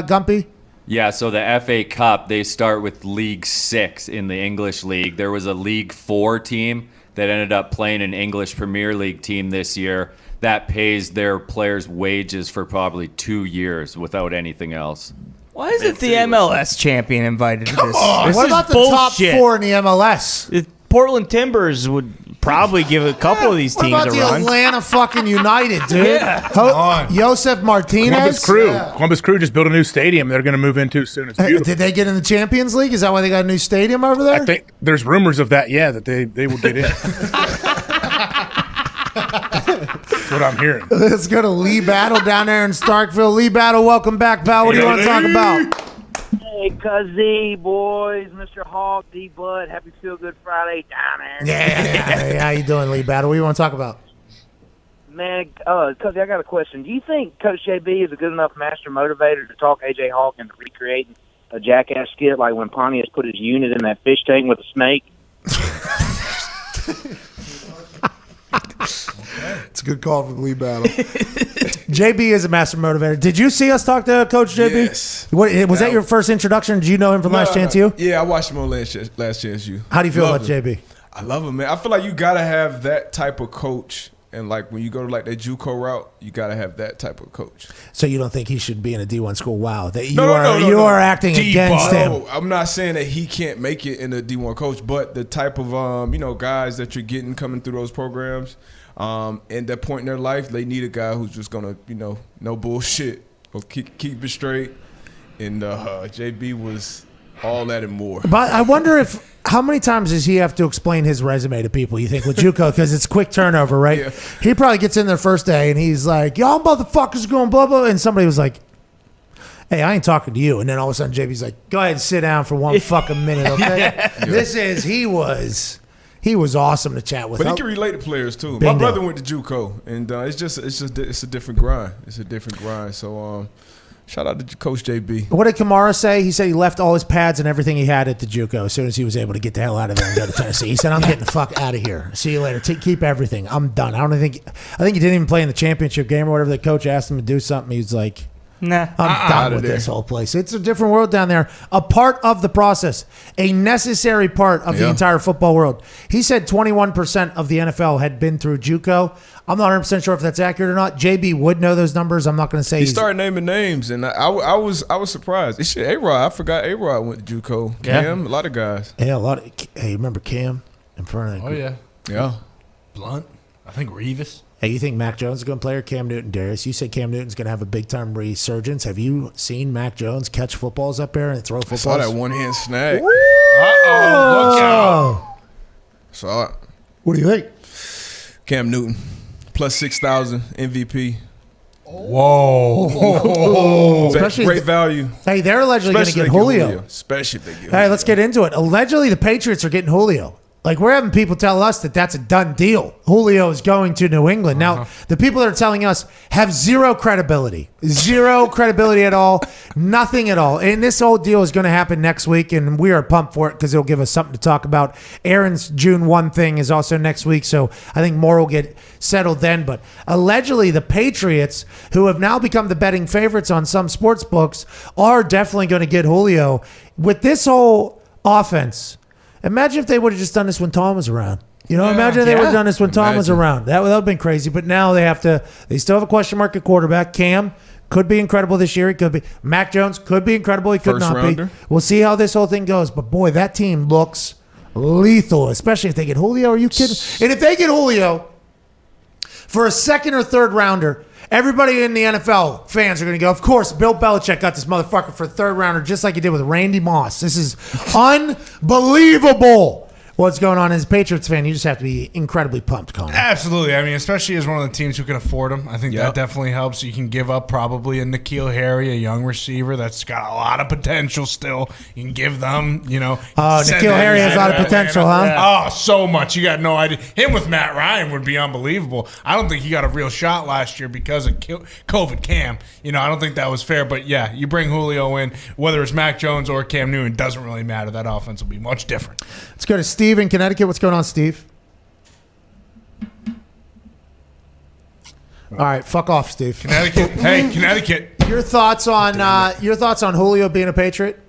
Speaker 3: Gumpy?
Speaker 14: Yeah, so the FA Cup, they start with League 6 in the English League. There was a League 4 team that ended up playing an English Premier League team this year that pays their players' wages for probably 2 years without anything else.
Speaker 5: Why isn't the MLS champion invited to this? This
Speaker 3: What
Speaker 5: is
Speaker 3: about the
Speaker 5: bullshit.
Speaker 3: top 4 in the MLS?
Speaker 5: The Portland Timbers would probably give a couple of these
Speaker 3: What
Speaker 5: teams
Speaker 3: about
Speaker 5: a
Speaker 3: the
Speaker 5: run.
Speaker 3: Atlanta fucking United, dude?
Speaker 5: Yeah.
Speaker 3: Josef Martinez?
Speaker 18: Columbus Crew just built a new stadium they're going to move into soon. It's beautiful.
Speaker 3: Did they get in the Champions League? Is that why they got a new stadium over there?
Speaker 18: I think there's rumors of that, that they will get in. That's what I'm hearing.
Speaker 3: Let's go to Lee Battle down there in Starkville. Lee Battle, welcome back, pal. What do you want to talk about?
Speaker 21: Hey, Cuzzy, boys, Mr. Hawk, D-Bud, happy Feel Good Friday down there.
Speaker 3: Yeah. How you doing, Lee Battle? What do you want to talk about?
Speaker 21: Man, Cuzzy, I got a question. Do you think Coach JB is a good enough master motivator to talk A.J. Hawk into recreating a Jackass skit like when Pontius put his unit in that fish tank with a snake?
Speaker 3: It's a good call from Lee Battle. JB is a master motivator. Did you see us talk to Coach JB?
Speaker 6: Yes.
Speaker 3: Was that your first introduction? Did you know him from Last Chance U?
Speaker 6: Yeah, I watched him on Last Chance U.
Speaker 3: How do you feel about JB?
Speaker 6: I love him, man. I feel like you got to have that type of coach. And like when you go to like that JUCO route, you got to have that type of coach.
Speaker 3: So you don't think he should be in a D1 school? Wow. That you
Speaker 6: No.
Speaker 3: are acting against him.
Speaker 6: No, I'm not saying that he can't make it in a D1 coach, but the type of guys that you're getting coming through those programs, and that point in their life, they need a guy who's just gonna, no bullshit, or keep it straight. And JB was all that and more.
Speaker 3: But I wonder how many times does he have to explain his resume to people, you think, with JUCO? Because it's quick turnover, right? Yeah. He probably gets in there first day and he's like, y'all motherfuckers going blah, blah. And somebody was like, hey, I ain't talking to you. And then all of a sudden JB's like, go ahead and sit down for one fucking minute, okay? He was awesome to chat with.
Speaker 6: But he can relate to players too.
Speaker 3: Bingo.
Speaker 6: My brother went to JUCO, and it's a different grind. It's a different grind. So shout out to Coach JB.
Speaker 3: What did Kamara say? He said he left all his pads and everything he had at the JUCO as soon as he was able to get the hell out of there and go to Tennessee. He said, "I'm getting the fuck out of here. See you later. Keep everything. I'm done." I think he didn't even play in the championship game or whatever. The coach asked him to do something. He was like,
Speaker 5: "Nah,
Speaker 3: I'm done with this whole place." It's a different world down there. A part of the process, a necessary part of the entire football world. He said 21% of the NFL had been through JUCO. I'm not 100% sure if that's accurate or not. JB would know those numbers. I'm not going to say
Speaker 6: he started naming names, and I was surprised. It's shit. A-Rod, I forgot A-Rod went to JUCO. Cam, a lot of guys.
Speaker 3: Yeah, a lot of. Hey, remember Cam in front of that group?
Speaker 6: Yeah.
Speaker 4: Blunt. I think Revis.
Speaker 3: Hey, you think Mac Jones is going to play or Cam Newton, Darius? You said Cam Newton's going to have a big-time resurgence. Have you seen Mac Jones catch footballs up there and throw footballs?
Speaker 6: I saw that one-hand snag.
Speaker 3: Uh-oh, look out.
Speaker 6: Saw it.
Speaker 3: What do you think?
Speaker 6: Cam Newton, plus 6,000 MVP.
Speaker 4: Whoa.
Speaker 6: Great value.
Speaker 3: Hey, they're allegedly going to get Julio.
Speaker 6: Especially if they get Julio.
Speaker 3: Hey, let's get into it. Allegedly, the Patriots are getting Julio. Like, we're having people tell us that that's a done deal. Julio is going to New England. Now, the people that are telling us have zero credibility. Zero credibility at all. Nothing at all. And this whole deal is going to happen next week, and we are pumped for it because it'll give us something to talk about. Aaron's June 1 thing is also next week, so I think more will get settled then. But allegedly, the Patriots, who have now become the betting favorites on some sports books, are definitely going to get Julio. With this whole offense, imagine if they would have just done this when Tom was around. Imagine if they would have done this when Tom was around. That would have been crazy. But now they still have a question mark at quarterback. Cam could be incredible this year. He could be. Mac Jones could be incredible. He could
Speaker 6: First
Speaker 3: not
Speaker 6: rounder.
Speaker 3: be. We'll see how this whole thing goes. But boy, that team looks lethal, especially if they get Julio. Are you kidding? And if they get Julio for a second or third rounder, everybody in the NFL fans are going to go, of course, Bill Belichick got this motherfucker for a third rounder just like he did with Randy Moss. This is unbelievable. What's going on as a Patriots fan? You just have to be incredibly pumped, Connor.
Speaker 4: Absolutely. I mean, especially as one of the teams who can afford him. I think that definitely helps. You can give up probably a N'Keal Harry, a young receiver that's got a lot of potential still. You can give them,
Speaker 3: N'Keal Harry has a lot of potential, huh?
Speaker 4: Yeah. Oh, so much. You got no idea. Him with Matt Ryan would be unbelievable. I don't think he got a real shot last year because of COVID Cam. I don't think that was fair. But, yeah, you bring Julio in, whether it's Mac Jones or Cam Newton, doesn't really matter. That offense will be much different.
Speaker 3: Let's go to Steve in Connecticut. What's going on, Steve? All right, fuck off, Steve.
Speaker 4: Connecticut. Hey, Connecticut.
Speaker 3: Your thoughts on Julio being a Patriot?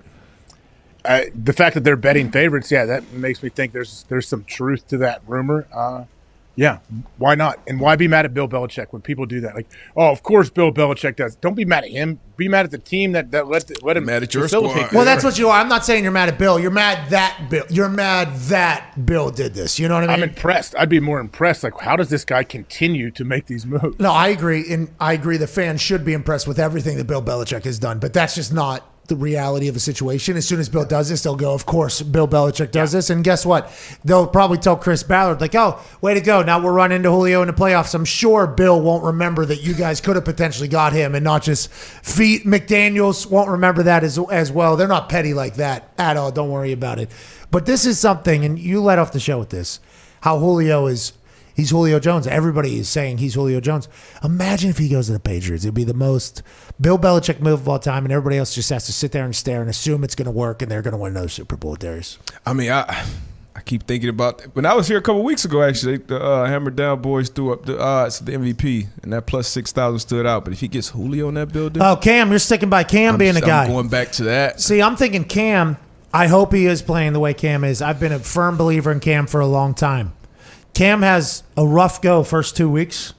Speaker 18: The fact that they're betting favorites, that makes me think there's some truth to that rumor. Yeah, why not? And why be mad at Bill Belichick when people do that? Like, oh, of course Bill Belichick does. Don't be mad at him. Be mad at the team that let him
Speaker 6: mad at your
Speaker 18: facilitate.
Speaker 6: squad.
Speaker 3: Well, that's what you are. I'm not saying you're mad at Bill. You're mad that Bill. You're mad that Bill did this. You know what I mean?
Speaker 18: I'm impressed. I'd be more impressed. Like, how does this guy continue to make these moves?
Speaker 3: No, I agree. And I agree the fans should be impressed with everything that Bill Belichick has done. But that's just not the reality of the situation. As soon as Bill does this, they'll go, of course, Bill Belichick does this. And guess what? They'll probably tell Chris Ballard, like, oh, way to go. Now we'll run into Julio in the playoffs. I'm sure Bill won't remember that you guys could have potentially got him and not just feet. McDaniels won't remember that as well. They're not petty like that at all. Don't worry about it. But this is something, and you let off the show with this, how Julio is. He's Julio Jones. Everybody is saying he's Julio Jones. Imagine if he goes to the Patriots. It'd be the most Bill Belichick move of all time, and everybody else just has to sit there and stare and assume it's going to work, and they're going to win another Super Bowl, Darius.
Speaker 6: I mean, I keep thinking about that. When I was here a couple weeks ago, actually, the Hammer Down boys threw up the odds for the MVP, and that plus 6,000 stood out. But if he gets Julio in that building.
Speaker 3: Oh, Cam, you're sticking by Cam being a guy.
Speaker 6: I'm going back to that.
Speaker 3: See, I'm thinking Cam, I hope he is playing the way Cam is. I've been a firm believer in Cam for a long time. Cam has a rough go first 2 weeks,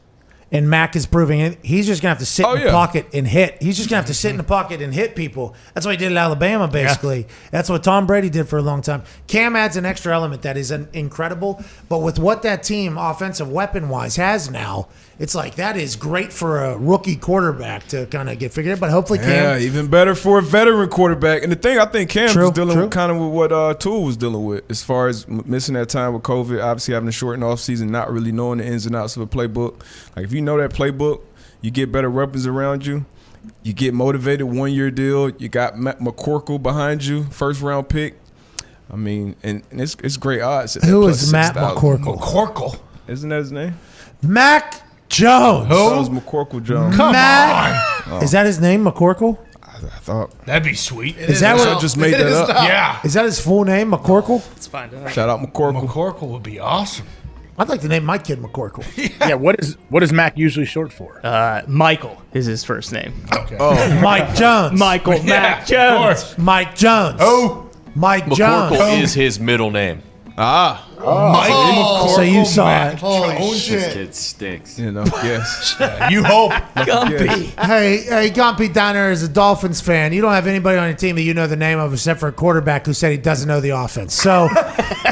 Speaker 3: and Mac is proving it. He's just going to have to sit in the pocket and hit. He's just going to have to sit in the pocket and hit people. That's what he did at Alabama, basically. Yeah. That's what Tom Brady did for a long time. Cam adds an extra element that is incredible, but with what that team, offensive weapon-wise, has now, it's like that is great for a rookie quarterback to kind of get figured out, but hopefully Cam.
Speaker 6: Yeah, even better for a veteran quarterback. And the thing, I think Cam was dealing with kind of with what Tua was dealing with as far as missing that time with COVID, obviously having a shortened offseason, not really knowing the ins and outs of a playbook. Like, if you know that playbook, you get better weapons around you. You get motivated, 1-year deal. You got McCorkle behind you, first-round pick. I mean, and it's great odds.
Speaker 3: Who is Matt McCorkle?
Speaker 4: McCorkle.
Speaker 6: Isn't that his name?
Speaker 3: Mac Jones.
Speaker 6: Who? That was McCorkle Jones.
Speaker 4: Come
Speaker 3: on. Is that his name, McCorkle?
Speaker 6: I thought.
Speaker 4: That'd be sweet.
Speaker 3: Is that what
Speaker 6: I just made that up?
Speaker 4: Yeah.
Speaker 3: Is that his full name, McCorkle?
Speaker 5: Let's find out.
Speaker 6: Shout out McCorkle.
Speaker 4: McCorkle would be awesome.
Speaker 3: I'd like to name my kid McCorkle.
Speaker 18: Yeah, what is Mac usually short for?
Speaker 5: Michael is his first name.
Speaker 4: Okay.
Speaker 6: Oh,
Speaker 3: Mike Jones.
Speaker 5: Michael Mac Jones.
Speaker 3: Mike Jones.
Speaker 4: Oh.
Speaker 3: Mike Jones.
Speaker 12: McCorkle is his middle name.
Speaker 6: Ah.
Speaker 4: Michael McCorkle.
Speaker 3: So you saw
Speaker 4: Mac
Speaker 3: it.
Speaker 10: Holy
Speaker 4: Jones.
Speaker 10: shit.
Speaker 14: This kid stinks.
Speaker 6: You know, yes.
Speaker 4: You hope.
Speaker 5: Gumpy.
Speaker 3: Hey, Gumpy Diner is a Dolphins fan. You don't have anybody on your team that you know the name of except for a quarterback who said he doesn't know the offense. So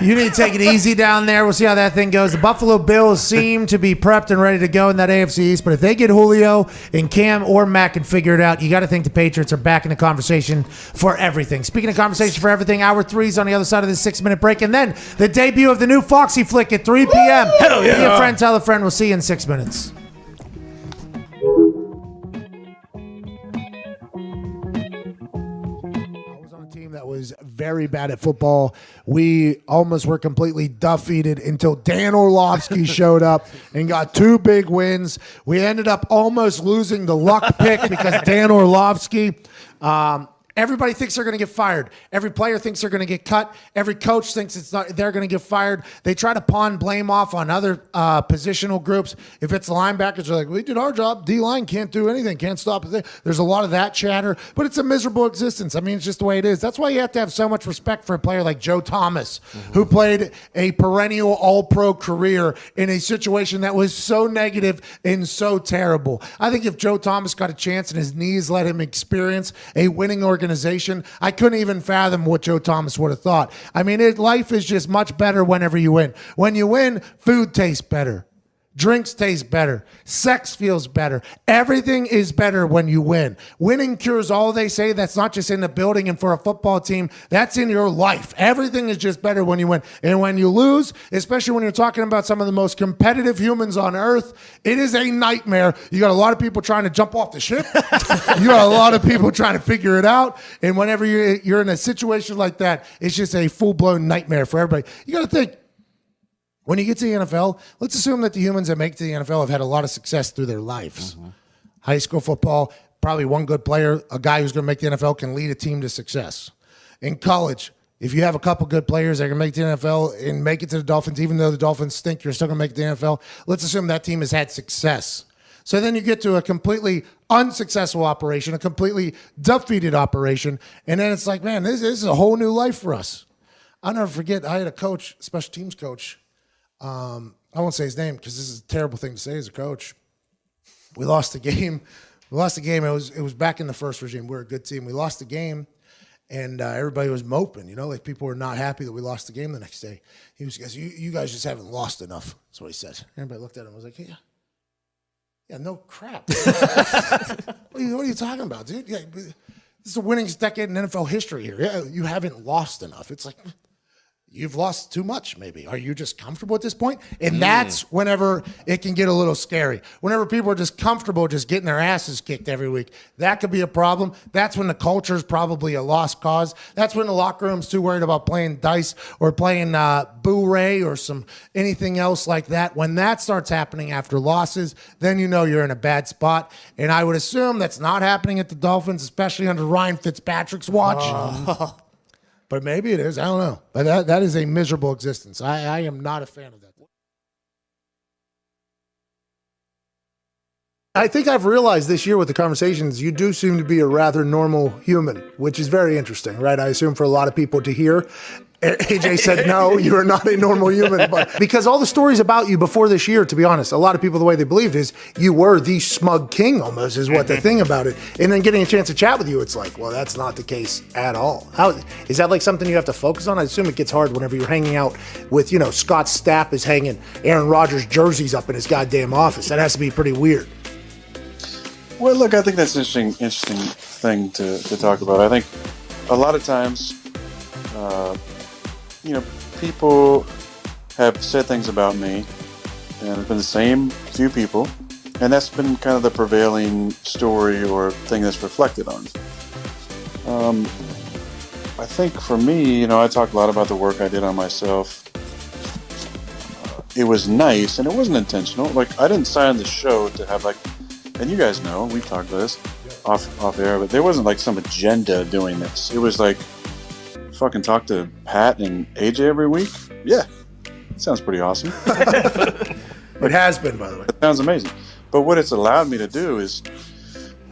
Speaker 3: you need to take it easy down there. We'll see how that thing goes. The Buffalo Bills seem to be prepped and ready to go in that AFC East, but if they get Julio and Cam or Mac and figure it out, you got to think the Patriots are back in the conversation for everything. Speaking of conversation for everything, hour 3 is on the other side of this 6-minute break, and then the debut of the new Foxy flick at 3 p.m.
Speaker 5: Hell yeah.
Speaker 3: Be a friend, tell a friend. We'll see you in 6 minutes. That was very bad at football. We almost were completely defeated until Dan Orlovsky showed up and got 2 big wins. We ended up almost losing the luck pick because Dan Orlovsky, everybody thinks they're going to get fired. Every player thinks they're going to get cut. Every coach thinks they're going to get fired. They try to pawn blame off on other positional groups. If it's the linebackers, they're like, we did our job. D-line can't do anything, can't stop it. There's a lot of that chatter, but it's a miserable existence. I mean, it's just the way it is. That's why you have to have so much respect for a player like Joe Thomas, who played a perennial all-pro career in a situation that was so negative and so terrible. I think if Joe Thomas got a chance and his knees let him experience a winning organization, I couldn't even fathom what Joe Thomas would have thought. I mean, life is just much better whenever you win. When you win, food tastes better. Drinks taste better. Sex feels better. Everything is better when you win. Winning cures all, they say. That's not just in the building and for a football team. That's in your life. Everything is just better when you win. And when you lose, especially when you're talking about some of the most competitive humans on earth, it is a nightmare. You got a lot of people trying to jump off the ship. You got a lot of people trying to figure it out. And whenever you're in a situation like that, it's just a full-blown nightmare for everybody. You got to think, when you get to the NFL, let's assume that the humans that make it to the NFL have had a lot of success through their lives. High school football, probably one good player, a guy who's going to make the NFL can lead a team to success. In college, if you have a couple good players that can make the NFL and make it to the Dolphins, even though the Dolphins stink, you're still going to make the NFL. Let's assume that team has had success. So then you get to a completely unsuccessful operation, a completely defeated operation, and then it's like, man, this is a whole new life for us. I'll never forget, I had a coach, special teams coach. I won't say his name because this is a terrible thing to say as a coach. We lost the game. It was back in the first regime. We were a good team. We lost the game, and everybody was moping. You know, like people were not happy that we lost the game the next day. He was, you guys just haven't lost enough. That's what he said. Everybody looked at him and was like, yeah, no crap. What are you talking about, dude? Yeah, this is the winningest decade in NFL history here. Yeah, you haven't lost enough. It's like, you've lost too much, maybe. Are you just comfortable at this point? And that's whenever it can get a little scary. Whenever people are just comfortable just getting their asses kicked every week, that could be a problem. That's when the culture is probably a lost cause. That's when the locker room's too worried about playing dice or playing Boo-Ray or anything else like that. When that starts happening after losses, then you know you're in a bad spot. And I would assume that's not happening at the Dolphins, especially under Ryan Fitzpatrick's watch. But maybe it is. I don't know. But that is a miserable existence. I am not a fan of that. I think I've realized this year with the conversations, you do seem to be a rather normal human, which is very interesting, right? I assume for a lot of people to hear. AJ said, no, you are not a normal human. But because all the stories about you before this year, to be honest, a lot of people, the way they believed is you were the smug king almost is what the thing about it. And then getting a chance to chat with you, it's like, well, that's not the case at all. How is that like something you have to focus on? I assume it gets hard whenever you're hanging out with, Scott Stapp is hanging Aaron Rodgers jerseys up in his goddamn office. That has to be pretty weird.
Speaker 8: Well, look, I think that's an interesting thing to talk about. I think a lot of times, people have said things about me, and it's been the same few people, and that's been kind of the prevailing story or thing that's reflected on. I think for me, I talked a lot about the work I did on myself. It was nice, and it wasn't intentional. Like, I didn't sign the show to have, like, and you guys know, we've talked about this off air, but there wasn't, like, some agenda doing this. It was like, fucking talk to Pat and AJ every week? Yeah. Sounds pretty awesome.
Speaker 3: It has been, by the way.
Speaker 8: It sounds amazing. But what it's allowed me to do is,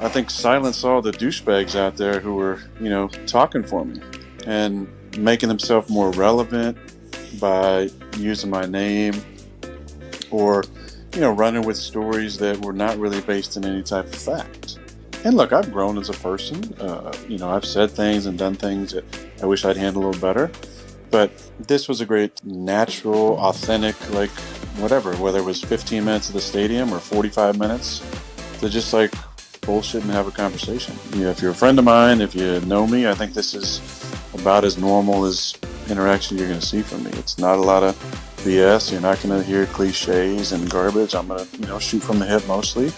Speaker 8: I think, silence all the douchebags out there who were, talking for me and making themselves more relevant by using my name or, running with stories that were not really based in any type of fact. And look, I've grown as a person. I've said things and done things that I wish I'd handled a little better. But this was a great, natural, authentic, like, whatever, whether it was 15 minutes at the stadium or 45 minutes to just, like, bullshit and have a conversation. If you're a friend of mine, if you know me, I think this is about as normal as interaction you're going to see from me. It's not a lot of BS. You're not going to hear cliches and garbage. I'm going to, shoot from the hip mostly.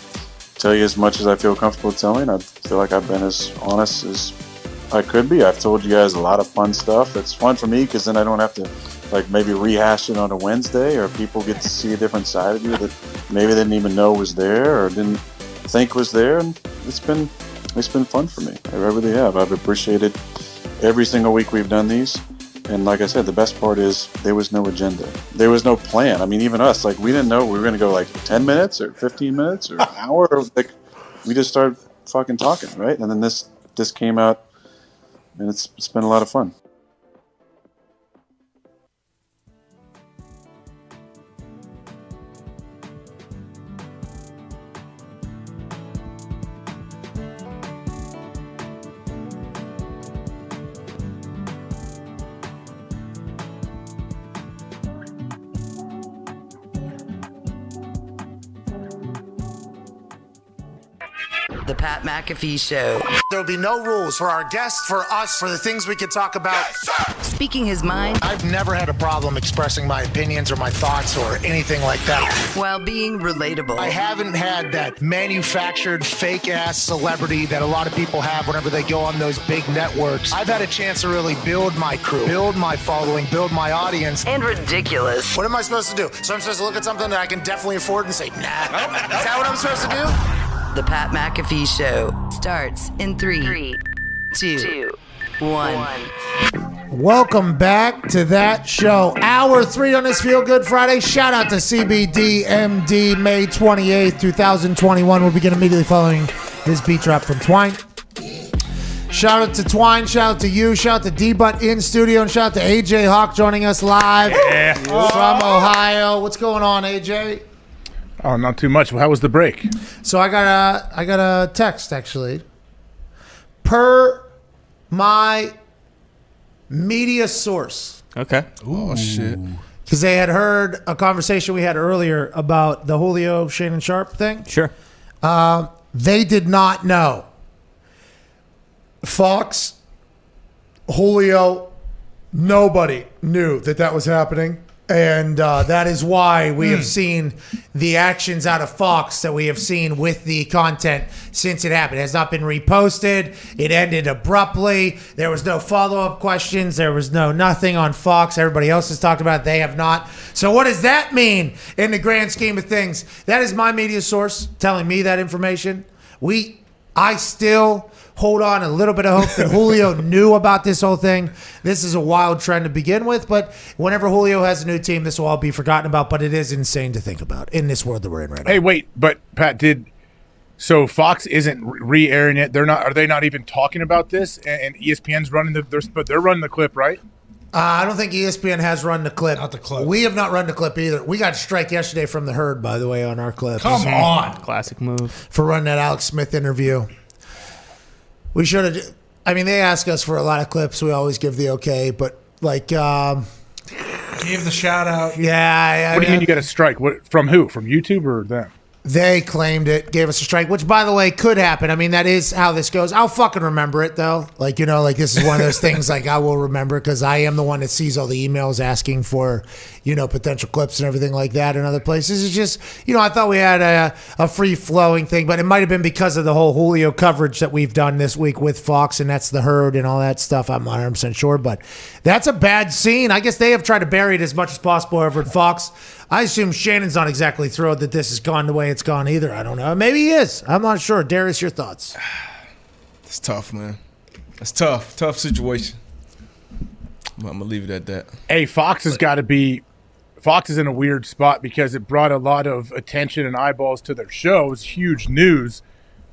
Speaker 8: Tell you as much as I feel comfortable telling. I feel like I've been as honest as I could be. I've told you guys a lot of fun stuff. It's fun for me because then I don't have to, like, maybe rehash it on a Wednesday, or people get to see a different side of you that maybe they didn't even know was there or didn't think was there. And it's been fun for me. I really have. I've appreciated every single week we've done these. And like I said, the best part is there was no agenda. There was no plan. I mean, even us, like, we didn't know we were going to go like 10 minutes or 15 minutes or an hour. Like, we just started fucking talking, right? And then this came out, and it's been a lot of fun.
Speaker 1: The Pat McAfee Show.
Speaker 2: There'll be no rules for our guests, for us, for the things we could talk about.
Speaker 1: Speaking his mind.
Speaker 2: I've never had a problem expressing my opinions or my thoughts or anything like that.
Speaker 1: While being relatable.
Speaker 2: I haven't had that manufactured fake-ass celebrity that a lot of people have whenever they go on those big networks. I've had a chance to really build my crew, build my following, build my audience.
Speaker 1: And ridiculous.
Speaker 2: What am I supposed to do? So I'm supposed to look at something that I can definitely afford and say, nah. Is that what I'm supposed to do?
Speaker 1: The Pat McAfee Show starts in 3, 2, 1.
Speaker 3: Welcome back to that show. Hour 3 on this Feel Good Friday. Shout out to CBDMD, May 28th, 2021. We'll begin immediately following this beat drop from Twine. Shout out to Twine. Shout out to you. Shout out to D-Butt in studio. And shout out to AJ Hawk joining us live from Ohio. What's going on, AJ?
Speaker 18: Oh, not too much. How was the break?
Speaker 3: So I got a text, actually. Per my media source.
Speaker 5: Okay.
Speaker 4: Oh, shit.
Speaker 3: Because they had heard a conversation we had earlier about the Julio Shannon Sharpe thing.
Speaker 5: Sure.
Speaker 3: They did not know. Fox, Julio, nobody knew that was happening. And that is why we have seen the actions out of Fox that we have seen with the content since it happened. It has not been reposted. It ended abruptly. There was no follow-up questions. There was no nothing on Fox. Everybody else has talked about it. They have not. So what does that mean in the grand scheme of things? That is my media source telling me that information. I still hold on a little bit of hope that Julio knew about this whole thing. This is a wild trend to begin with, but whenever Julio has a new team, this will all be forgotten about, but it is insane to think about in this world that we're in right now.
Speaker 18: Hey, wait, but Pat, so Fox isn't re-airing it? Are they not even talking about this? And ESPN's running but they're running the clip, right?
Speaker 3: I don't think ESPN has run the clip.
Speaker 4: Not the clip.
Speaker 3: We have not run the clip either. We got a strike yesterday from the Herd, by the way, on our clip.
Speaker 4: Come on.
Speaker 5: Classic move.
Speaker 3: For running that Alex Smith interview. We should have. I mean, they ask us for a lot of clips. We always give the okay, but like,
Speaker 4: give the shout out.
Speaker 3: Yeah.
Speaker 18: What do you mean you got a strike? What from who? From YouTube or them?
Speaker 3: They claimed it, gave us a strike, which, by the way, could happen. I mean, that is how this goes. I'll fucking remember it, though. Like, this is one of those things, like, I will remember because I am the one that sees all the emails asking for, potential clips and everything like that in other places. It's just, I thought we had a free-flowing thing, but it might have been because of the whole Julio coverage that we've done this week with Fox, and that's the herd and all that stuff. I'm not 100% sure, but that's a bad scene. I guess they have tried to bury it as much as possible over at Fox. I assume Shannon's not exactly thrilled that this has gone the way it's gone either. I don't know. Maybe he is. I'm not sure. Darius, your thoughts?
Speaker 6: It's tough, man. It's tough. Tough situation. I'm going to leave it at that.
Speaker 18: Hey, Fox is in a weird spot because it brought a lot of attention and eyeballs to their show. It's huge news.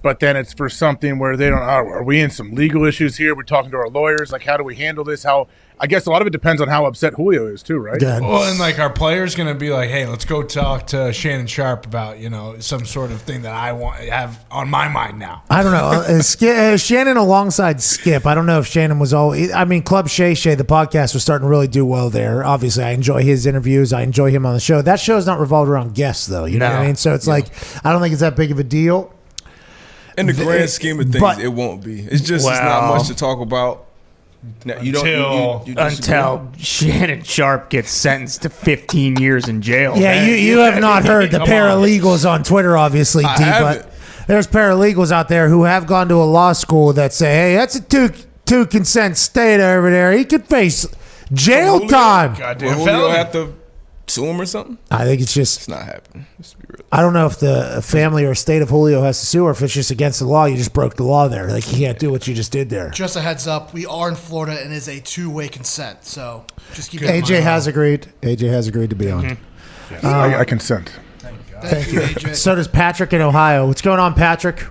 Speaker 18: But then it's for something where they don't, are we in some legal issues here? We're talking to our lawyers. Like, how do we handle this? I guess a lot of it depends on how upset Julio is too, right?
Speaker 4: Well, and like our players going to be like, hey, let's go talk to Shannon Sharpe about, some sort of thing that I have on my mind now.
Speaker 3: I don't know. Shannon alongside Skip. I don't know if Shannon was Club Shay Shay, the podcast, was starting to really do well there. Obviously, I enjoy his interviews. I enjoy him on the show. That show's not revolved around guests, though. You know what I mean? So it's like, I don't think it's that big of a deal.
Speaker 6: In the grand scheme of things, it won't be. It's just it's not much to talk about. Now,
Speaker 5: Until Shannon Sharpe gets sentenced to 15 years in jail.
Speaker 3: Yeah, you have not heard the paralegals on Twitter, obviously, D, but there's paralegals out there who have gone to a law school that say, hey, that's a two consent state over there. He could face jail time.
Speaker 6: Goddamn, Julio have to sue him or something?
Speaker 3: I think it's
Speaker 6: not happening. Let's be real.
Speaker 3: I don't know if the family or state of Julio has to sue, or if it's just against the law. You just broke the law there. Like, you can't do what you just did there.
Speaker 10: Just a heads up, we are in Florida and it's a two-way consent. So just keep
Speaker 3: AJ has agreed. AJ has agreed to be on.
Speaker 18: Mm-hmm. Yes. I consent.
Speaker 10: Thank you, AJ.
Speaker 3: So does Patrick in Ohio. What's going on, Patrick?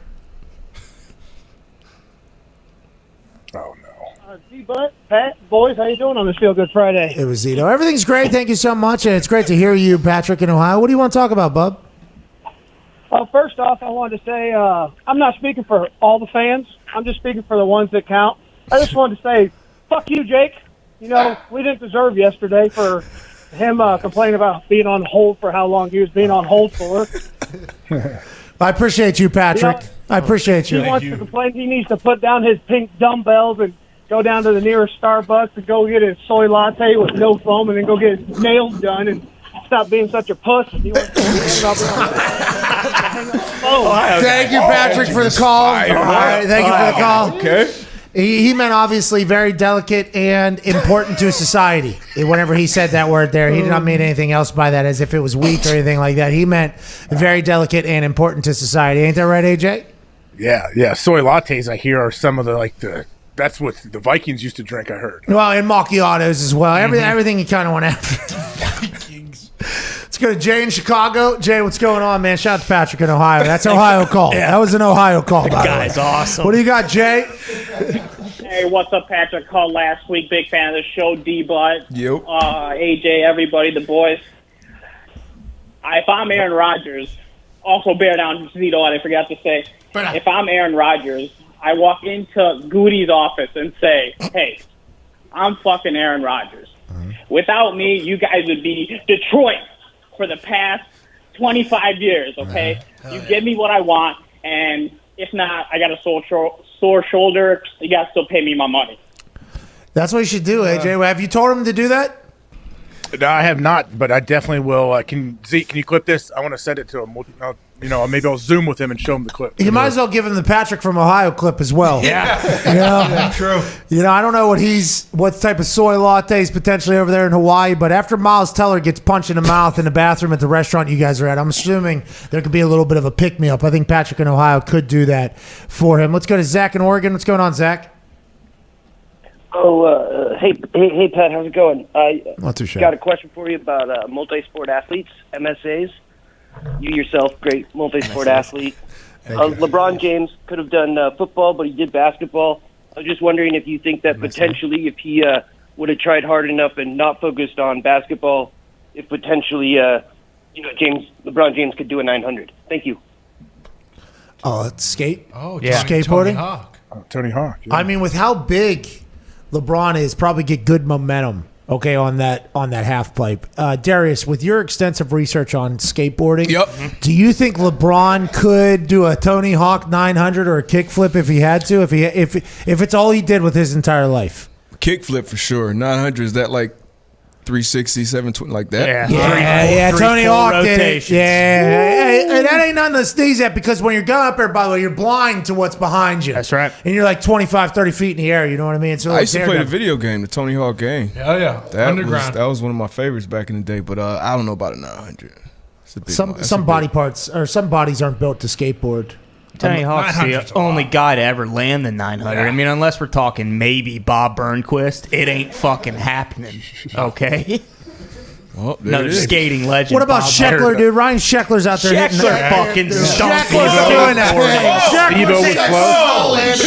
Speaker 19: D-Butt, Pat, boys, how you doing on this Feel Good Friday?
Speaker 3: It was Zito. Everything's great. Thank you so much. And it's great to hear you, Patrick, in Ohio. What do you want to talk about, bub?
Speaker 19: First off, I wanted to say I'm not speaking for all the fans. I'm just speaking for the ones that count. I just wanted to say, fuck you, Jake. We didn't deserve yesterday for him complaining about being on hold for how long he was being on hold for.
Speaker 3: I appreciate you, Patrick. I appreciate you.
Speaker 19: He wants to complain. He needs to put down his pink dumbbells and go down to the nearest Starbucks and go get a soy latte with no foam and then go get his nails done and stop being such a puss. He wants to hang up the phone.
Speaker 3: Thank you, Patrick, for the call. All right, thank you for the call.
Speaker 6: Okay.
Speaker 3: He meant obviously very delicate and important to society. Whenever he said that word there, he did not mean anything else by that, as if it was weak or anything like that. He meant very delicate and important to society. Ain't that right, AJ?
Speaker 18: Yeah. Soy lattes, I hear, are some of that's what the Vikings used to drink, I heard.
Speaker 3: Well, and macchiatos as well. Everything you kind of want after. Vikings. Let's go to Jay in Chicago. Jay, what's going on, man? Shout out to Patrick in Ohio. That's Ohio call. Yeah. That was an Ohio call.
Speaker 5: The guy's awesome.
Speaker 3: What do you got, Jay?
Speaker 11: Hey, what's up, Patrick? Called last week. Big fan of the show. D-Butt.
Speaker 6: Yep.
Speaker 11: AJ, everybody, the boys. If I'm Aaron Rodgers, also bear down Zito, I forgot to say. If I'm Aaron Rodgers, I walk into Goody's office and say, hey, I'm fucking Aaron Rodgers. Without me, you guys would be Detroit for the past 25 years, okay? You give me what I want, and if not, I got a sore shoulder. You guys still pay me my money.
Speaker 3: That's what you should do, AJ. Have you told him to do that?
Speaker 18: No, I have not, but I definitely will. Can you clip this? I want to send it to him. Maybe I'll Zoom with him and show him the clip.
Speaker 3: You might as well give him the Patrick from Ohio clip as well.
Speaker 5: Yeah.
Speaker 4: True.
Speaker 3: I don't know what type of soy latte is potentially over there in Hawaii, but after Miles Teller gets punched in the mouth in the bathroom at the restaurant you guys are at, I'm assuming there could be a little bit of a pick-me-up. I think Patrick in Ohio could do that for him. Let's go to Zach in Oregon. What's going on, Zach?
Speaker 22: Hey, Pat, how's it going?
Speaker 3: Not too sure.
Speaker 22: Got a question for you about multi-sport athletes, MSAs. You yourself, great multi-sport athlete. LeBron James could have done football, but he did basketball. I was just wondering if you think that potentially, if he would have tried hard enough and not focused on basketball, if potentially, LeBron James could do a 900. Thank you.
Speaker 3: Oh, skate?
Speaker 4: Oh,
Speaker 3: yeah. Skateboarding?
Speaker 18: Tony Hawk. Yeah.
Speaker 3: I mean, with how big LeBron is, probably get good momentum Okay, on that half pipe. Darius, with your extensive research on skateboarding, do you think LeBron could do a Tony Hawk 900 or a kickflip if he had to? If it's all he did with his entire life?
Speaker 6: Kickflip for sure. 900, is that like 360, 720, like that?
Speaker 3: Yeah. Tony Hawk did it. Yeah. And that ain't nothing to sneeze at, because when you're going up there, by the way, you're blind to what's behind you.
Speaker 5: That's right.
Speaker 3: And you're like 25, 30 feet in the air. You know what I mean? So
Speaker 6: I used to play the video game, the Tony Hawk game.
Speaker 4: Oh, yeah.
Speaker 6: That was one of my favorites back in the day, but I don't know about a 900.
Speaker 3: Some body parts or some bodies aren't built to skateboard.
Speaker 5: Tony Hawk's the only guy to ever land the 900. I mean, unless we're talking maybe Bob Burnquist, it ain't fucking happening. Okay?
Speaker 6: Well,
Speaker 5: another skating legend.
Speaker 3: What about
Speaker 5: Bob
Speaker 3: Scheckler,
Speaker 5: Burnquist.
Speaker 3: dude? Ryan Scheckler's out there hitting
Speaker 5: fucking
Speaker 3: Scheckler's
Speaker 5: Scheckler's
Speaker 3: doing that.
Speaker 5: Tebow was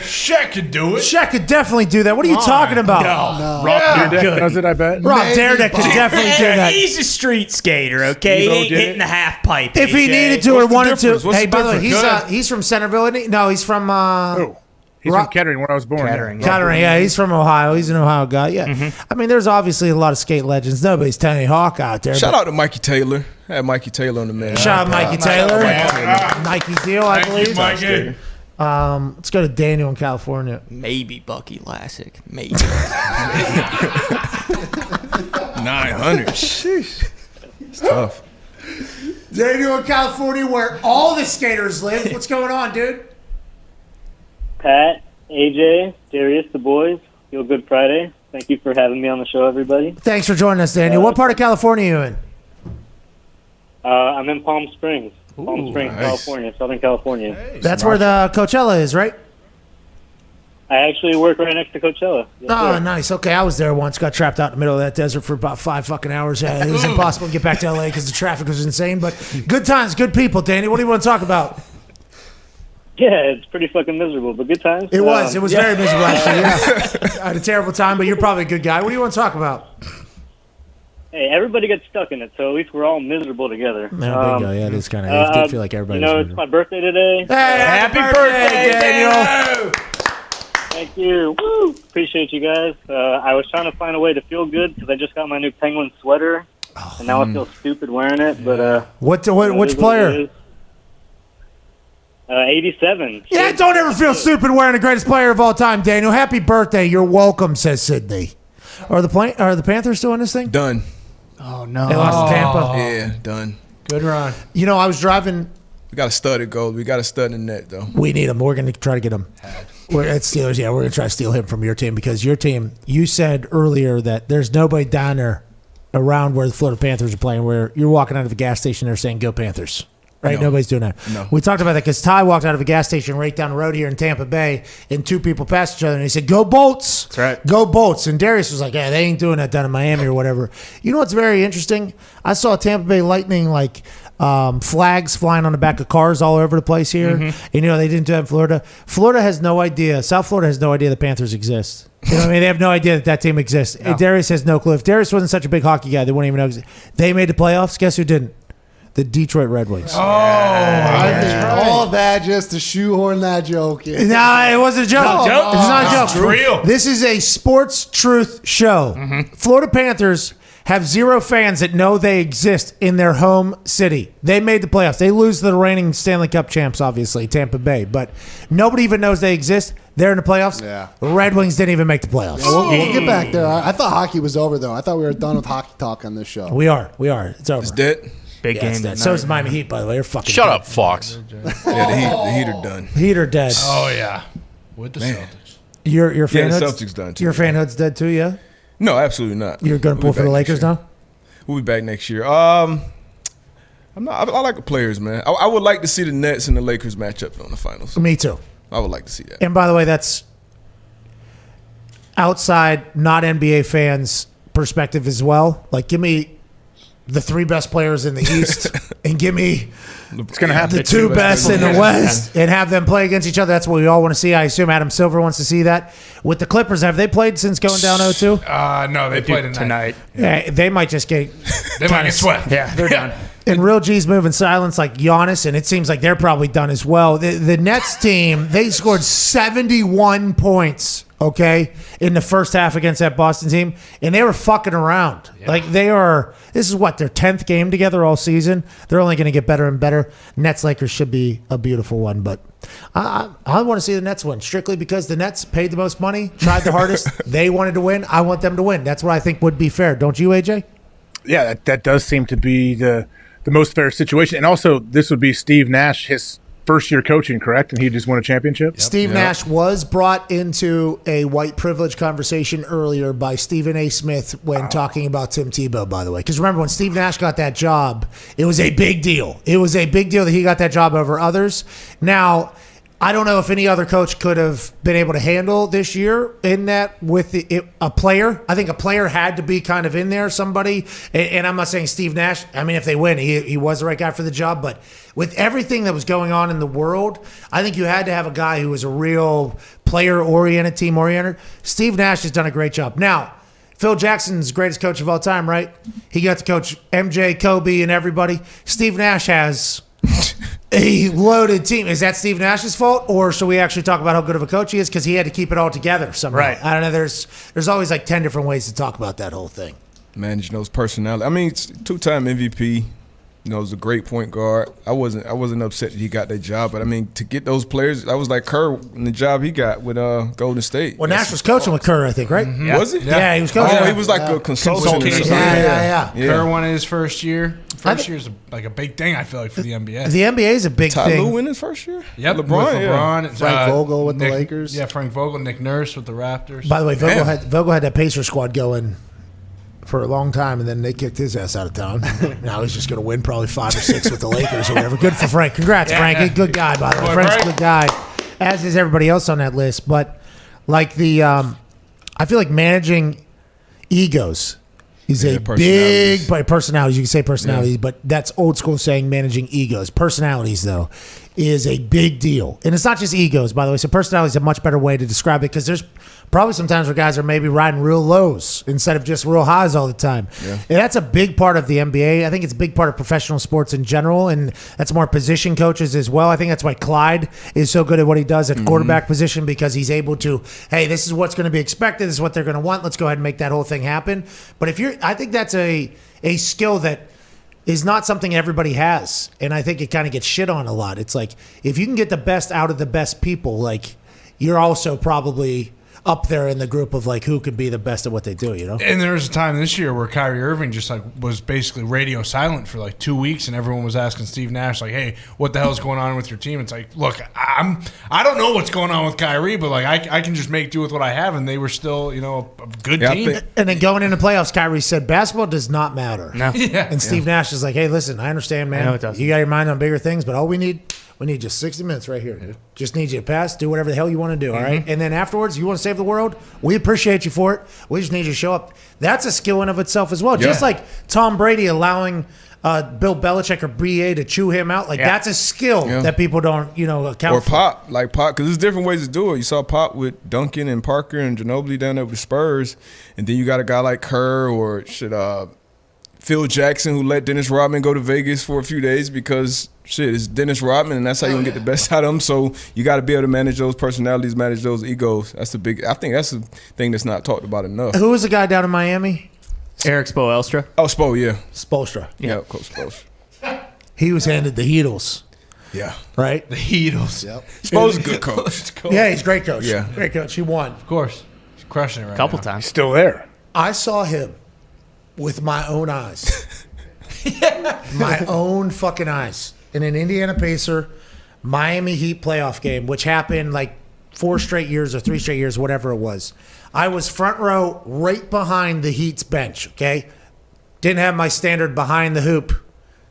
Speaker 4: Shaq could do it.
Speaker 3: Shaq could definitely do that. What are you talking about?
Speaker 5: No.
Speaker 18: Rob Dyrdek does it, I bet.
Speaker 3: Rob Dyrdek could definitely do that.
Speaker 5: He's a street skater, okay? He
Speaker 18: Tebow
Speaker 5: ain't
Speaker 18: did
Speaker 5: hitting
Speaker 18: it.
Speaker 5: the half pipe.
Speaker 3: If he
Speaker 5: AJ.
Speaker 3: needed to or wanted to.
Speaker 6: difference? What's
Speaker 3: Hey,
Speaker 6: the
Speaker 3: by the way,
Speaker 6: difference?
Speaker 3: he's from Centerville, isn't he? No, he's from
Speaker 18: He's from Kettering when I was born.
Speaker 5: Kettering,
Speaker 3: Kettering, yeah, he's from Ohio. He's an Ohio guy. Yeah, I mean, there's obviously a lot of skate legends. Nobody's Tony Hawk out there.
Speaker 6: Shout out to Mikey Taylor. I had Mikey Taylor on the man.
Speaker 3: Shout out Mikey Taylor. Nike deal, I believe.
Speaker 4: Mikey.
Speaker 3: Let's go to Daniel in California.
Speaker 5: Maybe Bucky Lassick. Maybe.
Speaker 6: 900. Sheesh. It's tough.
Speaker 3: Daniel in California, where all the skaters live. What's going on, dude?
Speaker 15: Pat, AJ, Darius, the boys. Feel Good Friday. Thank you for having me on the show, everybody.
Speaker 3: Thanks for joining us, Daniel. What part of California are you in?
Speaker 15: I'm in Palm Springs,
Speaker 6: nice.
Speaker 15: California, Southern California.
Speaker 3: That's where the Coachella is, right?
Speaker 15: I actually work right next to Coachella. Yes,
Speaker 3: Oh,
Speaker 15: sir.
Speaker 3: nice. Okay, I was there once. Got trapped out in the middle of that desert for about 5 fucking hours. Yeah, it was impossible to get back to LA because the traffic was insane. But good times, good people. Danny, what do you want to talk about?
Speaker 15: Yeah, it's pretty fucking miserable, but good times.
Speaker 3: It was. It was
Speaker 15: yeah.
Speaker 3: very miserable, actually. Yeah. I had a terrible time, but you're probably a good guy. What do you want to talk about?
Speaker 15: Hey, everybody gets stuck in it, so at least we're all miserable together.
Speaker 3: No, there you go. Yeah, it is kind of. I did feel like everybody's.
Speaker 15: It's my birthday today.
Speaker 3: Hey, happy birthday, Daniel!
Speaker 15: Thank you. Woo! Appreciate you guys. I was trying to find a way to feel good because I just got my new Penguin sweater, and now I feel stupid wearing it. But
Speaker 3: which player?
Speaker 15: 87.
Speaker 3: Yeah, don't ever feel stupid wearing the greatest player of all time, Daniel. Happy birthday. You're welcome, says Sydney. Are the Panthers still in this thing?
Speaker 6: Done.
Speaker 5: Oh, no.
Speaker 3: They lost to Tampa.
Speaker 6: Yeah, done.
Speaker 4: Good run.
Speaker 3: You know, I was driving.
Speaker 6: We got a stud at goal. We got a stud in the net, though.
Speaker 3: We need him. We're going to try to get him. We're at Steelers. Yeah, we're going to try to steal him from your team because your team, you said earlier that there's nobody down there around where the Florida Panthers are playing where you're walking out of a gas station there saying, go Panthers. Right?
Speaker 6: No.
Speaker 3: Nobody's doing that.
Speaker 6: No.
Speaker 3: We talked about that because Ty walked out of a gas station right down the road here in Tampa Bay, and 2 people passed each other, and he said, go Bolts.
Speaker 5: That's right.
Speaker 3: Go Bolts. And Darius was like, yeah, they ain't doing that down in Miami or whatever. You know what's very interesting? I saw Tampa Bay Lightning, flags flying on the back of cars all over the place here.
Speaker 5: Mm-hmm.
Speaker 3: And, they didn't do that in Florida. Florida has no idea. South Florida has no idea the Panthers exist. You know what I mean? They have no idea that team exists.
Speaker 5: No.
Speaker 3: Darius has no clue. If Darius wasn't such a big hockey guy, they wouldn't even know. They made the playoffs. Guess who didn't? The Detroit Red Wings.
Speaker 9: All that just to shoehorn that joke in.
Speaker 3: No, it wasn't a joke.
Speaker 9: No,
Speaker 3: It's not a joke.
Speaker 4: It's real.
Speaker 3: This is a sports truth show. Florida Panthers have 0 fans that know they exist in their home city. They made the playoffs. They lose to the reigning Stanley Cup champs, obviously, Tampa Bay. But nobody even knows they exist. They're in the playoffs.
Speaker 9: Yeah.
Speaker 3: The Red Wings didn't even make the playoffs.
Speaker 9: Yeah, we'll get back there. I thought hockey was over, though. I thought we were done with hockey talk on this show.
Speaker 3: We are. It's over.
Speaker 6: It's dead.
Speaker 5: Big
Speaker 3: Yeah,
Speaker 5: game.
Speaker 3: it's dead.
Speaker 5: tonight.
Speaker 3: So is the Miami Heat, by the way. They're fucking
Speaker 12: Shut
Speaker 3: dead.
Speaker 12: up, Fox.
Speaker 6: Yeah, the Heat are done.
Speaker 3: Heat are dead.
Speaker 4: Oh, yeah. With the
Speaker 6: Man.
Speaker 4: Celtics.
Speaker 3: Your
Speaker 6: Yeah, the
Speaker 3: fanhood's
Speaker 6: Celtics done, too.
Speaker 3: Your fanhood's dead too, yeah?
Speaker 6: No, absolutely not.
Speaker 3: You're going to pull
Speaker 6: We'll be
Speaker 3: for the
Speaker 6: back next
Speaker 3: Lakers
Speaker 6: year.
Speaker 3: now?
Speaker 6: We'll be back next year. I like the players, man. I would like to see the Nets and the Lakers match up on the finals.
Speaker 3: Me too.
Speaker 6: I would like to see that.
Speaker 3: And by the way, that's outside, not NBA fans' perspective as well. Like, give me the 3 best players in the East and give me
Speaker 18: It's going to happen.
Speaker 3: the 2 best in the West and have them play against each other. That's what we all want to see. I assume Adam Silver wants to see that. With the Clippers, have they played since going down 0-2?
Speaker 4: No, they played tonight.
Speaker 3: Yeah, they might just get...
Speaker 4: They might get swept.
Speaker 5: Yeah, they're done.
Speaker 3: And real G's move in silence like Giannis, and it seems like they're probably done as well. The Nets team, they scored 71 points okay, in the first half against that Boston team, and they were fucking around. Yeah. Like this is what, their 10th game together all season. They're only going to get better and better. Nets-Lakers should be a beautiful one, but I want to see the Nets win strictly because the Nets paid the most money, tried the hardest. They wanted to win. I want them to win. That's what I think would be fair. Don't you, AJ?
Speaker 18: Yeah, that does seem to be the most fair situation. And also, this would be Steve Nash, his first year coaching, correct? And he just won a championship?
Speaker 3: Yep. Steve Nash was brought into a white privilege conversation earlier by Stephen A. Smith when talking about Tim Tebow, by the way. Because remember, when Steve Nash got that job, it was a big deal. It was a big deal that he got that job over others. Now, I don't know if any other coach could have been able to handle this year in that with a player. I think a player had to be kind of in there, somebody. And I'm not saying Steve Nash. I mean, if they win, he was the right guy for the job. But with everything that was going on in the world, I think you had to have a guy who was a real player-oriented, team-oriented. Steve Nash has done a great job. Now, Phil Jackson's the greatest coach of all time, right? He got to coach MJ, Kobe, and everybody. Steve Nash has a loaded team. Is that Steve Nash's fault, or should we actually talk about how good of a coach he is because he had to keep it all together somehow? Right. I don't know. There's always like 10 different ways to talk about that whole thing.
Speaker 6: Managing those personality. I mean, it's two-time MVP. You know, was a great point guard. I wasn't upset that he got that job, but I mean, to get those players, I was like Kerr in the job he got with Golden State.
Speaker 3: Well, Nash was coaching with Kerr, I think, right?
Speaker 6: Mm-hmm. Yeah. Was he?
Speaker 3: Yeah, he was coaching.
Speaker 6: Oh, he was like a consultant.
Speaker 3: Yeah.
Speaker 4: Kerr won his first year. First year's like a big thing, I feel like, for the NBA.
Speaker 3: The NBA is a big
Speaker 6: Ty
Speaker 3: thing.
Speaker 6: Lue win his first year?
Speaker 4: Yep.
Speaker 6: LeBron.
Speaker 9: Frank Vogel with the Lakers.
Speaker 4: Yeah, Frank Vogel, Nick Nurse with the Raptors.
Speaker 3: By the way, Vogel had that Pacer squad going for a long time, and then they kicked his ass out of town. Now he's just going to win probably 5 or 6 with the Lakers or whatever. Good for Frank. Congrats, Frank. Good guy, by the way. Frank's a good guy, as is everybody else on that list. But like I feel like managing egos is a big personalities. You can say personalities, but that's old school saying managing egos. Personalities, though, is a big deal. And it's not just egos, by the way. So personality is a much better way to describe it because there's probably sometimes where guys are maybe riding real lows instead of just real highs all the time. Yeah. And that's a big part of the NBA. I think it's a big part of professional sports in general, and that's more position coaches as well. I think that's why Clyde is so good at what he does at quarterback position because he's able to, hey, this is what's going to be expected. This is what they're going to want. Let's go ahead and make that whole thing happen. But I think that's a skill that is not something everybody has. And I think it kind of gets shit on a lot. It's like, if you can get the best out of the best people, like, you're also probably up there in the group of like who could be the best at what they do, you know?
Speaker 4: And there was a time this year where Kyrie Irving just like was basically radio silent for like 2 weeks, and everyone was asking Steve Nash like, "Hey, what the hell's going on with your team?" It's like, look, I don't know what's going on with Kyrie, but like I can just make do with what I have, and they were still, you know, a good team.
Speaker 3: And then going into playoffs, Kyrie said, "Basketball does not matter."
Speaker 5: No.
Speaker 4: Yeah.
Speaker 3: And Steve Nash is like, "Hey, listen, I understand, man. You got your mind on bigger things, but all we need just 60 minutes right here, dude. Just need you to pass, do whatever the hell you want to do, all right? And then afterwards, you want to save the world? We appreciate you for it. We just need you to show up." That's a skill in of itself as well. Yeah. Just like Tom Brady allowing Bill Belichick or BA to chew him out. Like, that's a skill that people don't, account for.
Speaker 6: Or Pop, because there's different ways to do it. You saw Pop with Duncan and Parker and Ginobili down there with the Spurs, and then you got a guy like Kerr or Phil Jackson, who let Dennis Rodman go to Vegas for a few days because, it's Dennis Rodman, and that's how you can get the best out of him. So you got to be able to manage those personalities, manage those egos. I think that's the thing that's not talked about enough.
Speaker 3: Who was the guy down in Miami?
Speaker 5: Eric Spoelstra.
Speaker 6: Oh, Spo, yeah.
Speaker 3: Spoelstra.
Speaker 6: Yeah, Coach Spoelstra.
Speaker 3: He was handed the Heatles.
Speaker 6: Yeah.
Speaker 3: Right?
Speaker 4: The Heatles.
Speaker 6: Yep. Spo's a good coach.
Speaker 3: Yeah, he's a great coach.
Speaker 6: Yeah.
Speaker 3: Great coach. He won.
Speaker 4: Of course. He's crushing it right now.
Speaker 5: Couple times.
Speaker 18: Still there.
Speaker 3: I saw him with my own eyes. My own fucking eyes. In an Indiana Pacer, Miami Heat playoff game, which happened like 4 straight years or 3 straight years, whatever it was. I was front row right behind the Heat's bench, okay? Didn't have my standard behind the hoop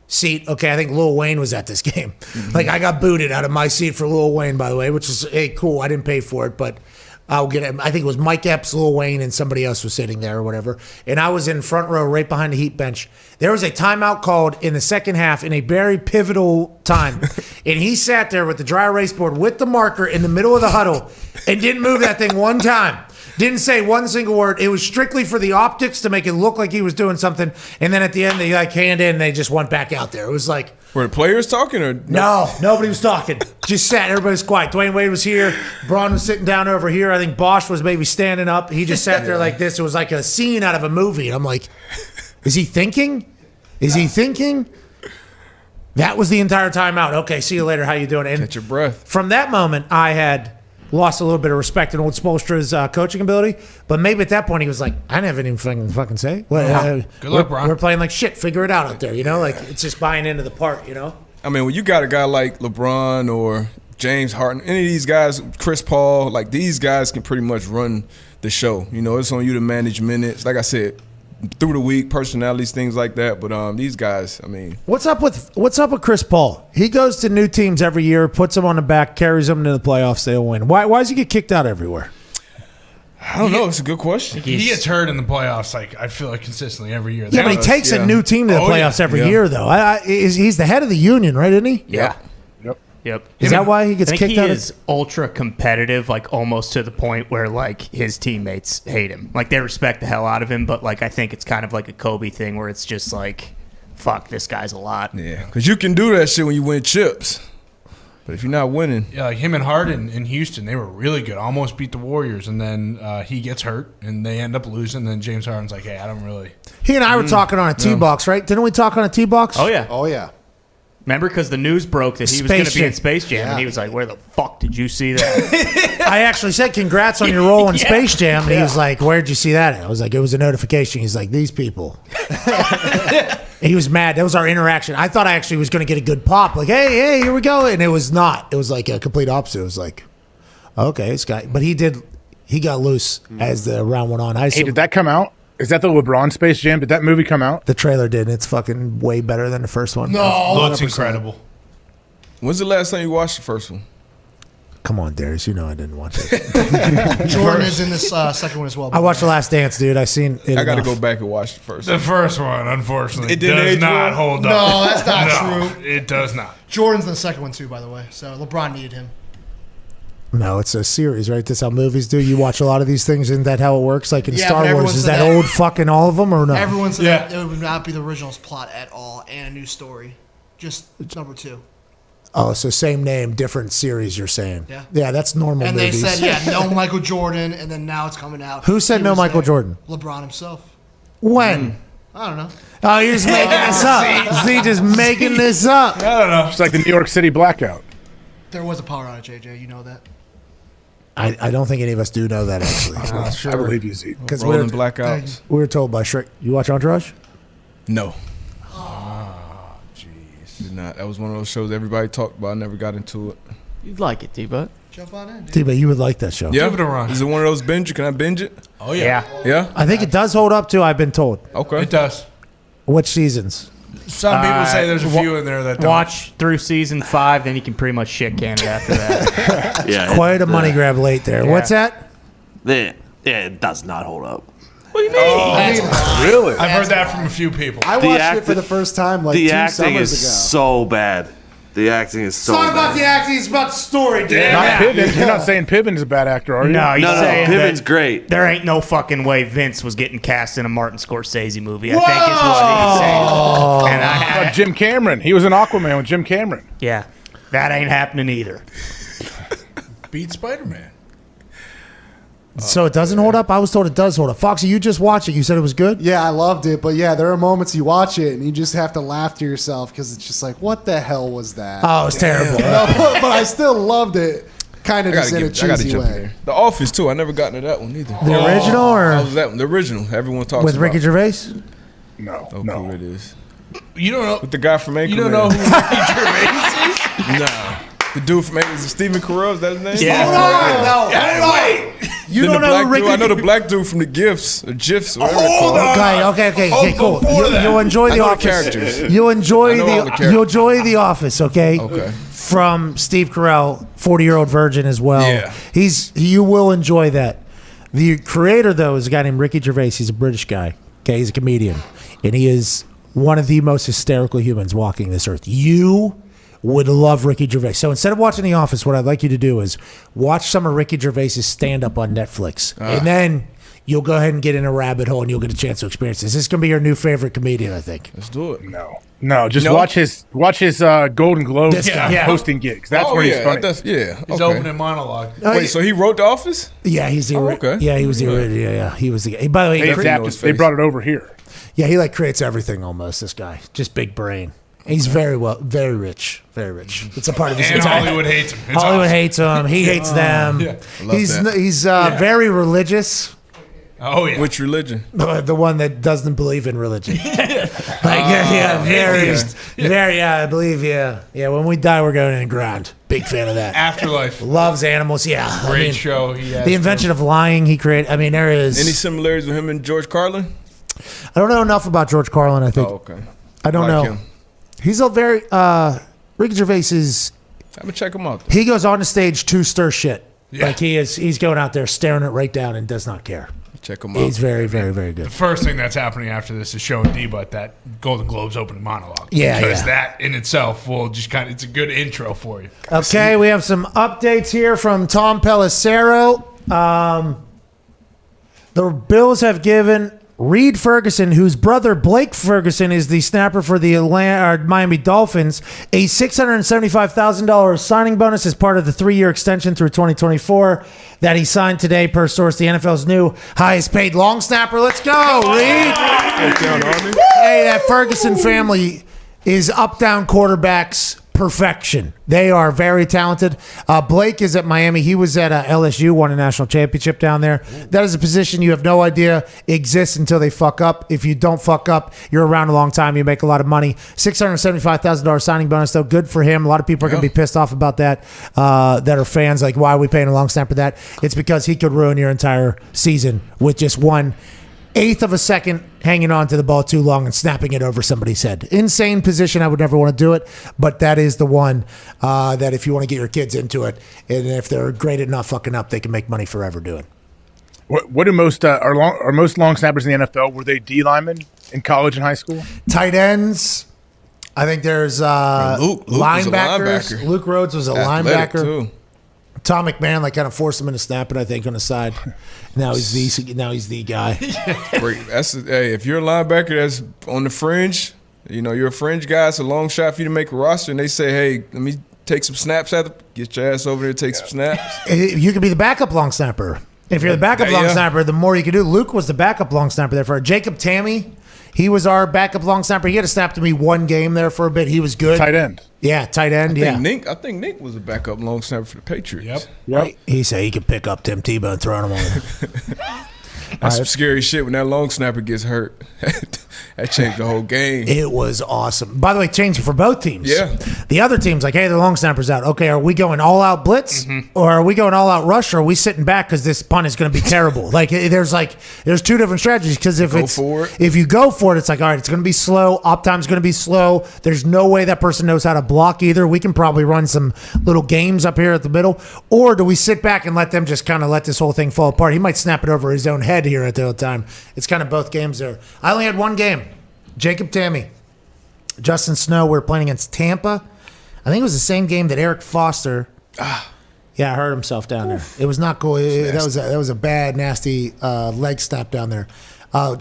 Speaker 3: seat. Okay, I think Lil Wayne was at this game. Like, I got booted out of my seat for Lil Wayne, by the way, which is, hey, cool. I didn't pay for it, but I'll get it. I think it was Mike Epps, Lil Wayne, and somebody else was sitting there or whatever. And I was in front row right behind the Heat bench. There was a timeout called in the second half in a very pivotal time. And he sat there with the dry erase board with the marker in the middle of the huddle and didn't move that thing one time. Didn't say one single word. It was strictly for the optics to make it look like he was doing something. And then at the end, they handed in and they just went back out there. It was like,
Speaker 6: Were the players talking or
Speaker 3: No, nobody was talking. Just sat. Everybody was quiet. Dwayne Wade was here. Braun was sitting down over here. I think Bosch was maybe standing up. He just sat there like this. It was like a scene out of a movie. And I'm like, is he thinking? Is he thinking? That was the entire timeout. Okay, see you later. How you doing? And
Speaker 6: catch your breath.
Speaker 3: From that moment, I had lost a little bit of respect in old Spoelstra's coaching ability. But maybe at that point, he was like, I didn't have anything to fucking say.
Speaker 4: Good luck, Braun.
Speaker 3: We're playing like shit. Figure it out there. You know, like it's just buying into the part, you know?
Speaker 6: I mean, when you got a guy like LeBron or James Harden, any of these guys, Chris Paul, like these guys can pretty much run the show. You know, it's on you to manage minutes. Like I said, through the week, personalities, things like that. But these guys, I mean,
Speaker 3: what's up with Chris Paul? He goes to new teams every year, puts them on the back, carries them to the playoffs. They'll win. Why does he get kicked out everywhere?
Speaker 6: I don't know. It's a good question.
Speaker 4: He gets hurt in the playoffs, like I feel like consistently every year.
Speaker 3: Yeah, but he takes a new team to the playoffs every year, though. He's the head of the union, right? Isn't he?
Speaker 5: Yeah.
Speaker 18: Yep.
Speaker 3: Is that why he gets
Speaker 5: I think
Speaker 3: kicked
Speaker 5: he
Speaker 3: out?
Speaker 5: is ultra competitive, like almost to the point where like his teammates hate him. Like they respect the hell out of him, but like I think it's kind of like a Kobe thing where it's just like, fuck, this guy's a lot.
Speaker 6: Yeah, because you can do that shit when you win chips. But if you're not winning.
Speaker 4: Yeah, like him and Harden in Houston, they were really good. Almost beat the Warriors, and then he gets hurt, and they end up losing. And then James Harden's like, hey, I don't really.
Speaker 3: He and I were talking on a T-box, right? Didn't we talk on a T-box?
Speaker 5: Oh, yeah.
Speaker 9: Oh, yeah.
Speaker 5: Remember, because the news broke that he was going to be in Space Jam, and he was like, where the fuck did you see that?
Speaker 3: I actually said, congrats on your role in Space Jam. And he was like, where'd you see that? I was like, it was a notification. He's like, these people. He was mad. That was our interaction. I thought I actually was going to get a good pop. Like, hey, here we go. And it was not. It was like a complete opposite. It was like, okay, this guy. But he got loose as the round went on.
Speaker 18: Hey, did that come out? Is that the LeBron Space Jam? Did that movie come out?
Speaker 3: The trailer did. And it's fucking way better than the first one.
Speaker 4: No, looks incredible.
Speaker 6: When's the last time you watched the first one?
Speaker 3: Come on, Darius. You know I didn't watch it.
Speaker 10: Jordan is in this second one as well.
Speaker 3: I watched The Last Dance, dude. I seen it.
Speaker 6: I got to go back and watch the first
Speaker 4: one. The first one, unfortunately,
Speaker 6: it does
Speaker 4: not hold up.
Speaker 10: No, that's not true.
Speaker 4: It does not.
Speaker 10: Jordan's in the second one, too, by the way. So LeBron needed him.
Speaker 3: No, it's a series, right? That's how movies do. You watch a lot of these things. Isn't that how it works? Like in Star Wars, is that old fucking all of them or no?
Speaker 10: Everyone said that it would not be the original plot at all and a new story. Just number 2.
Speaker 3: Oh, so same name, different series, you're saying.
Speaker 10: Yeah.
Speaker 3: Yeah, that's normal
Speaker 10: and
Speaker 3: movies.
Speaker 10: they said, no Michael Jordan, and then now it's coming out.
Speaker 3: Who said no Michael Jordan?
Speaker 10: LeBron himself.
Speaker 3: When?
Speaker 10: I don't know.
Speaker 3: Oh, you're just making this up. See, just making this up.
Speaker 4: I don't know.
Speaker 18: It's like the New York City blackout.
Speaker 10: There was a power outage, AJ. You know that.
Speaker 3: I don't think any of us do know that, actually.
Speaker 18: Sure. I believe you, Z.
Speaker 3: Because
Speaker 6: Rolling blackouts.
Speaker 3: We were told by Shrek. You watch Entourage?
Speaker 6: No. Did not. That was one of those shows everybody talked about. I never got into it.
Speaker 5: You'd like it, Tebow.
Speaker 10: Jump on in, dude.
Speaker 3: T-But you would like that show.
Speaker 6: Yeah.
Speaker 4: Give it a run.
Speaker 6: Is it one of those binge? Can I binge it?
Speaker 4: Oh, yeah.
Speaker 6: Yeah?
Speaker 3: I think it does hold up, too, I've been told.
Speaker 6: Okay.
Speaker 4: It does.
Speaker 3: Which seasons?
Speaker 4: Some people say there's a few in there that don't.
Speaker 5: Watch through season 5, then you can pretty much shit Canada after that.
Speaker 16: Yeah.
Speaker 3: Quite a money grab late there.
Speaker 5: Yeah.
Speaker 3: What's that?
Speaker 16: It does not hold up.
Speaker 5: What do you mean?
Speaker 6: Really?
Speaker 4: I've heard that from a few people.
Speaker 9: I watched it for the first time like 2
Speaker 16: acting
Speaker 9: summers
Speaker 16: is
Speaker 9: ago.
Speaker 16: so bad. The acting is so
Speaker 3: Talk about
Speaker 16: bad.
Speaker 3: the acting, it's about the story, dude.
Speaker 18: Not Piven. You're not saying Piven's a bad actor, are you?
Speaker 5: No, he's saying
Speaker 16: Piven's
Speaker 5: that
Speaker 16: great.
Speaker 5: There ain't no fucking way Vince was getting cast in a Martin Scorsese movie, I think is what he's saying. And
Speaker 18: How about Jim Cameron? He was an Aquaman with Jim Cameron.
Speaker 5: yeah, that ain't happening either.
Speaker 4: Beat Spider-Man.
Speaker 3: So it doesn't hold up? I was told it does hold up. Foxy, you just watched it. You said it was good?
Speaker 9: Yeah, I loved it, but yeah, there are moments you watch it and you just have to laugh to yourself because it's just like, what the hell was that?
Speaker 3: Oh, it's terrible.
Speaker 9: But I still loved it, kind of just in a
Speaker 6: I gotta
Speaker 9: cheesy
Speaker 6: jump in
Speaker 9: way.
Speaker 6: there. The Office too. I never got into that one either.
Speaker 3: The original or
Speaker 6: How was that one? The original. Everyone talks
Speaker 3: with
Speaker 6: about.
Speaker 3: Ricky Gervais?
Speaker 18: No,
Speaker 6: Oh,
Speaker 18: no.
Speaker 6: cool it is.
Speaker 4: You don't know.
Speaker 6: With the guy from Anchorman.
Speaker 4: You don't know who Ricky Gervais is?
Speaker 6: Nah. The dude from Anchorman. Is it Stephen Carell? Is that his name?
Speaker 5: Yeah.
Speaker 3: You
Speaker 6: Then
Speaker 3: don't
Speaker 6: the
Speaker 3: know
Speaker 6: black
Speaker 3: who Ricky
Speaker 6: dude. I know the black dude from the GIFs or GIFs or whatever it's called.
Speaker 3: Okay, cool. You'll enjoy
Speaker 6: I
Speaker 3: The
Speaker 6: know the
Speaker 3: Office.
Speaker 6: characters.
Speaker 3: You'll enjoy
Speaker 6: I know all the characters.
Speaker 3: You'll enjoy The Office, okay?
Speaker 6: Okay.
Speaker 3: From Steve Carell, 40-year-old virgin as well.
Speaker 6: Yeah.
Speaker 3: You will enjoy that. The creator, though, is a guy named Ricky Gervais. He's a British guy. Okay, he's a comedian. And he is one of the most hysterical humans walking this earth. You would love Ricky Gervais. So instead of watching The Office, what I'd like you to do is watch some of Ricky Gervais' stand-up on Netflix. And then you'll go ahead and get in a rabbit hole and you'll get a chance to experience this. This is going to be your new favorite comedian, I think.
Speaker 6: Let's do it.
Speaker 18: No, just watch his Golden Globes hosting gigs. That's where he's funny.
Speaker 4: His opening monologue.
Speaker 6: Wait, so he wrote The Office?
Speaker 3: Yeah, he's the
Speaker 6: okay.
Speaker 3: Yeah, he was the original. Yeah, he was the. By the way,
Speaker 18: they brought it over here.
Speaker 3: Yeah, he creates everything almost. This guy, just big brain. He's very rich. It's a part of his.
Speaker 4: And Hollywood hates him.
Speaker 3: Hollywood hates him. He hates them.
Speaker 6: Yeah.
Speaker 3: He's very religious.
Speaker 4: Oh yeah.
Speaker 6: Which religion?
Speaker 3: The one that doesn't believe in religion. Very. I believe. Yeah. When we die, we're going in the ground. Big fan of that.
Speaker 4: Afterlife.
Speaker 3: Loves animals. Yeah.
Speaker 4: Great show. He has
Speaker 3: the invention of lying he created. I mean, there is
Speaker 6: any similarities with him and George Carlin?
Speaker 3: I don't know enough about George Carlin. I think.
Speaker 6: Oh, okay.
Speaker 3: I don't know.
Speaker 6: Him.
Speaker 3: He's a very Ricky Gervais is.
Speaker 6: I'm gonna check him out.
Speaker 3: He goes on the stage to stir shit.
Speaker 4: Yeah.
Speaker 3: Like he's going out there staring it right down and does not care.
Speaker 6: Check him out.
Speaker 3: He's very, very, very good.
Speaker 4: The first thing that's happening after this is showing Deba that Golden Globes opening monologue.
Speaker 3: Yeah,
Speaker 4: because that in itself will just it's a good intro for you.
Speaker 3: Okay, we have some updates here from Tom Pelissero. The Bills have given Reed Ferguson, whose brother Blake Ferguson is the snapper for the Miami Dolphins, a $675,000 signing bonus as part of the 3-year extension through 2024 that he signed today, per source, the NFL's new highest paid long snapper. Let's go, Reed. Hey, that Ferguson family is up-down quarterbacks perfection. They are very talented. Blake is at Miami. He was at LSU, won a national championship down there. That is a position you have no idea exists until they fuck up. If you don't fuck up, you're around a long time. You make a lot of money. $675,000 signing bonus, though. Good for him. A lot of people are going to be pissed off about that that are fans. Like, why are we paying a long snapper that? It's because he could ruin your entire season with just 1/8 of a second hanging on to the ball too long and snapping it over somebody's head. Insane position. I would never want to do it, but that is the one that if you want to get your kids into it, and if they're great at not fucking up, they can make money forever doing.
Speaker 18: What do most are most long snappers in the NFL? Were they D linemen in college and high school?
Speaker 3: Tight ends. I think there's
Speaker 6: Luke
Speaker 3: linebackers. Luke Rhodes was a
Speaker 6: Athletic,
Speaker 3: linebacker.
Speaker 6: too.
Speaker 3: Tom McMahon kind of forced him into snapping, I think, on the side. Now he's the guy.
Speaker 6: Great. Hey, if you're a linebacker that's on the fringe, you're a fringe guy. It's a long shot for you to make a roster, and they say, "Hey, let me take some snaps get your ass over there, take some snaps."
Speaker 3: You could be the backup long snapper. If you're the backup long snapper, the more you can do. Luke was the backup long snapper there for Jacob Tammy. He was our backup long snapper. He had to snap to me one game there for a bit. He was good.
Speaker 18: Tight end.
Speaker 3: Yeah, tight end.
Speaker 6: I think Nick was a backup long snapper for the Patriots.
Speaker 3: Yep. He said he could pick up Tim Tebow and throw him on.
Speaker 6: That's some scary shit when that long snapper gets hurt. That changed the whole game.
Speaker 3: It was awesome. By the way, changed for both teams.
Speaker 6: Yeah.
Speaker 3: The other team's like, hey, the long snapper's out. Okay, are we going all out blitz or are we going all out rush or are we sitting back because this punt is going to be terrible? There's two different strategies because if you go for it, it's like, all right, it's going to be slow. Op time's going to be slow. There's no way that person knows how to block either. We can probably run some little games up here at the middle. Or do we sit back and let them just kind of let this whole thing fall apart? He might snap it over his own head here at the time. It's kind of both games there. I only had one game. Jacob Tammy, Justin Snow. We were playing against Tampa. I think it was the same game that Eric Foster. Yeah, hurt himself down there. It was not cool. That was a bad, nasty leg snap down there.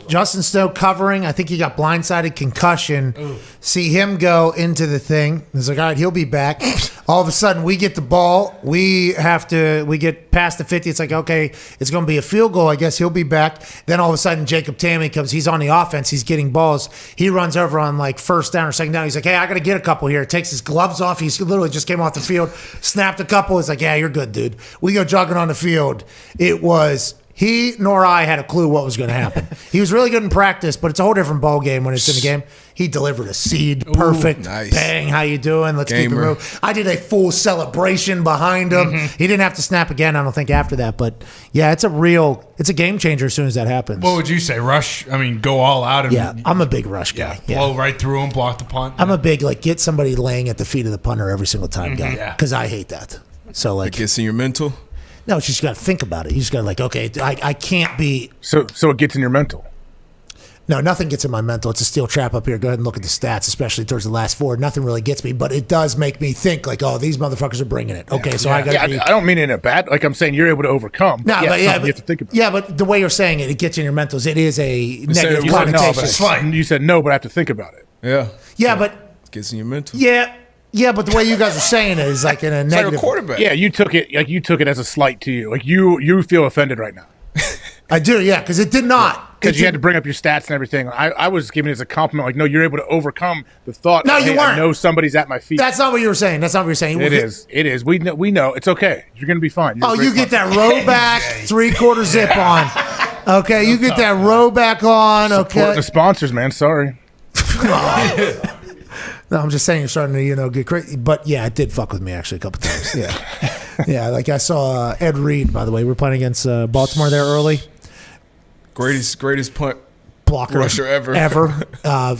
Speaker 3: Justin Snow covering. I think he got blindsided, concussion. Ooh. See him go into the thing. It's like, all right, he'll be back. All of a sudden, we get the ball. We get past the 50. It's like, okay, it's going to be a field goal. I guess he'll be back. Then all of a sudden, Jacob Tammy comes. He's on the offense. He's getting balls. He runs over on first down or second down. He's like, hey, I got to get a couple here. Takes his gloves off. He's literally just came off the field, snapped a couple. It's like, yeah, you're good, dude. We go jogging on the field. It was... He nor I had a clue what was going to happen. He was really good in practice, but it's a whole different ball game when it's in the game. He delivered a seed, perfect. Ooh, nice. Bang, how you doing? Let's keep it moving. I did a full celebration behind him. Mm-hmm. He didn't have to snap again, I don't think, after that. But, yeah, it's a game changer as soon as that happens.
Speaker 4: What would you say? Rush? I mean, go all out?
Speaker 3: I'm a big rush guy.
Speaker 4: Yeah, blow right through him, block the punt.
Speaker 3: I'm a big, get somebody laying at the feet of the punter every single time guy. Because I hate that. So,
Speaker 6: it gets in your mental?
Speaker 3: No, you just got to think about it. You just got to okay, I can't be.
Speaker 18: So it gets in your mental.
Speaker 3: No, nothing gets in my mental. It's a steel trap up here. Go ahead and look at the stats, especially towards the last 4. Nothing really gets me, but it does make me think like, oh, these motherfuckers are bringing it. Okay, so I got to
Speaker 18: I don't mean it in a bad, like I'm saying you're able to overcome.
Speaker 3: No, but
Speaker 18: you have to think about it.
Speaker 3: Yeah, but the way you're saying it, it gets in your mentals. It is a negative connotation.
Speaker 18: You said no, but I have to think about it.
Speaker 6: Yeah.
Speaker 3: Yeah, but
Speaker 6: it gets in your mental.
Speaker 3: Yeah, but the way you guys are saying it is like in a negative.
Speaker 6: Like a quarterback.
Speaker 18: Yeah, you took it as a slight to you. Like you feel offended right now.
Speaker 3: I do, yeah, because it did not.
Speaker 18: Because you had to bring up your stats and everything. I was giving it as a compliment. Like, no, you're able to overcome the thought.
Speaker 3: No, you weren't.
Speaker 18: I know somebody's at my feet.
Speaker 3: That's not what you were saying. That's not what you're saying.
Speaker 18: It is. It is. We know. It's okay. You're going to be fine.
Speaker 3: You get that row back 3/4 zip on. Okay, you get that row back on. Okay.
Speaker 18: Support the sponsors, man. Sorry.
Speaker 3: No, I'm just saying you're starting to, get crazy. But yeah, it did fuck with me actually a couple times. Yeah. Yeah, like I saw Ed Reed, by the way. We're playing against Baltimore there early.
Speaker 6: Greatest punt
Speaker 3: blocker
Speaker 6: rusher ever.
Speaker 3: I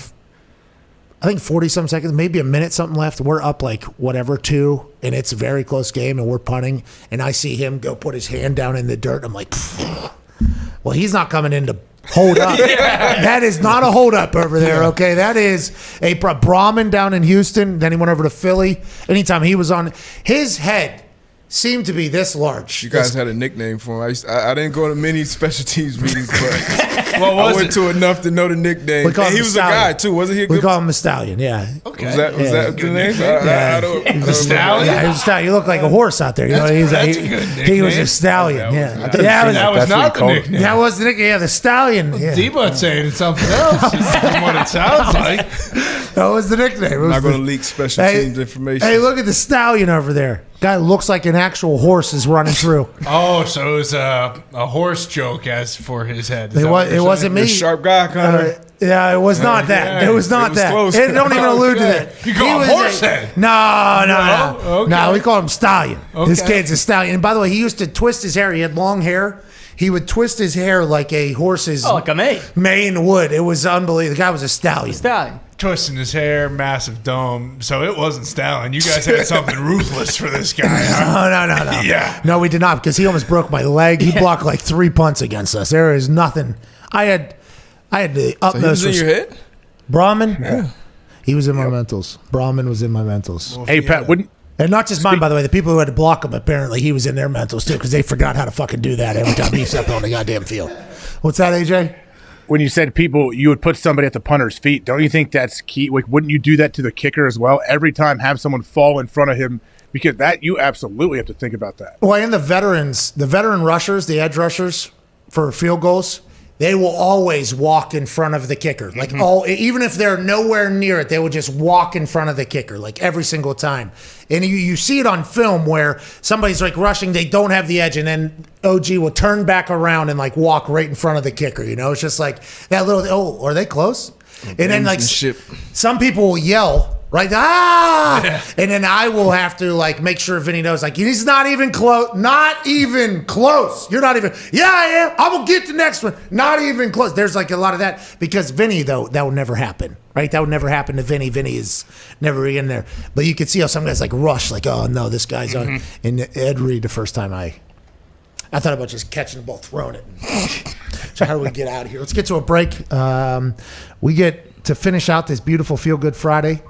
Speaker 3: think 40-some seconds, maybe a minute something left. We're up like 2, and it's a very close game, and we're punting. And I see him go put his hand down in the dirt. I'm like, well, he's not coming in to hold up. That is not a hold up over there, okay? That is a Brahman down in Houston. Then he went over to Philly. Anytime he was on, his head seemed to be this large.
Speaker 6: You guys had a nickname for him. I didn't go to many special teams meetings, but I went to enough to know the nickname. And he was a guy too, wasn't he?
Speaker 3: We call him the Stallion. Yeah.
Speaker 6: Okay. Was that the name?
Speaker 3: The Stallion. Yeah, he was a stallion. You look like a horse out there. You know, he was a stallion. Yeah.
Speaker 4: That was not the nickname.
Speaker 3: That was the nickname. Yeah, the Stallion. Yeah.
Speaker 4: D-Butt saying it's something else. From what it sounds like.
Speaker 3: That was the nickname.
Speaker 6: I'm not going to leak special teams information.
Speaker 3: Hey, look at the Stallion over there. Guy looks like an actual horse is running through.
Speaker 4: Oh, so it was a horse joke as for his head.
Speaker 3: It wasn't me.
Speaker 6: The sharp guy, Connor.
Speaker 3: Yeah, it was not that. It was not that.
Speaker 6: Close.
Speaker 3: It don't even allude to that.
Speaker 4: You call him horse head?
Speaker 3: No.
Speaker 4: Okay.
Speaker 3: No, we call him Stallion.
Speaker 4: Okay.
Speaker 3: This kid's a Stallion. And by the way, he used to twist his hair. He had long hair. He would twist his hair like a horse's
Speaker 5: like a
Speaker 3: mane would. It was unbelievable. The guy was a Stallion.
Speaker 4: Twisting his hair, massive dome. So it wasn't Stallion. You guys had something ruthless for this guy. Huh?
Speaker 3: No.
Speaker 4: Yeah.
Speaker 3: No, we did not, because he almost broke my leg. He blocked like 3 punts against us. There is nothing. I had the utmost.
Speaker 6: So he was in your head?
Speaker 3: Brahman?
Speaker 6: Yeah.
Speaker 3: He was in my mentals. Brahman was in my mentals.
Speaker 18: Well, hey, Pat,
Speaker 3: and not just mine, by the way. The people who had to block him, apparently he was in their mentals too, because they forgot how to fucking do that every time he stepped on the goddamn field. What's that, AJ?
Speaker 18: When you said you would put somebody at the punter's feet, don't you think that's key? Like, wouldn't you do that to the kicker as well? Every time have someone fall in front of him, because that you absolutely have to think about that.
Speaker 3: Well, and the veteran rushers, the edge rushers for field goals, they will always walk in front of the kicker. Like even if they're nowhere near it, they will just walk in front of the kicker, like every single time. And you see it on film where somebody's like rushing, they don't have the edge, and then OG will turn back around and like walk right in front of the kicker. You know, it's just like that little. Are they close? And then like some people will yell. Right, and then I will have to like make sure Vinny knows, like, he's not even close. Not even close. You're not even. Yeah, I am. I'm gonna get the next one. Not even close. There's like a lot of that, because Vinny, though, that would never happen. Right, that would never happen to Vinny. Vinny is never in there. But you could see how some guys like rush, like, oh no, this guy's on. And Ed Reed, the first time I thought about just catching the ball, throwing it. So how do we get out of here? Let's get to a break. We get to finish out this beautiful Feel Good Friday.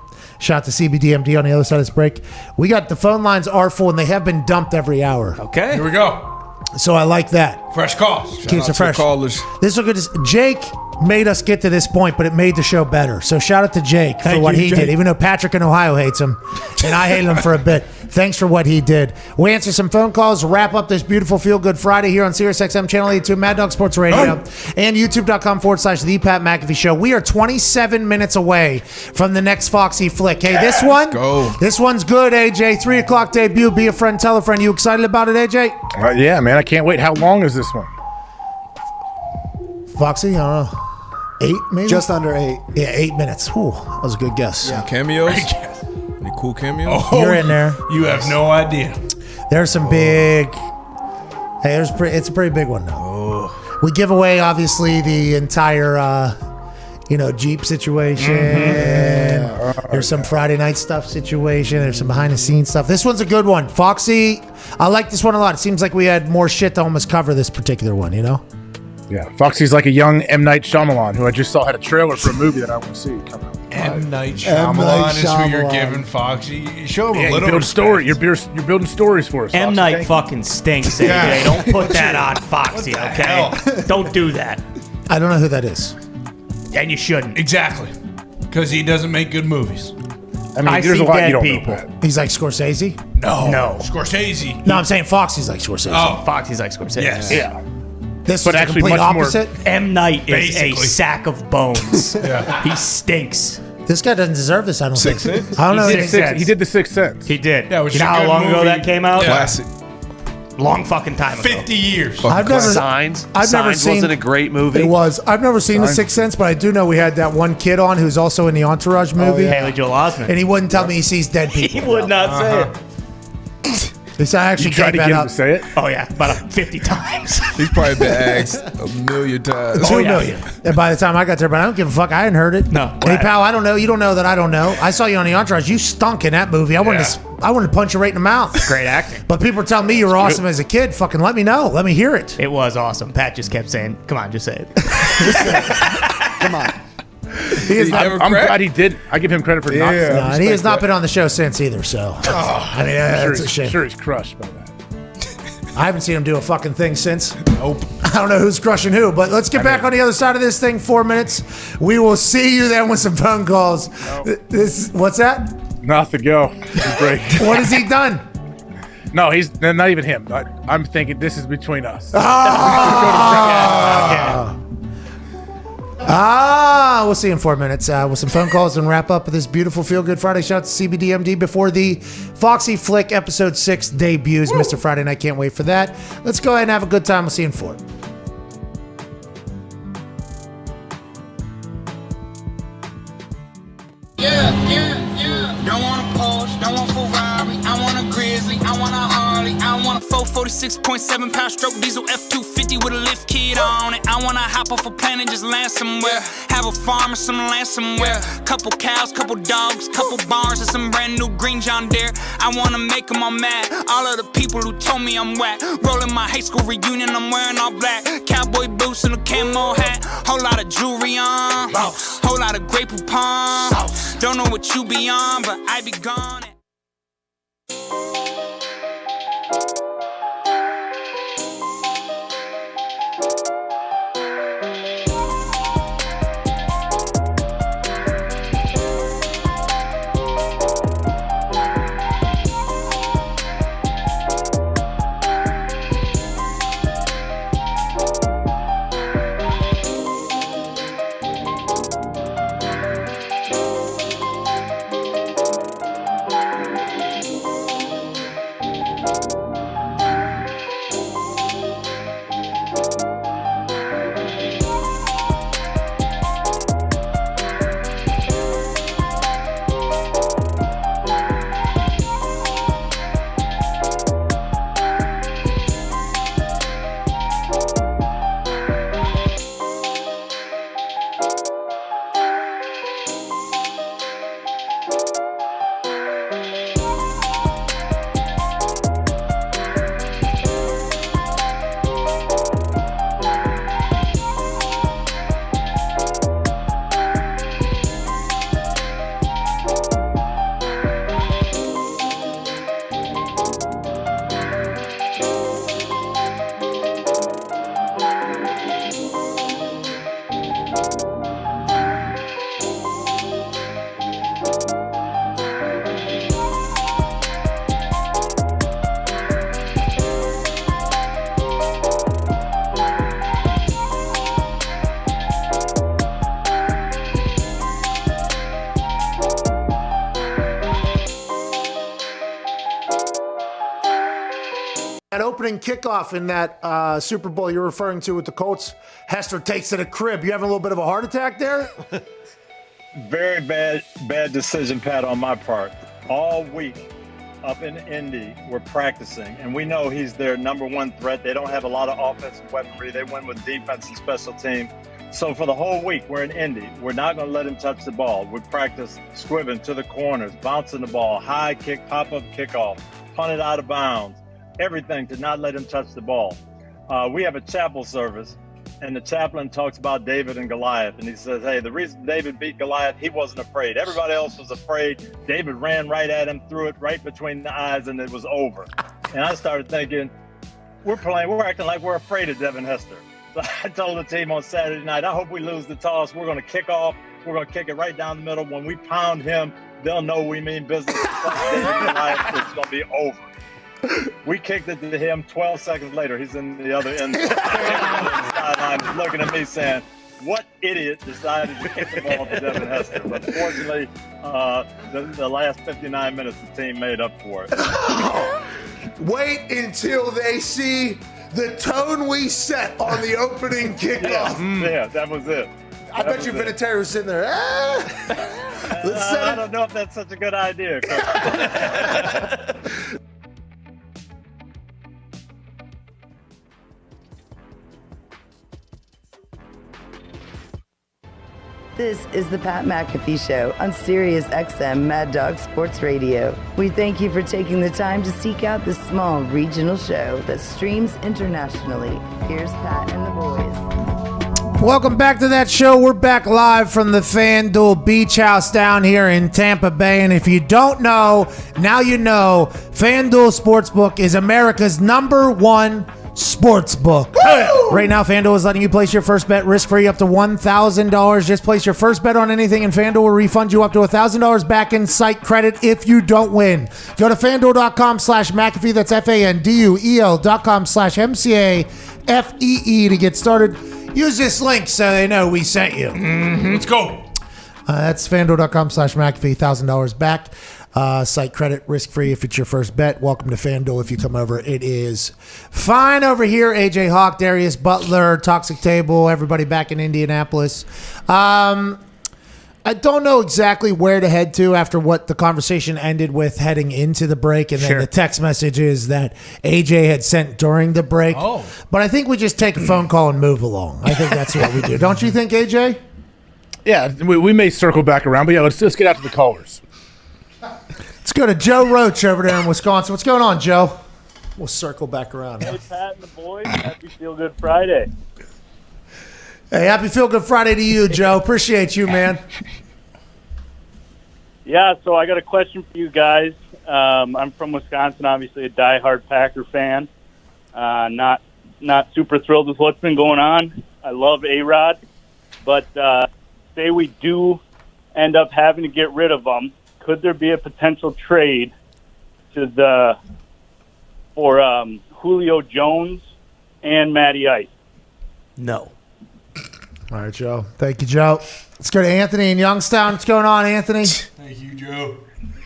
Speaker 3: Shout out to CBDMD on the other side of this break. We got the phone lines are full, and they have been dumped every hour.
Speaker 5: Okay.
Speaker 4: Here we go.
Speaker 3: So I like that.
Speaker 4: Fresh calls.
Speaker 3: Keeps it fresh.
Speaker 6: Callers.
Speaker 3: This is good. Jake made us get to this point, but it made the show better. So shout out to Jake for what he did, even though Patrick in Ohio hates him, and I hated him for a bit. Thanks for what he did. We answer some phone calls, wrap up this beautiful Feel Good Friday here on SiriusXM Channel 82, Mad Dog Sports Radio, and YouTube.com/The Pat McAfee Show. We are 27 minutes away from the next Foxy flick. Hey, this one's good, AJ. 3 o'clock debut. Be a friend, tell a friend. You excited about it, AJ?
Speaker 18: Yeah, man. I can't wait. How long is this one?
Speaker 3: Foxy, I don't know. 8 maybe?
Speaker 9: Just under 8.
Speaker 3: Yeah, 8 minutes. Ooh, that was a good guess.
Speaker 6: Yeah. Cameos? Any cool cameos?
Speaker 3: You're in there.
Speaker 4: You have no idea.
Speaker 3: There's some big. Hey, it's a pretty big one though. We give away obviously the entire, Jeep situation. There's some Friday night stuff situation. There's some behind the scenes stuff. This one's a good one, Foxy. I like this one a lot. It seems like we had more shit to almost cover this particular one.
Speaker 18: Yeah, Foxy's like a young M. Night Shyamalan, who I just saw had a trailer for a movie that I want to see come out.
Speaker 4: M. Night Shyamalan is who you're giving Foxy. You show him a little
Speaker 18: build story. You're building stories for us.
Speaker 5: M.
Speaker 18: Foxy.
Speaker 5: Night fucking stinks, AJ. Don't put that on Foxy, okay? Don't do that.
Speaker 3: I don't know who that is.
Speaker 5: And you shouldn't.
Speaker 4: Exactly. Because he doesn't make good movies.
Speaker 18: I mean, there's a lot you don't know.
Speaker 3: He's like Scorsese?
Speaker 4: No. Scorsese.
Speaker 3: No, I'm saying Foxy's like Scorsese.
Speaker 4: Oh.
Speaker 5: Foxy's like Scorsese.
Speaker 4: Yes.
Speaker 18: Yeah.
Speaker 3: This
Speaker 18: But
Speaker 3: is
Speaker 18: actually
Speaker 3: the complete
Speaker 18: much more-
Speaker 3: opposite.
Speaker 5: M. Night is
Speaker 4: Basically.
Speaker 5: a sack of bones.
Speaker 4: Yeah.
Speaker 5: He stinks.
Speaker 3: This guy doesn't deserve this, I don't think.
Speaker 6: Sense?
Speaker 3: I don't know.
Speaker 18: He did The Sixth Sense.
Speaker 5: He did.
Speaker 4: Yeah, which
Speaker 5: you
Speaker 4: is
Speaker 5: know
Speaker 4: a
Speaker 5: how
Speaker 4: good
Speaker 5: long ago
Speaker 4: movie.
Speaker 5: that came out?
Speaker 4: Yeah.
Speaker 6: Classic.
Speaker 5: Long fucking time ago.
Speaker 4: 50 years.
Speaker 3: I've never
Speaker 16: Signs.
Speaker 3: I've never
Speaker 16: Signs
Speaker 3: seen-
Speaker 16: wasn't a great movie.
Speaker 3: It was. I've never seen The Sixth Sense, but I do know we had that one kid on who's also in the Entourage movie.
Speaker 5: Haley Joel Osment.
Speaker 3: And he wouldn't tell me he sees dead people.
Speaker 5: He would not say it.
Speaker 3: He said, I actually
Speaker 18: You tried
Speaker 3: gave
Speaker 18: to
Speaker 3: that
Speaker 18: get him
Speaker 3: up.
Speaker 18: to say it?
Speaker 5: Oh, yeah. About 50 times.
Speaker 6: He's probably been asked a million times.
Speaker 3: 2 million. And by the time I got there, but I don't give a fuck. I hadn't heard it.
Speaker 5: No.
Speaker 3: Hey, pal, I don't know. You don't know that I don't know. I saw you on the Entourage. You stunk in that movie. I wanted to punch you right in the mouth.
Speaker 5: Great acting.
Speaker 3: But people are telling me you were awesome as a kid. Fucking let me know. Let me hear it.
Speaker 5: It was awesome. Pat just kept saying, come on, just say it.
Speaker 9: Come on.
Speaker 18: I'm glad he did. I give him credit for not.
Speaker 3: No, and he has not been on the show since either. So, I mean, that's a shame.
Speaker 18: Sure, he's crushed by that.
Speaker 3: I haven't seen him do a fucking thing since. Nope. I don't know who's crushing who, but let's get back on the other side of this thing. 4 minutes. We will see you then with some phone calls. This, what's that?
Speaker 18: Nothing. Go. Break.
Speaker 3: What has he done?
Speaker 18: No, he's not even him. I'm thinking this is between us.
Speaker 3: We'll see you in 4 minutes with some phone calls and wrap up with this beautiful Feel Good Friday. Shout out to CBDMD before the Foxy Flick episode 6 debuts. Mr. Friday Night, can't wait for that. Let's go ahead and have a good time. We'll see you in 4.
Speaker 7: Don't want a Porsche, don't want Ferrari. I want a Grizzly, I want a Harley. I want a 446.7 pound stroke diesel F250 with a lift kit on it. I wanna hop off a plane and just land somewhere. Have a farm or some land somewhere. Couple cows, couple dogs, couple barns, and some brand new green John Deere. I wanna make them all mad. All of the people who told me I'm whack. Rolling my high school reunion, I'm wearing all black. Cowboy boots and a camo hat. Whole lot of jewelry on. Whole lot of Grey Poupon. Don't know what you be on, but I be gone.
Speaker 3: That opening kickoff in that Super Bowl you're referring to with the Colts, Hester takes to the crib. You having a little bit of a heart attack there?
Speaker 17: Very bad decision, Pat, on my part. All week up in Indy, we're practicing, and we know he's their number one threat. They don't have a lot of offensive weaponry. They win with defense and special team. So for the whole week, we're in Indy. We're not going to let him touch the ball. We practice squibbing to the corners, bouncing the ball, high kick, pop-up kickoff, punt it out of bounds, everything to not let him touch the ball. We have a chapel service and the chaplain talks about David and Goliath, and he says, hey, the reason David beat Goliath, he wasn't afraid. Everybody else was afraid. David ran right at him, threw it right between the eyes, and it was over. And I started thinking, we're acting like we're afraid of Devin Hester. So I told the team on Saturday night, I hope we lose the toss. We're going to kick off. We're going to kick it right down the middle. When we pound him, they'll know we mean business. It's going to be over. We kicked it to him. 12 seconds later, he's in the other end. Sideline, looking at me saying, what idiot decided to kick the ball to Devin Hester? But fortunately, the last 59 minutes, the team made up for it.
Speaker 3: Wait until they see the tone we set on the opening kickoff.
Speaker 17: Yeah, that was it.
Speaker 3: I bet you Vinatieri was sitting there.
Speaker 17: I don't know if that's such a good idea.
Speaker 1: This is the Pat McAfee Show on Sirius XM Mad Dog Sports Radio. We thank you for taking the time to seek out this small regional show that streams internationally. Here's Pat and the boys.
Speaker 3: Welcome back to that show. We're back live from the FanDuel Beach House down here in Tampa Bay. And if you don't know, now you know, FanDuel Sportsbook is America's #1 sportsbook. Right now, FanDuel is letting you place your first bet risk-free up to $1,000. Just place your first bet on anything, and FanDuel will refund you up to $1,000 back in site credit if you don't win. Go to FanDuel.com/McAfee. That's FanDuel.com/MCAFEE to get started. Use this link so they know we sent you.
Speaker 4: Let's go.
Speaker 3: That's FanDuel.com/McAfee. $1,000 back. Site credit, risk-free if it's your first bet. Welcome to FanDuel if you come over. It is fine over here. AJ Hawk, Darius Butler, Toxic Tebow, everybody back in Indianapolis. I don't know exactly where to head to after what the conversation ended with heading into the break and then the text messages that AJ had sent during the break.
Speaker 4: Oh.
Speaker 3: But I think we just take a phone call and move along. I think that's what we do. Don't you think, AJ?
Speaker 18: Yeah, we may circle back around, but yeah, let's get out to the callers.
Speaker 3: Let's go to Joe Roach over there in Wisconsin. What's going on, Joe? We'll circle back around.
Speaker 13: Hey, Pat and the boys. Happy Feel Good Friday.
Speaker 3: Hey, happy Feel Good Friday to you, Joe. Appreciate you, man.
Speaker 13: Yeah, so I got a question for you guys. I'm from Wisconsin, obviously a diehard Packer fan. Not super thrilled with what's been going on. I love A-Rod, but say we do end up having to get rid of them. Could there be a potential trade for Julio Jones and Matty Ice?
Speaker 5: No.
Speaker 3: All right, Joe. Thank you, Joe. Let's go to Anthony in Youngstown. What's going on, Anthony?
Speaker 4: Thank you, Joe.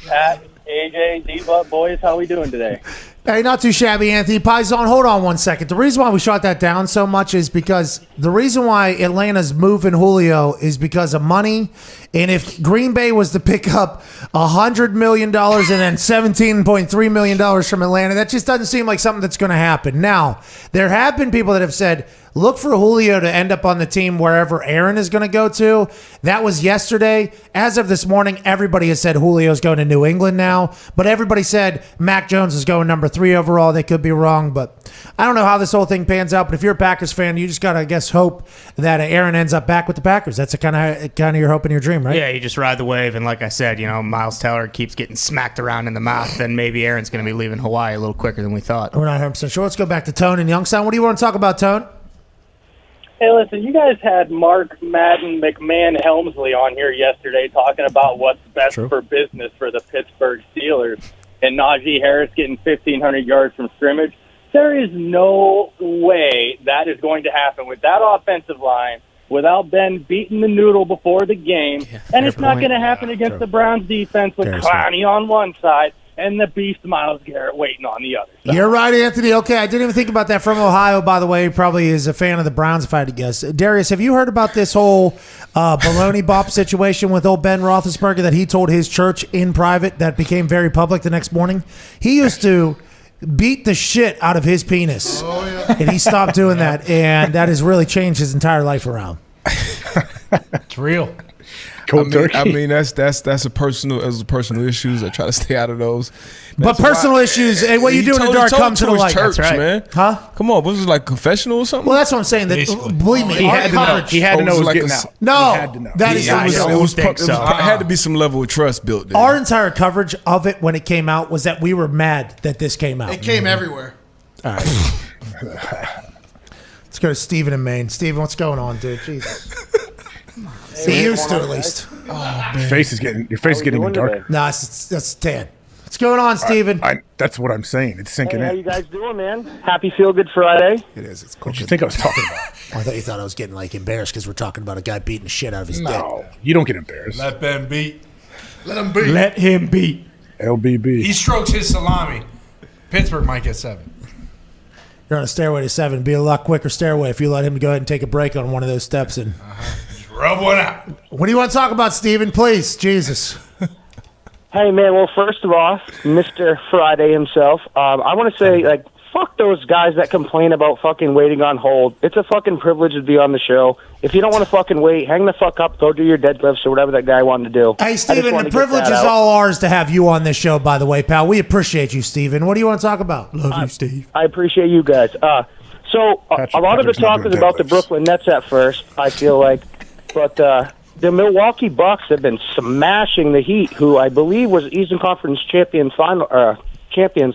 Speaker 13: Pat, AJ, D-Butt, boys, how we doing today?
Speaker 3: Hey, not too shabby, Anthony. Paisan, hold on one second. The reason why we shot that down so much is because the reason why Atlanta's moving Julio is because of money. And if Green Bay was to pick up $100 million and then $17.3 million from Atlanta, that just doesn't seem like something that's going to happen. Now, there have been people that have said, look for Julio to end up on the team wherever Aaron is going to go to. That was yesterday. As of this morning, everybody has said Julio's going to New England now. But everybody said Mac Jones is going number 3 overall. They could be wrong. But I don't know how this whole thing pans out. But if you're a Packers fan, you just got to, I guess, hope that Aaron ends up back with the Packers. That's kind of your hope and your dream, right?
Speaker 5: Yeah, you just ride the wave. And like I said, Miles Teller keeps getting smacked around in the mouth. And maybe Aaron's going to be leaving Hawaii a little quicker than we thought.
Speaker 3: We're not 100% sure. Let's go back to Tone in Youngstown. What do you want to talk about, Tone?
Speaker 13: Hey, listen, you guys had Mark Madden McMahon Helmsley on here yesterday talking about what's best for business for the Pittsburgh Steelers, and Najee Harris getting 1,500 yards from scrimmage. There is no way that is going to happen with that offensive line without Ben beating the noodle before the game, and it's not going to happen against the Browns defense with Clowney on one side and the beast Myles Garrett waiting on the other side.
Speaker 3: You're right, Anthony. Okay, I didn't even think about that. From Ohio, by the way, probably is a fan of the Browns, if I had to guess. Darius, have you heard about this whole baloney bop situation with old Ben Roethlisberger that he told his church in private that became very public the next morning? He used to beat the shit out of his penis, and he stopped doing that, and that has really changed his entire life around.
Speaker 4: It's real.
Speaker 6: I mean, that's a personal issues. I try to stay out of those.
Speaker 3: But personal issues, and what you do in the dark comes to the light.
Speaker 6: Church,
Speaker 3: that's right.
Speaker 6: Man.
Speaker 3: Huh?
Speaker 6: Come on, was it like confessional or something?
Speaker 3: Well, that's what I'm saying. That believe me,
Speaker 18: he had to know it was getting out.
Speaker 3: No, that is
Speaker 6: it had to be some level of trust built there.
Speaker 3: Our entire coverage of it when it came out was that we were mad that this came out.
Speaker 10: It came everywhere.
Speaker 3: All right. Let's go to Steven in Maine. Steven, what's going on, dude? Jesus. Get used to it, at least.
Speaker 18: Your face is getting even darker.
Speaker 3: No, that's tan. What's going on, Steven?
Speaker 18: That's what I'm saying. It's sinking
Speaker 22: How
Speaker 18: in.
Speaker 22: you guys doing, man? Happy Feel Good Friday.
Speaker 3: It is. It's
Speaker 18: What do you think I was talking about?
Speaker 3: I thought you thought I was getting embarrassed because we're talking about a guy beating the shit out of his dick.
Speaker 18: No, you don't get embarrassed.
Speaker 4: Let them beat. Let him beat.
Speaker 5: Let him beat.
Speaker 18: LBB.
Speaker 4: He strokes his salami. Pittsburgh might get 7.
Speaker 3: You're on a stairway to 7. It'd be a lot quicker stairway if you let him go ahead and take a break on one of those steps. And
Speaker 4: Just rub one out.
Speaker 3: what do you want to talk about, Steven? Please, Jesus.
Speaker 22: Hey, man, well, first of all, Mr. Friday himself, I want to say, fuck those guys that complain about fucking waiting on hold. It's a fucking privilege to be on the show. If you don't want to fucking wait, hang the fuck up, go do your deadlifts or whatever that guy wanted to do.
Speaker 3: Hey, Steven, the privilege is all ours to have you on this show, by the way, pal. We appreciate you, Steven. What do you want to talk about?
Speaker 5: Love you, Steve.
Speaker 22: I appreciate you guys. So a lot of the talk is about the Brooklyn Nets at first, I feel like. But the Milwaukee Bucks have been smashing the Heat, who I believe was Eastern Conference champions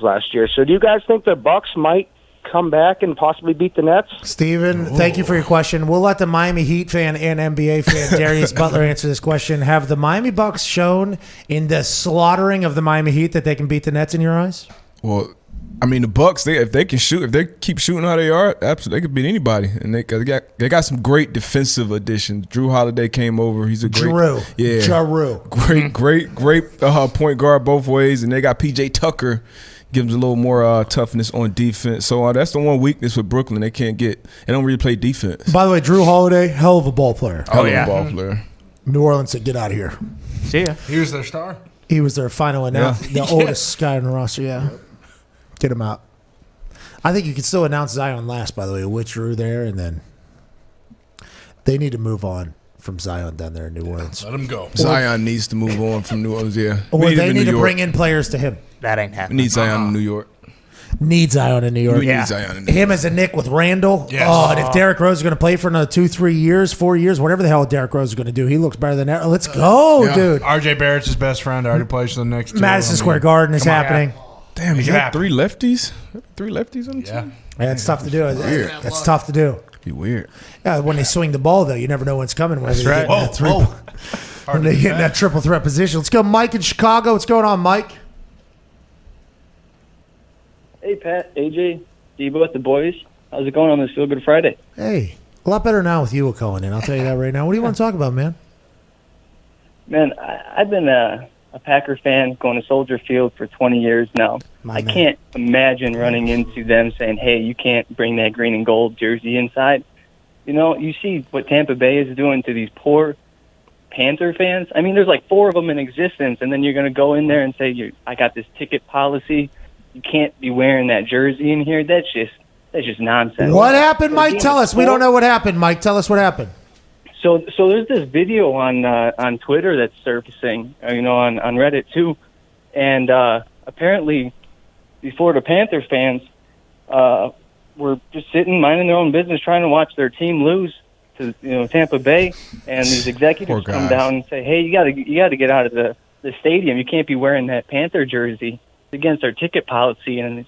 Speaker 22: last year. So do you guys think the Bucks might come back and possibly beat the Nets?
Speaker 3: Steven, thank you for your question. We'll let the Miami Heat fan and NBA fan Darius Butler answer this question. Have the Miami Bucks shown in the slaughtering of the Miami Heat that they can beat the Nets in your eyes?
Speaker 6: Well, I mean, the Bucks, if they can shoot, if they keep shooting how they are, absolutely, they could beat anybody. And they got some great defensive additions. Drew Holiday came over. He's a great great point guard both ways. And they got PJ Tucker, gives a little more toughness on defense. So that's the one weakness with Brooklyn. They don't really play defense.
Speaker 3: By the way, Drew Holiday, hell of a ball player.
Speaker 6: Ball player.
Speaker 3: New Orleans said, get out of here.
Speaker 5: See ya.
Speaker 4: He was their star.
Speaker 3: He was their final announcer, the oldest guy on the roster. Yeah. Get him out. I think you can still announce Zion last, by the way, with Drew there, and then they need to move on from Zion down there in New Orleans.
Speaker 4: Let him go.
Speaker 6: Zion needs to move on from New Orleans, yeah.
Speaker 3: Or they need to bring in players to him.
Speaker 5: That ain't happening.
Speaker 6: We need Zion in New York.
Speaker 3: Need Zion in New York.
Speaker 6: We need Zion in New York.
Speaker 3: Him as a Nick with Randall.
Speaker 4: Yes.
Speaker 3: Oh, and if Derrick Rose is going to play for another 2-3 years, 4 years, whatever the hell Derrick Rose is going to do, he looks better than that. Let's go, dude.
Speaker 4: RJ Barrett's his best friend. Already plays for the next two.
Speaker 3: Madison Square Garden is happening.
Speaker 6: Damn, he got 3 lefties? 3 lefties on the team?
Speaker 3: Yeah, it's tough to do. That's tough to do.
Speaker 6: Be weird.
Speaker 3: Yeah, when they swing the ball, though, you never know when it's coming. When
Speaker 5: That's right.
Speaker 3: When they get in that triple threat position. Let's go, Mike in Chicago. What's going on, Mike?
Speaker 20: Hey, Pat, AJ, Debo at the boys. How's it going on this Feel Good Friday?
Speaker 3: Hey, a lot better now with you calling in. I'll tell you that right now. What do you want to talk about, man?
Speaker 20: Man, I've been a Packer fan going to Soldier Field for 20 years now. I can't imagine running into them saying, hey, you can't bring that green and gold jersey inside. You know, you see what Tampa Bay is doing to these poor Panther fans. I mean, there's like 4 of them in existence, and then you're going to go in there and say, I got this ticket policy. You can't be wearing that jersey in here. That's just nonsense.
Speaker 3: What happened, Mike? Tell us. We don't know what happened, Mike. Tell us what happened.
Speaker 20: So there's this video on Twitter that's surfacing, on Reddit too, and apparently these Florida Panther fans were just sitting, minding their own business, trying to watch their team lose to Tampa Bay, and these executives come down and say, "Hey, you got to get out of the stadium. You can't be wearing that Panther jersey. It's against our ticket policy." And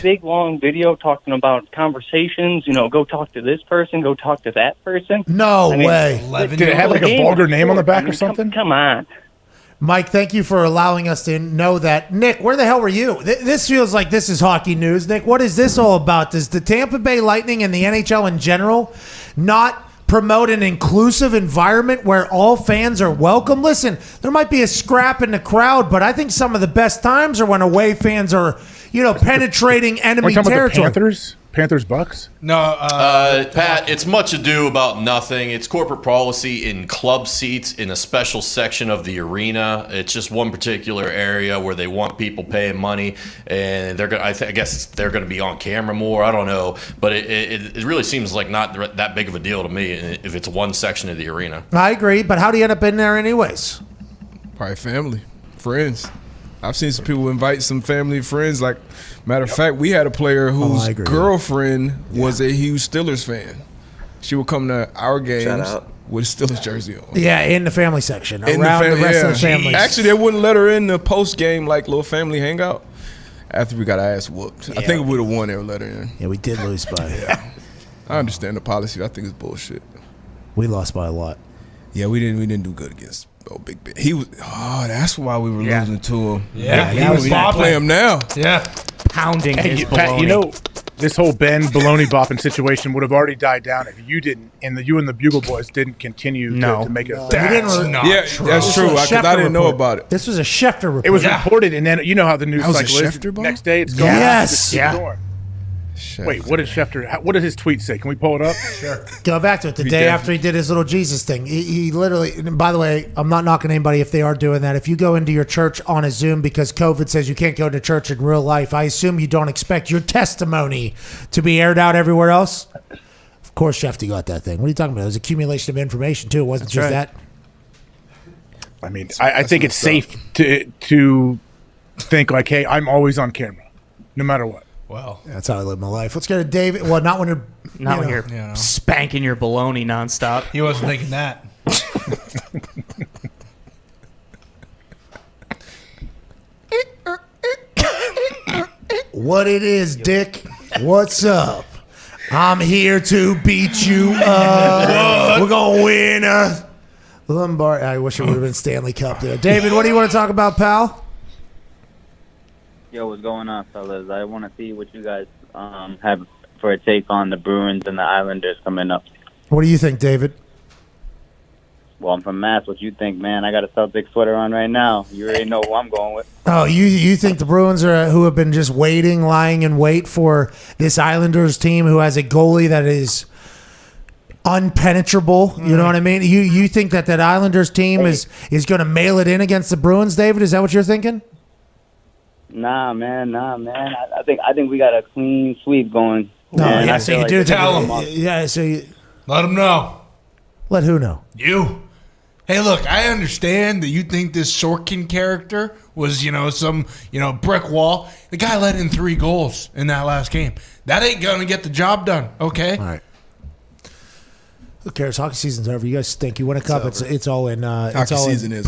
Speaker 20: big long video talking about conversations. Go talk to this person. Go talk to that person.
Speaker 3: No way.
Speaker 18: Did it have like a vulgar name on the back or something?
Speaker 20: Come on.
Speaker 3: Mike, thank you for allowing us to know that. Nick, where the hell were you? This feels like this is hockey news. Nick, what is this all about? Does the Tampa Bay Lightning and the NHL in general not promote an inclusive environment where all fans are welcome? Listen, there might be a scrap in the crowd, but I think some of the best times are when away fans are, penetrating enemy territory.
Speaker 18: The Panthers? Panthers Bucks?
Speaker 4: No,
Speaker 12: Pat, it's much ado about nothing. It's corporate policy in club seats in a special section of the arena. It's just one particular area where they want people paying money, and they're going. I guess they're going to be on camera more. I don't know, but it really seems like not that big of a deal to me if it's one section of the arena.
Speaker 3: I agree, but how do you end up in there anyways?
Speaker 6: Probably family, friends. I've seen some people invite some family and friends. Like, matter of fact, we had a player whose girlfriend was a huge Steelers fan. She would come to our games with a Steelers jersey on.
Speaker 3: Yeah, in the family section, around the rest of the family.
Speaker 6: Actually, they wouldn't let her in the post-game, like, little family hangout after we got our ass whooped. I think we would have won, they would let her in.
Speaker 3: Yeah, we did lose by.
Speaker 6: I understand the policy. I think it's bullshit.
Speaker 3: We lost by a lot.
Speaker 6: Yeah, we didn't do good against Big Ben. He was. Oh, that's why we were losing to him.
Speaker 4: Yeah,
Speaker 6: he was play him now.
Speaker 4: Yeah,
Speaker 5: pounding his baloney.
Speaker 18: Pat, you know, this whole Ben baloney bopping situation would have already died down if you didn't, and you and the Bugle Boys didn't continue to make it.
Speaker 4: That's not true.
Speaker 6: That's true. Because I didn't know about it.
Speaker 3: This was a Schefter report.
Speaker 18: It was reported, and then you know how the news cycle is. Next day, it's gone.
Speaker 3: Yes.
Speaker 18: Wait, what did Schefter? What did his tweet say? Can we pull it up?
Speaker 3: Sure. Go back to it. The day after he did his little Jesus thing, he literally. And by the way, I'm not knocking anybody if they are doing that. If you go into your church on a Zoom because COVID says you can't go to church in real life, I assume you don't expect your testimony to be aired out everywhere else. Of course, Schefter got that thing. What are you talking about? It was accumulation of information too. It wasn't just that.
Speaker 18: I mean, I think it's safe to think like, hey, I'm always on camera, no matter what.
Speaker 4: Well,
Speaker 3: that's how I live my life. Let's go to David. Well, not when
Speaker 5: you're spanking your baloney nonstop.
Speaker 4: He wasn't thinking that.
Speaker 3: What it is, Dick? What's up? I'm here to beat you up. We're gonna win a Lombard. I wish it would have been Stanley Cup there. David, what do you want to talk about, pal?
Speaker 14: Yo, what's going on, fellas? I want to see what you guys have for a take on the Bruins and the Islanders coming up.
Speaker 3: What do you think, David?
Speaker 14: Well, I'm from Mass. What you think, man? I got a Celtic sweater on right now. You already know who I'm going with.
Speaker 3: Oh, you think the Bruins are who have been just waiting, lying in wait for this Islanders team who has a goalie that is unpenetrable? You know what I mean? You think that Islanders team is going to mail it in against the Bruins, David? Is that what you're thinking?
Speaker 14: Nah, man. I think we got a clean sweep going.
Speaker 3: No, yeah, so you do
Speaker 4: tell them.
Speaker 3: Yeah, so you
Speaker 4: let them know.
Speaker 3: Let who know?
Speaker 4: You. Hey, look, I understand that you think this Sorkin character was, some, brick wall. The guy let in 3 goals in that last game. That ain't going to get the job done, okay?
Speaker 3: All right. Who cares? Hockey season's over. You guys stink. You win a cup. It's all in. Hockey
Speaker 6: season is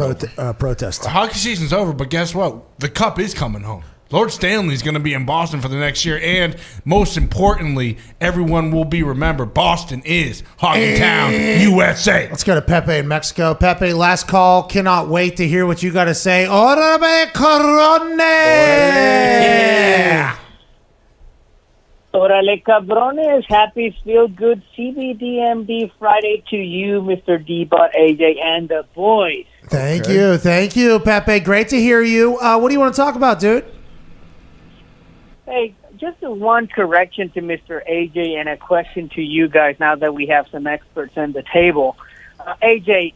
Speaker 3: protest.
Speaker 4: Hockey season's over, but guess what? The cup is coming home. Lord Stanley's going to be in Boston for the next year, and most importantly, everyone will be remembered. Boston is Hockey Town, USA.
Speaker 3: Let's go to Pepe in Mexico. Pepe, last call. Cannot wait to hear what you got to say. Órale, Corone!
Speaker 14: Yeah. Órale, cabrones. Happy Feel Good CBDMD Friday to you, Mr. D-Bot, AJ, and the boys.
Speaker 3: Thank you, Pepe. Great to hear you. What do you want to talk about, dude?
Speaker 14: Hey, just one correction to Mr. AJ and a question to you guys now that we have some experts on the table. AJ,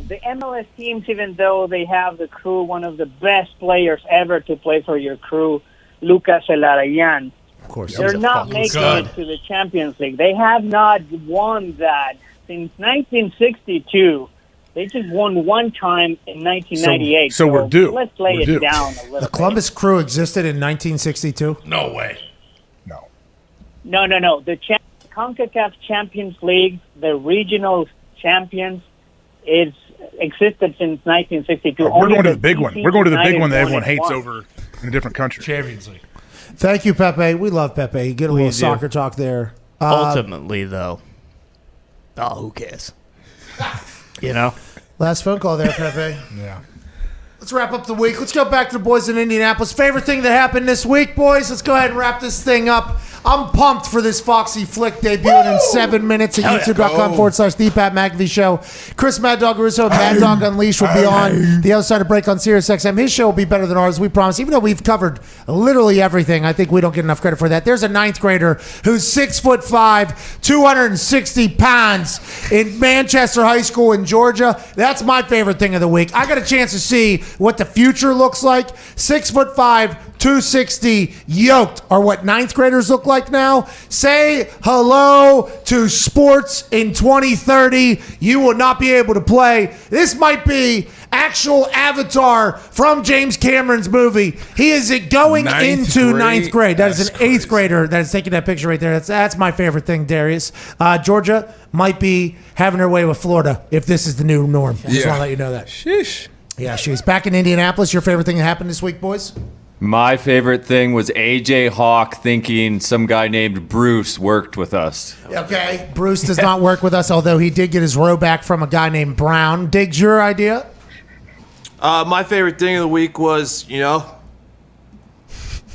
Speaker 14: the MLS teams, even though they have the crew, one of the best players ever to play for your crew, Lucas Elarayan,
Speaker 3: of course,
Speaker 14: they're not making it to the Champions League. They have not won that since 1962. They just won one time in 1998.
Speaker 18: So we're due.
Speaker 14: Let's lay it down a little bit.
Speaker 3: The Columbus Crew existed in 1962?
Speaker 4: No way.
Speaker 14: No. The CONCACAF Champions League, the regional champions, it's existed since 1962.
Speaker 18: We're going to the big one. We're going to the big one that everyone hates over in a different country.
Speaker 4: Champions League.
Speaker 3: Thank you, Pepe. We love Pepe. You get a little soccer talk there.
Speaker 5: Ultimately, though, who cares?
Speaker 3: Last phone call there, Pepe.
Speaker 4: Yeah.
Speaker 3: Let's wrap up the week. Let's go back to the boys in Indianapolis. Favorite thing that happened this week, boys? Let's go ahead and wrap this thing up. I'm pumped for this Foxy Flick debuting in 7 minutes at youtube.com/the Pat McAfee Show. Chris Mad Dog Russo, Mad Dog Unleashed will be on the other side of break on SiriusXM. His show will be better than ours, we promise. Even though we've covered literally everything, I think we don't get enough credit for that. There's a 9th grader who's 6'5", 260 pounds in Manchester High School in Georgia. That's my favorite thing of the week. I got a chance to see what the future looks like. 6'5", 260 yoked are what 9th graders look like now. Say hello to sports in 2030. You will not be able to play. This might be actual Avatar from James Cameron's movie. He is going into 9th grade. That is an 8th grader that is taking that picture right there. That's my favorite thing, Darius. Georgia might be having her way with Florida if this is the new norm. I just want to let you know that.
Speaker 6: Sheesh.
Speaker 3: Yeah, she's back in Indianapolis. Your favorite thing that happened this week, boys?
Speaker 8: My favorite thing was AJ Hawk thinking some guy named Bruce worked with us.
Speaker 3: Okay, Bruce does not work with us, although he did get his row back from a guy named Brown. Diggs, your idea?
Speaker 16: My favorite thing of the week was,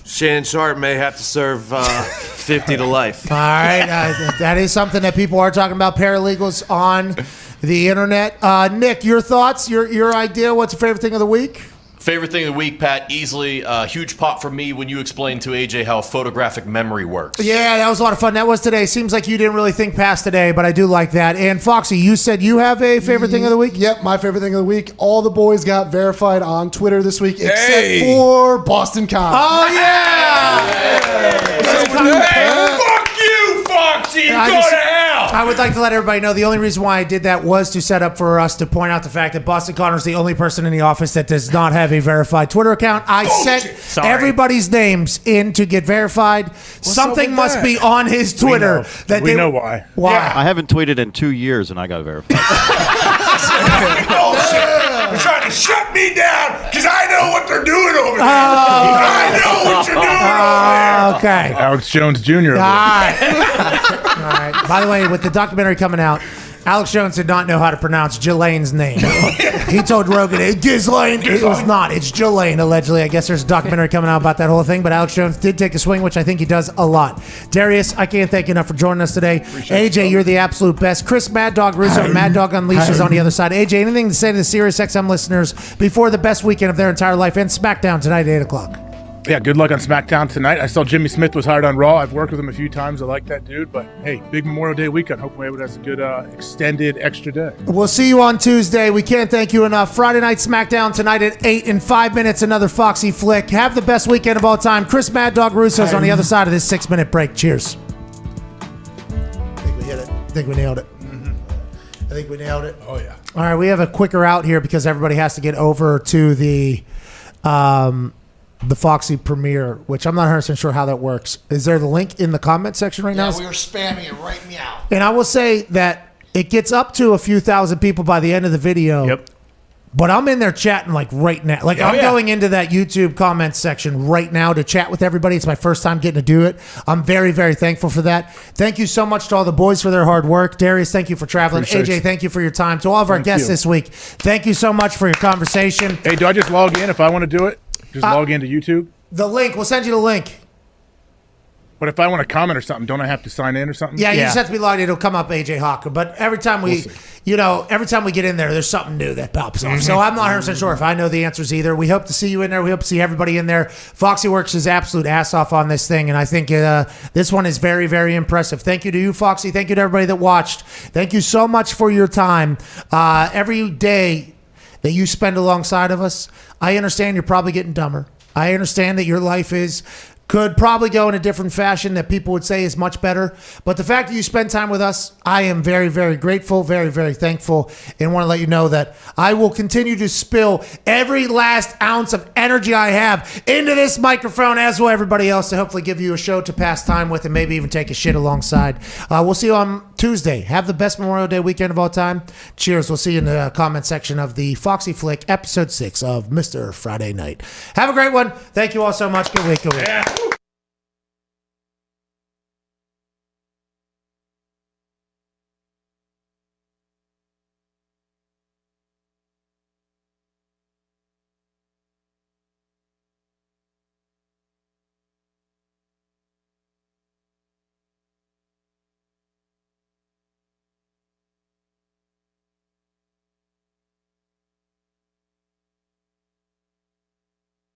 Speaker 16: Shannon Sharpe may have to serve 50 to life.
Speaker 3: All right, that is something that people are talking about, paralegals on the internet. Nick, your thoughts, your idea, what's your favorite thing of the week?
Speaker 12: Favorite thing of the week, Pat, easily a huge pop for me when you explained to AJ how photographic memory works.
Speaker 3: Yeah, that was a lot of fun. That was today. Seems like you didn't really think past today, but I do like that. And Foxy, you said you have a favorite thing of the week?
Speaker 9: Yep, my favorite thing of the week. All the boys got verified on Twitter this week, except for Boston Con.
Speaker 3: Oh, yeah!
Speaker 12: Fuck you, Foxy! Go to hell!
Speaker 3: I would like to let everybody know the only reason why I did that was to set up for us to point out the fact that Boston Connor is the only person in the office that does not have a verified Twitter account. I sent everybody's names in to get verified. Something must be on his Twitter.
Speaker 18: We know why.
Speaker 3: Why?
Speaker 21: Yeah. I haven't tweeted in 2 years and I got verified.
Speaker 6: They're trying to shut me down because I know what they're doing over there. I know what you're doing over there.
Speaker 3: Okay.
Speaker 18: Alex Jones Jr.
Speaker 3: All right. By the way, with the documentary coming out, Alex Jones did not know how to pronounce Ghislaine's name. He told Rogan, Ghislaine. It was not. It's Ghislaine, allegedly. I guess there's a documentary coming out about that whole thing, but Alex Jones did take a swing, which I think he does a lot. Darius, I can't thank you enough for joining us today. AJ, you're the absolute best. Chris Mad Dog Russo, Mad Dog Unleashed is on the other side. AJ, anything to say to the SiriusXM listeners before the best weekend of their entire life and SmackDown tonight at 8 o'clock?
Speaker 18: Yeah, good luck on SmackDown tonight. I saw Jimmy Smith was hired on Raw. I've worked with him a few times. I like that dude. But, hey, big Memorial Day weekend. Hopefully everyone has a good extended extra day.
Speaker 3: We'll see you on Tuesday. We can't thank you enough. Friday night SmackDown tonight at 8 in 5 minutes. Another Foxy Flick. Have the best weekend of all time. Chris Mad Dog Russo's on the other side of this 6-minute break. Cheers. I think we hit it. I think we nailed it. I think we nailed it.
Speaker 4: Oh, yeah.
Speaker 3: All right, we have a quicker out here because everybody has to get over to the Foxy premiere, which I'm not 100% sure how that works. Is there the link in the comment section right now?
Speaker 10: Yeah, we were spamming it right meow.
Speaker 3: And I will say that it gets up to a few thousand people by the end of the video.
Speaker 5: Yep.
Speaker 3: But I'm in there chatting like right now. Like I'm going into that YouTube comments section right now to chat with everybody. It's my first time getting to do it. I'm very, very thankful for that. Thank you so much to all the boys for their hard work. Darius, thank you for traveling. AJ, thank you for your time. To all of our guests this week, thank you so much for your conversation.
Speaker 18: Hey, do I just log in if I want to do it? Just log into YouTube?
Speaker 3: The link. We'll send you the link.
Speaker 18: But if I want to comment or something, don't I have to sign in or something?
Speaker 3: Yeah, you just have to be logged in. It'll come up AJ Hawker. But every time every time we get in there, there's something new that pops off. So I'm not 100% sure if I know the answers either. We hope to see you in there. We hope to see everybody in there. Foxy works his absolute ass off on this thing, and I think this one is very, very impressive. Thank you to you, Foxy. Thank you to everybody that watched. Thank you so much for your time. Every day that you spend alongside of us, I understand you're probably getting dumber. I understand that your life could probably go in a different fashion that people would say is much better. But the fact that you spend time with us, I am very, very grateful, very, very thankful, and want to let you know that I will continue to spill every last ounce of energy I have into this microphone, as will everybody else, to hopefully give you a show to pass time with and maybe even take a shit alongside. We'll see you on Tuesday. Have the best Memorial Day weekend of all time. Cheers. We'll see you in the comment section of the Foxy Flick, episode 6 of Mr. Friday Night. Have a great one. Thank you all so much. Good week. Good week.
Speaker 6: Yeah.